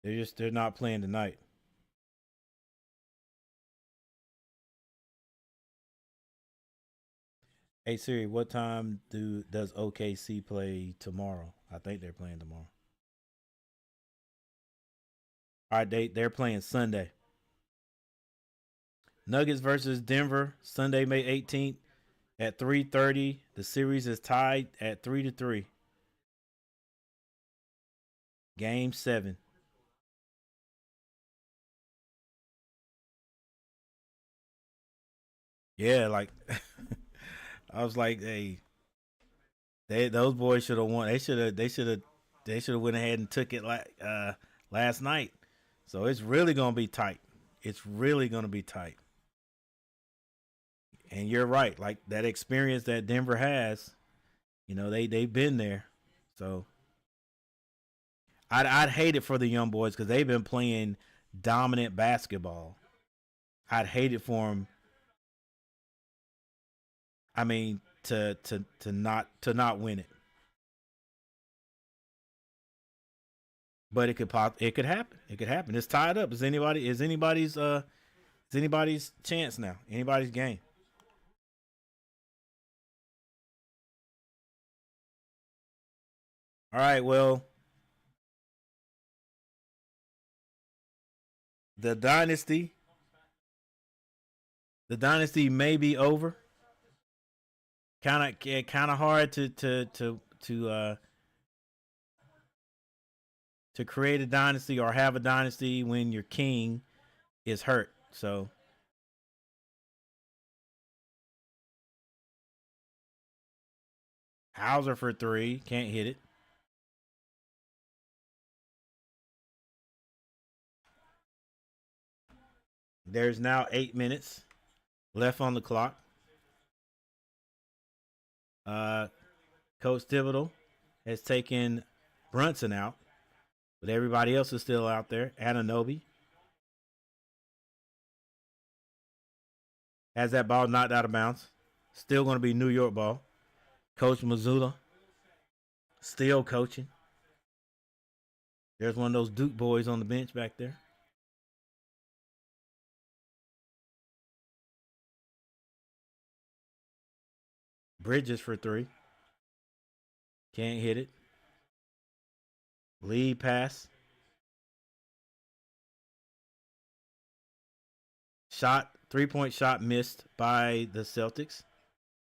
They're not playing tonight. Hey Siri, what time does OKC play tomorrow? I think they're playing tomorrow. All right, they're playing Sunday. Nuggets versus Denver, Sunday, May 18th at 3:30. The series is tied at 3-3. Game 7. Yeah, like I was like, hey, those boys should have won. They should have went ahead and took it like last night. So it's really gonna be tight. It's really gonna be tight. And you're right, like that experience that Denver has, they've been there. So I'd hate it for the young boys because they've been playing dominant basketball. I'd hate it for them. I mean, to not win it, but it could happen. It could happen. It's tied up. Is anybody's chance now? Anybody's game? All right. Well, the dynasty, the dynasty may be over. Kind of hard to create a dynasty or have a dynasty when your king is hurt. So Hauser for three, can't hit it. There's now 8 minutes left on the clock. Uh, Coach Thibodeau has taken Brunson out, but everybody else is still out there. Ananobi has that ball knocked out of bounds. Still going to be New York ball. Coach Mazzulla still coaching. There's one of those Duke boys on the bench back there. Bridges for three. Can't hit it. Lead pass. Shot, 3-point shot missed by the Celtics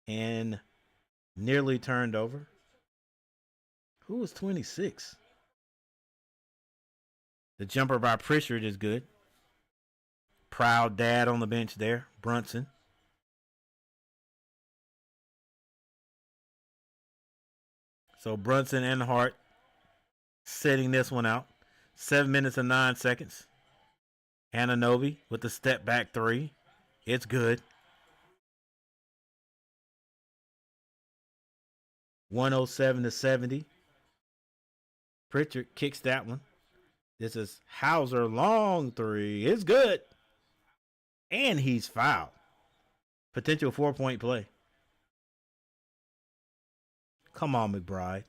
and nearly turned over. Who was 26? The jumper by Pritchard is good. Proud dad on the bench there, Brunson. So Brunson and Hart setting this one out. 7 minutes and 9 seconds. Ananobi with the step back three. It's good. 107-70. Pritchard kicks that one. This is Hauser, long three. It's good. And he's fouled. Potential 4-point play. Come on, McBride.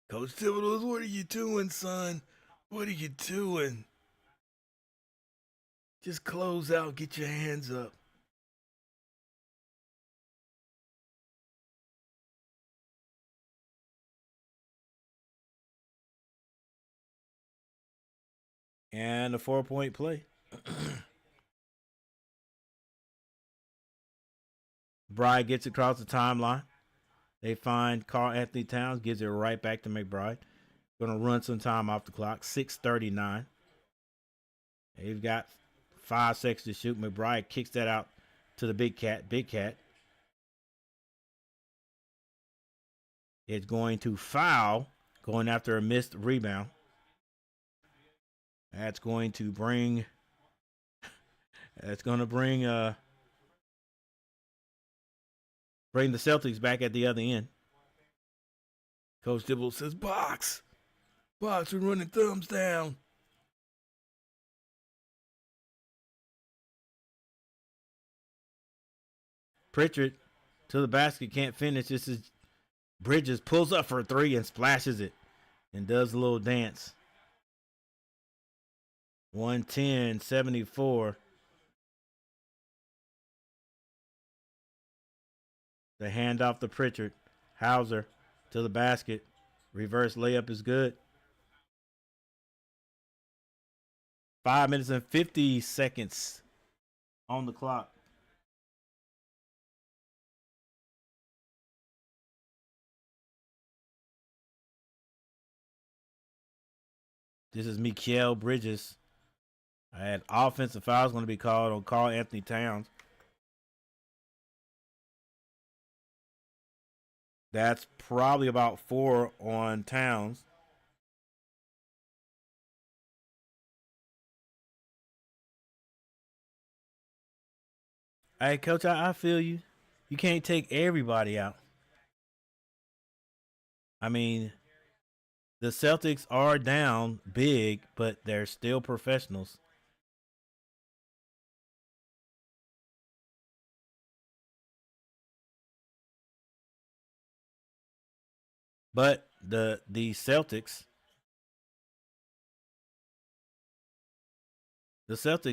Coach Thibodeau, what are you doing, son? What are you doing? Just close out. Get your hands up. And a 4-point play. Bride gets across the timeline. They find Karl Anthony Towns, gives it right back to McBride. Gonna run some time off the clock. 6:39. They've got 5 seconds to shoot. McBride kicks that out to the big cat. Big cat. It's going to foul, going after a missed rebound. That's going to bring. That's going to bring the Celtics back at the other end. Coach Dibble says, "Box, box, we're running thumbs down." Pritchard to the basket, can't finish. This is Bridges pulls up for a three and splashes it and does a little dance. 110-74. The handoff to Pritchard. Hauser to the basket. Reverse layup is good. 5 minutes and 50 seconds on the clock. This is Mikael Bridges. I had offensive fouls going to be called on Karl Anthony Towns. That's probably about 4 on Towns. Hey, Coach, I feel you. You can't take everybody out. I mean, the Celtics are down big, but they're still professionals. But the Celtics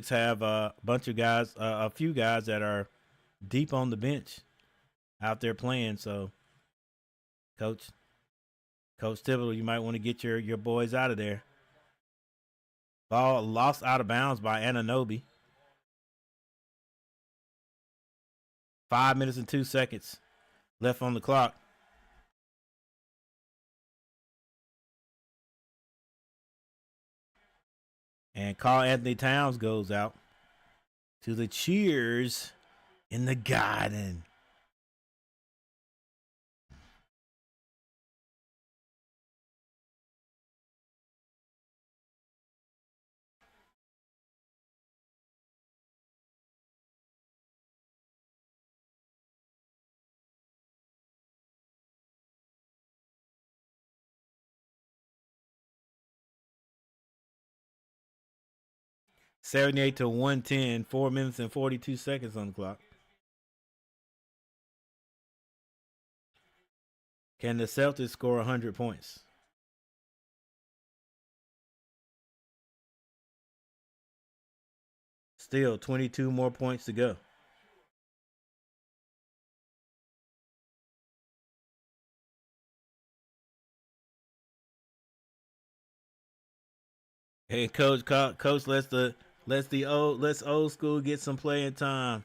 have a bunch of guys, a few guys that are deep on the bench out there playing. So, Coach Coach Thibodeau, you might want to get your boys out of there. Ball lost out of bounds by Anunoby. 5 minutes and 2 seconds left on the clock. And Karl Anthony Towns goes out to the cheers in the garden. '78 to 110, 4 minutes and 42 seconds on the clock. Can the Celtics score 100 points? Still 22 more points to go. Hey, coach, let's old school get some playing time.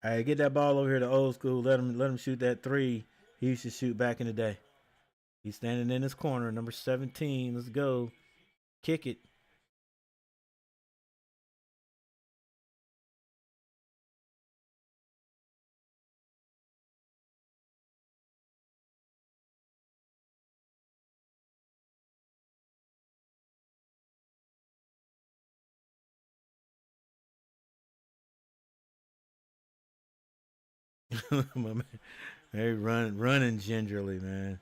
Hey, get that ball over here to old school. Let him shoot that three he used to shoot back in the day. He's standing in his corner, number 17. Let's go. Kick it. My man. Hey, running gingerly, man.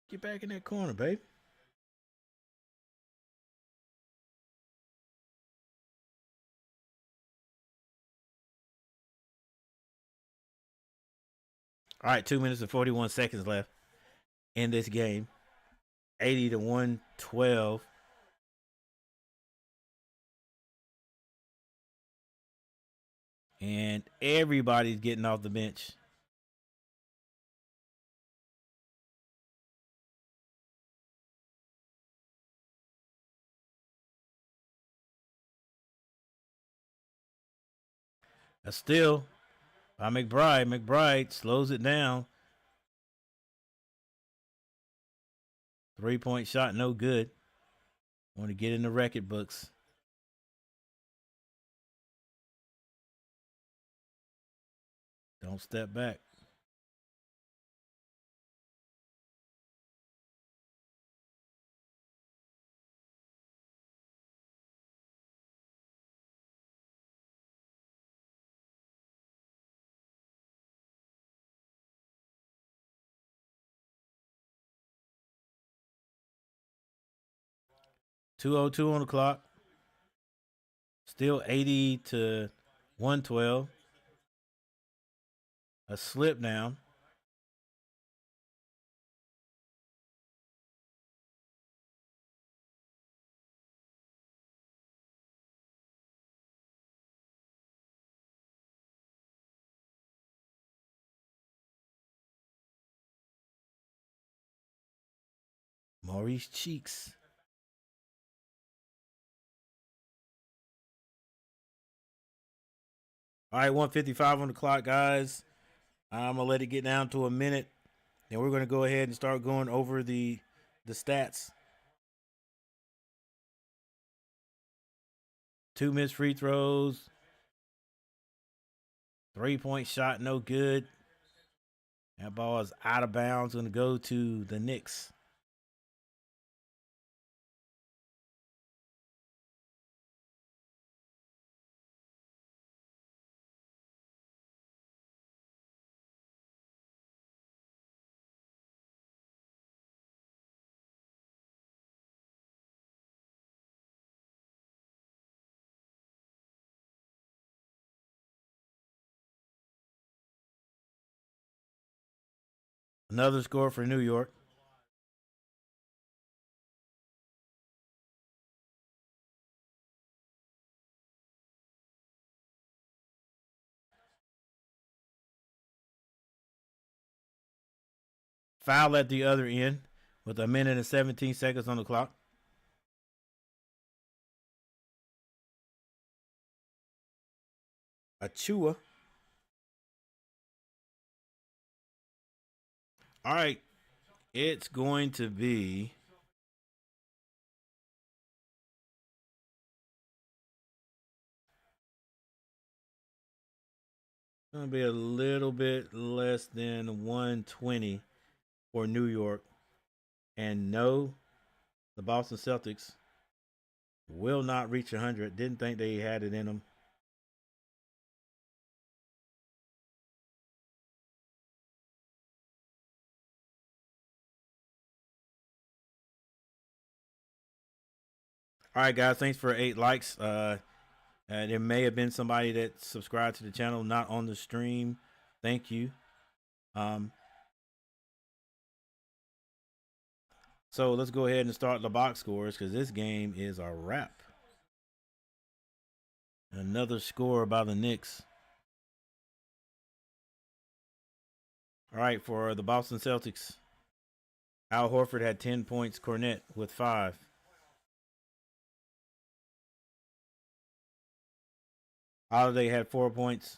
Get back in that corner, babe. All right, 2 minutes and 41 seconds left in this game. 80 to 112. And everybody's getting off the bench. A steal by McBride. McBride slows it down. 3-point shot, no good. Want to get in the record books. Don't step back. .202 on the clock. Still 80 to 112. A slip down. Maurice Cheeks. All right, 155 on the clock, guys. I'm gonna let it get down to a minute, and we're gonna go ahead and start going over the stats. 2 missed free throws. 3-point shot, no good. That ball is out of bounds. Going to go to the Knicks. Another score for New York. Foul at the other end with a minute and 17 seconds on the clock. Achua. All right. It's going to be a little bit less than 120 for New York. And no, the Boston Celtics will not reach 100. Didn't think they had it in them. All right, guys. Thanks for 8 likes. There may have been somebody that subscribed to the channel, not on the stream. Thank you. So let's go ahead and start the box scores because this game is a wrap. Another score by the Knicks. All right, for the Boston Celtics, Al Horford had 10 points. Cornette with 5. Holiday had 4 points.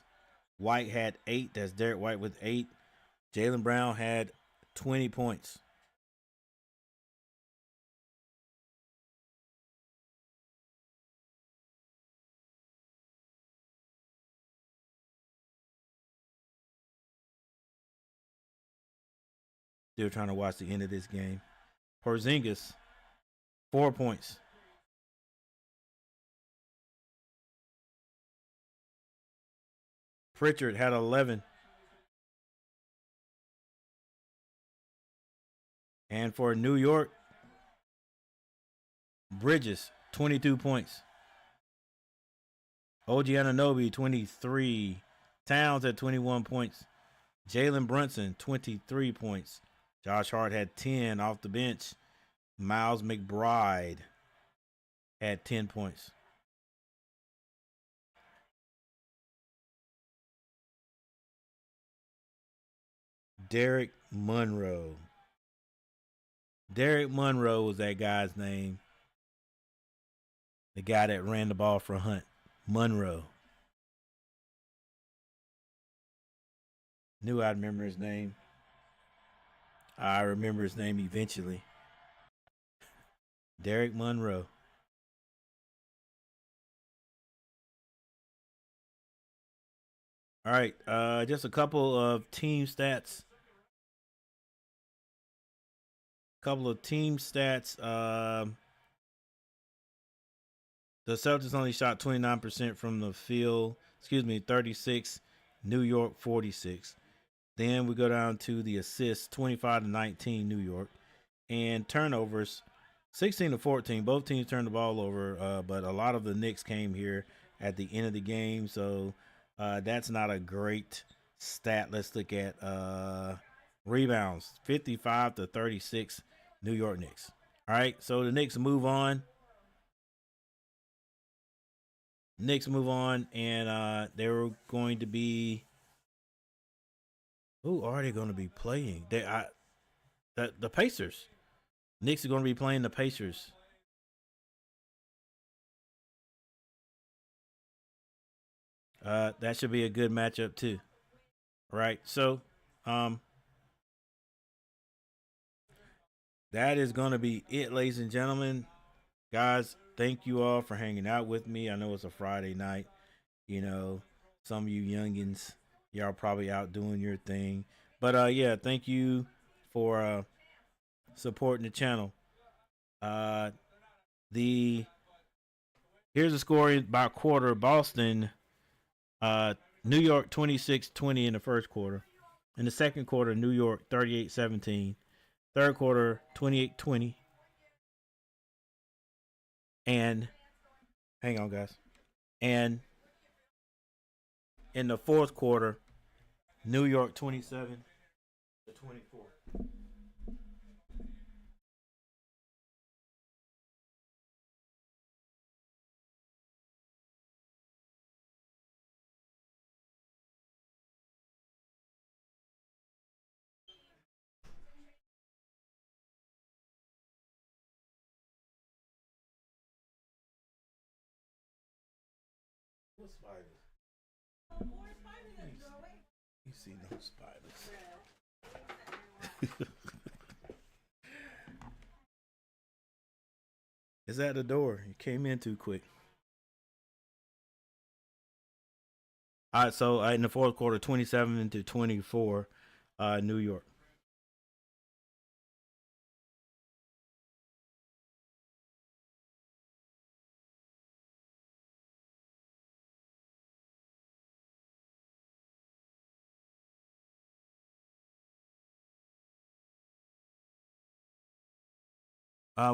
White had 8. That's Derek White with 8. Jaylen Brown had 20 points. Still trying to watch the end of this game. Porzingis, 4 points. Pritchard had 11. And for New York, Bridges, 22 points. OG Anunoby, 23. Towns at 21 points. Jalen Brunson, 23 points. Josh Hart had 10 off the bench. Miles McBride had 10 points. Derek Monroe. Derek Monroe was that guy's name. The guy that ran the ball for Hunt. Monroe. Knew I'd remember his name. I remember his name eventually. Derek Monroe. All right, just a couple of team stats. Couple of team stats. The Celtics only shot 29% from the field. 36. New York 46. Then we go down to the assists, 25 to 19, New York, and turnovers, 16 to 14. Both teams turned the ball over, but a lot of the Knicks came here at the end of the game, so that's not a great stat. Let's look at rebounds, 55 to 36, New York Knicks. All right, so the Knicks move on. And they were going to be. Who are they going to be playing? The Pacers. Knicks are going to be playing the Pacers. That should be a good matchup too. Right. So, that is going to be it, ladies and gentlemen. Guys, thank you all for hanging out with me. I know it's a Friday night. You know, some of you youngins, y'all probably out doing your thing. But yeah, thank you for supporting the channel. The Here's the score by quarter. Boston, New York 26-20 in the first quarter. In the second quarter, New York 38-17. Third quarter, 28-20. And hang on, guys. And in the fourth quarter, New York 27-24. What spiders? You see no spiders. It's at the door. You came in too quick. All right, so in the fourth quarter, 27-24, New York.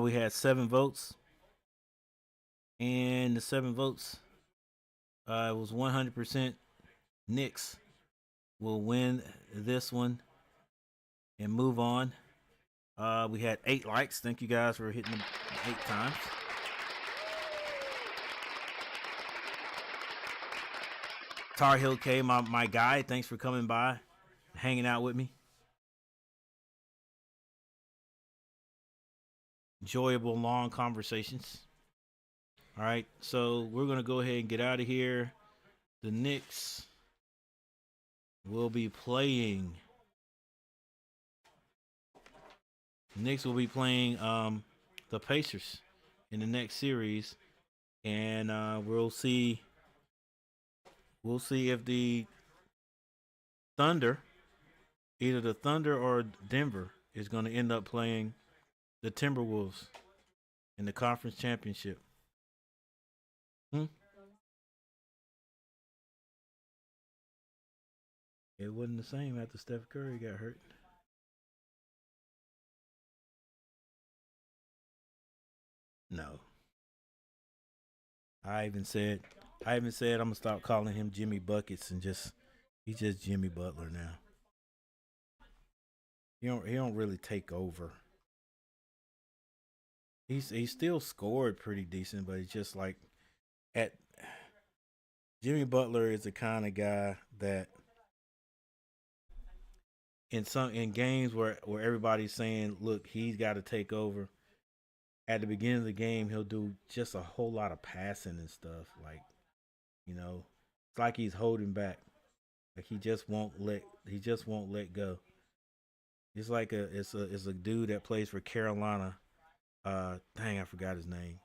We had 7 votes, and the 7 votes, it was 100% Knicks will win this one and move on. We had 8 likes. Thank you guys for hitting them 8 times. Tar Heel K, my guy, thanks for coming by, hanging out with me. Enjoyable long conversations. All right, so we're going to go ahead and get out of here. The Knicks will be playing. The Pacers in the next series, and we'll see if the Thunder, either the Thunder or Denver, is going to end up playing the Timberwolves in the conference championship. It wasn't the same after Steph Curry got hurt. No. I even said I'm gonna stop calling him Jimmy Buckets and he's just Jimmy Butler now. He don't really take over. He still scored pretty decent, but it's just like at Jimmy Butler is the kind of guy that in games where everybody's saying, look, he's got to take over. At the beginning of the game, he'll do just a whole lot of passing and stuff. Like, it's like he's holding back. Like he just won't let go. It's like it's a dude that plays for Carolina. Dang, I forgot his name.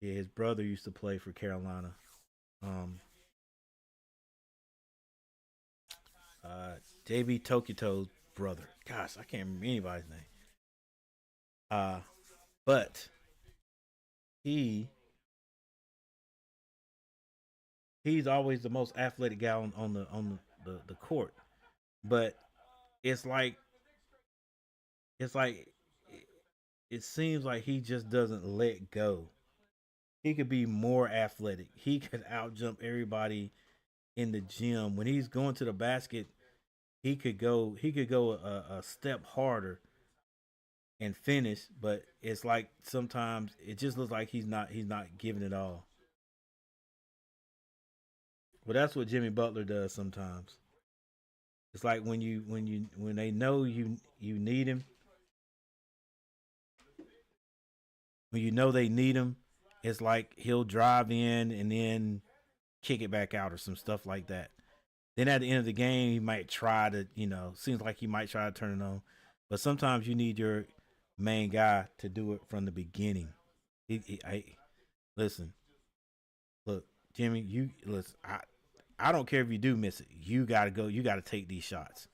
Yeah, his brother used to play for Carolina. Um, JB Tokito's brother. Gosh, I can't remember anybody's name. Uh, but he he's always the most athletic guy on the court. But it's like it's like it seems like he just doesn't let go. He could be more athletic. He could out jump everybody in the gym. When he's going to the basket, he could go a step harder and finish, but it's like sometimes it just looks like he's not giving it all. But that's what Jimmy Butler does sometimes. It's like when they know you need him, when you know they need him, it's like he'll drive in and then kick it back out or some stuff like that. Then at the end of the game, he might try to, seems like he might try to turn it on. But sometimes you need your main guy to do it from the beginning. Listen, look, Jimmy, you listen. I don't care if you do miss it. You gotta go. You gotta take these shots.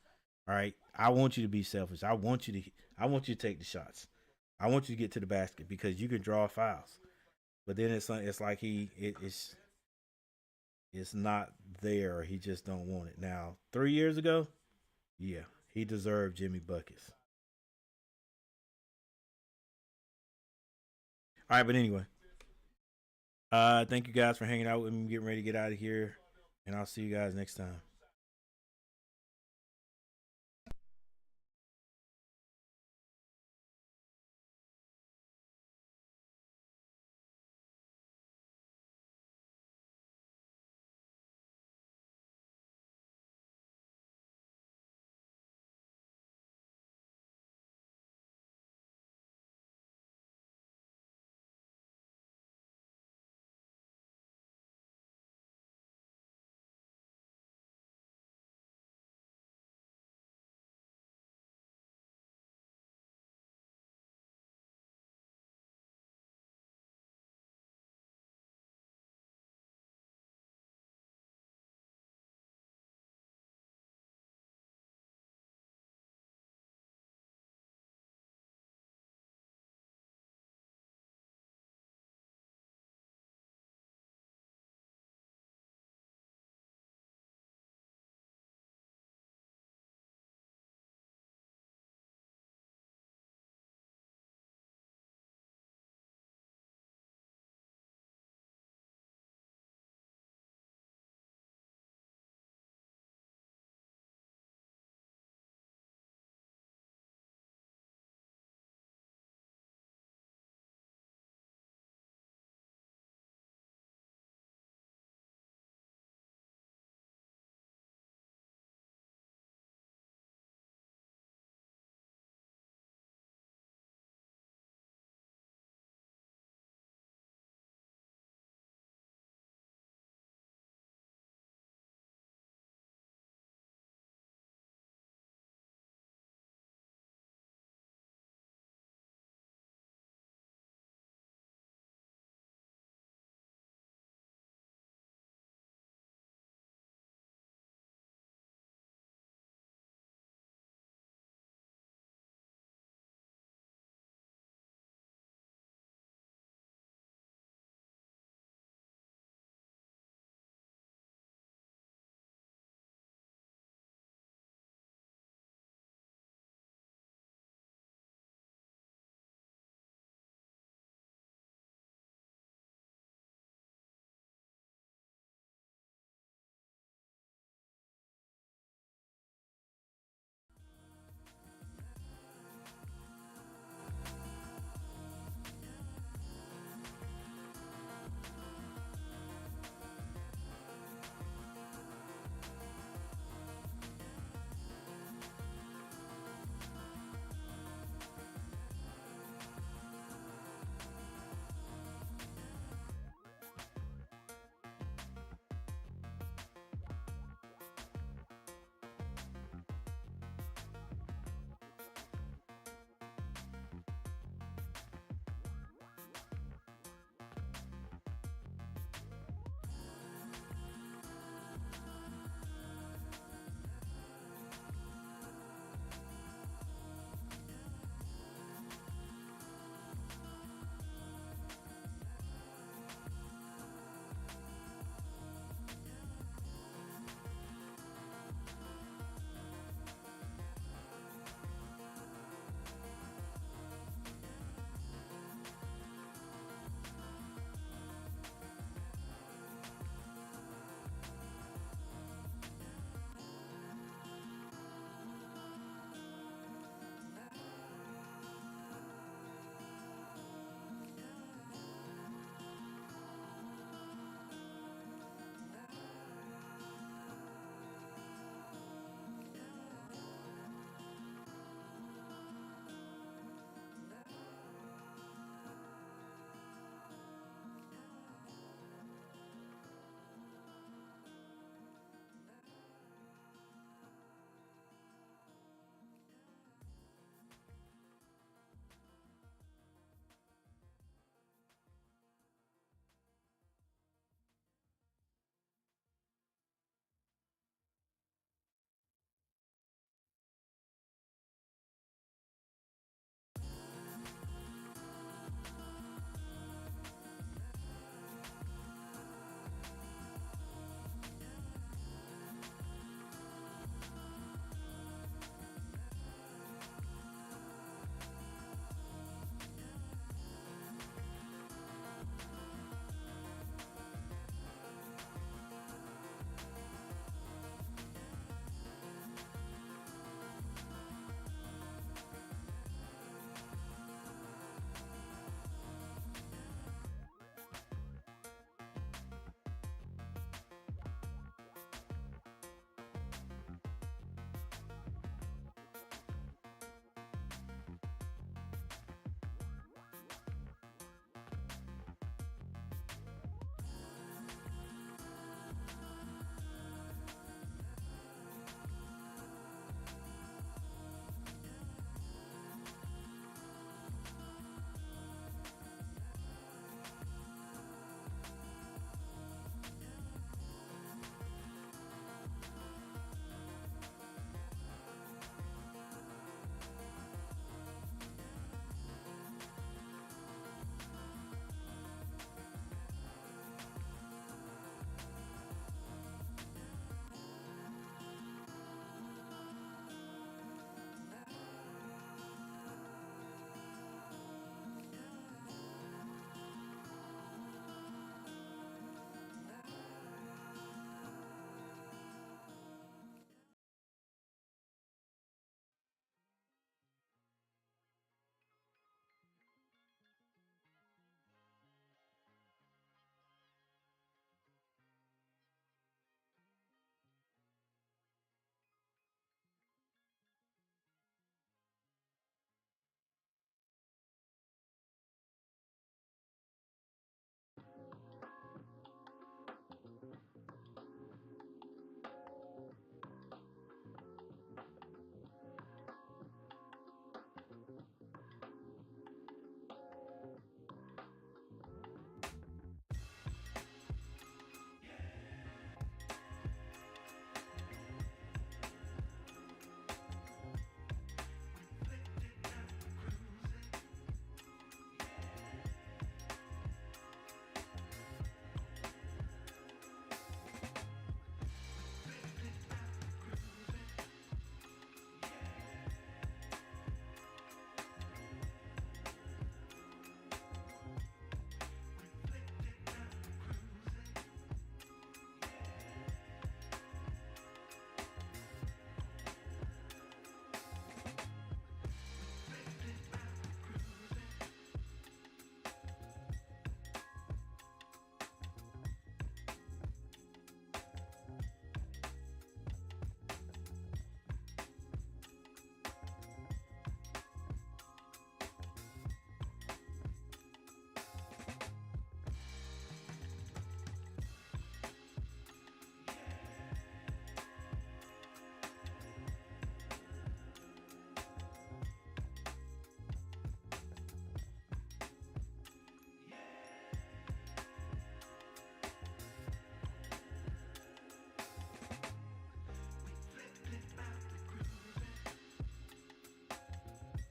All right. I want you to be selfish. I want you to take the shots. I want you to get to the basket because you can draw fouls. But then it's like it's not there. He just don't want it. Now, 3 years ago, yeah, he deserved Jimmy buckets. All right, but anyway, thank you guys for hanging out with me. I'm getting ready to get out of here, and I'll see you guys next time.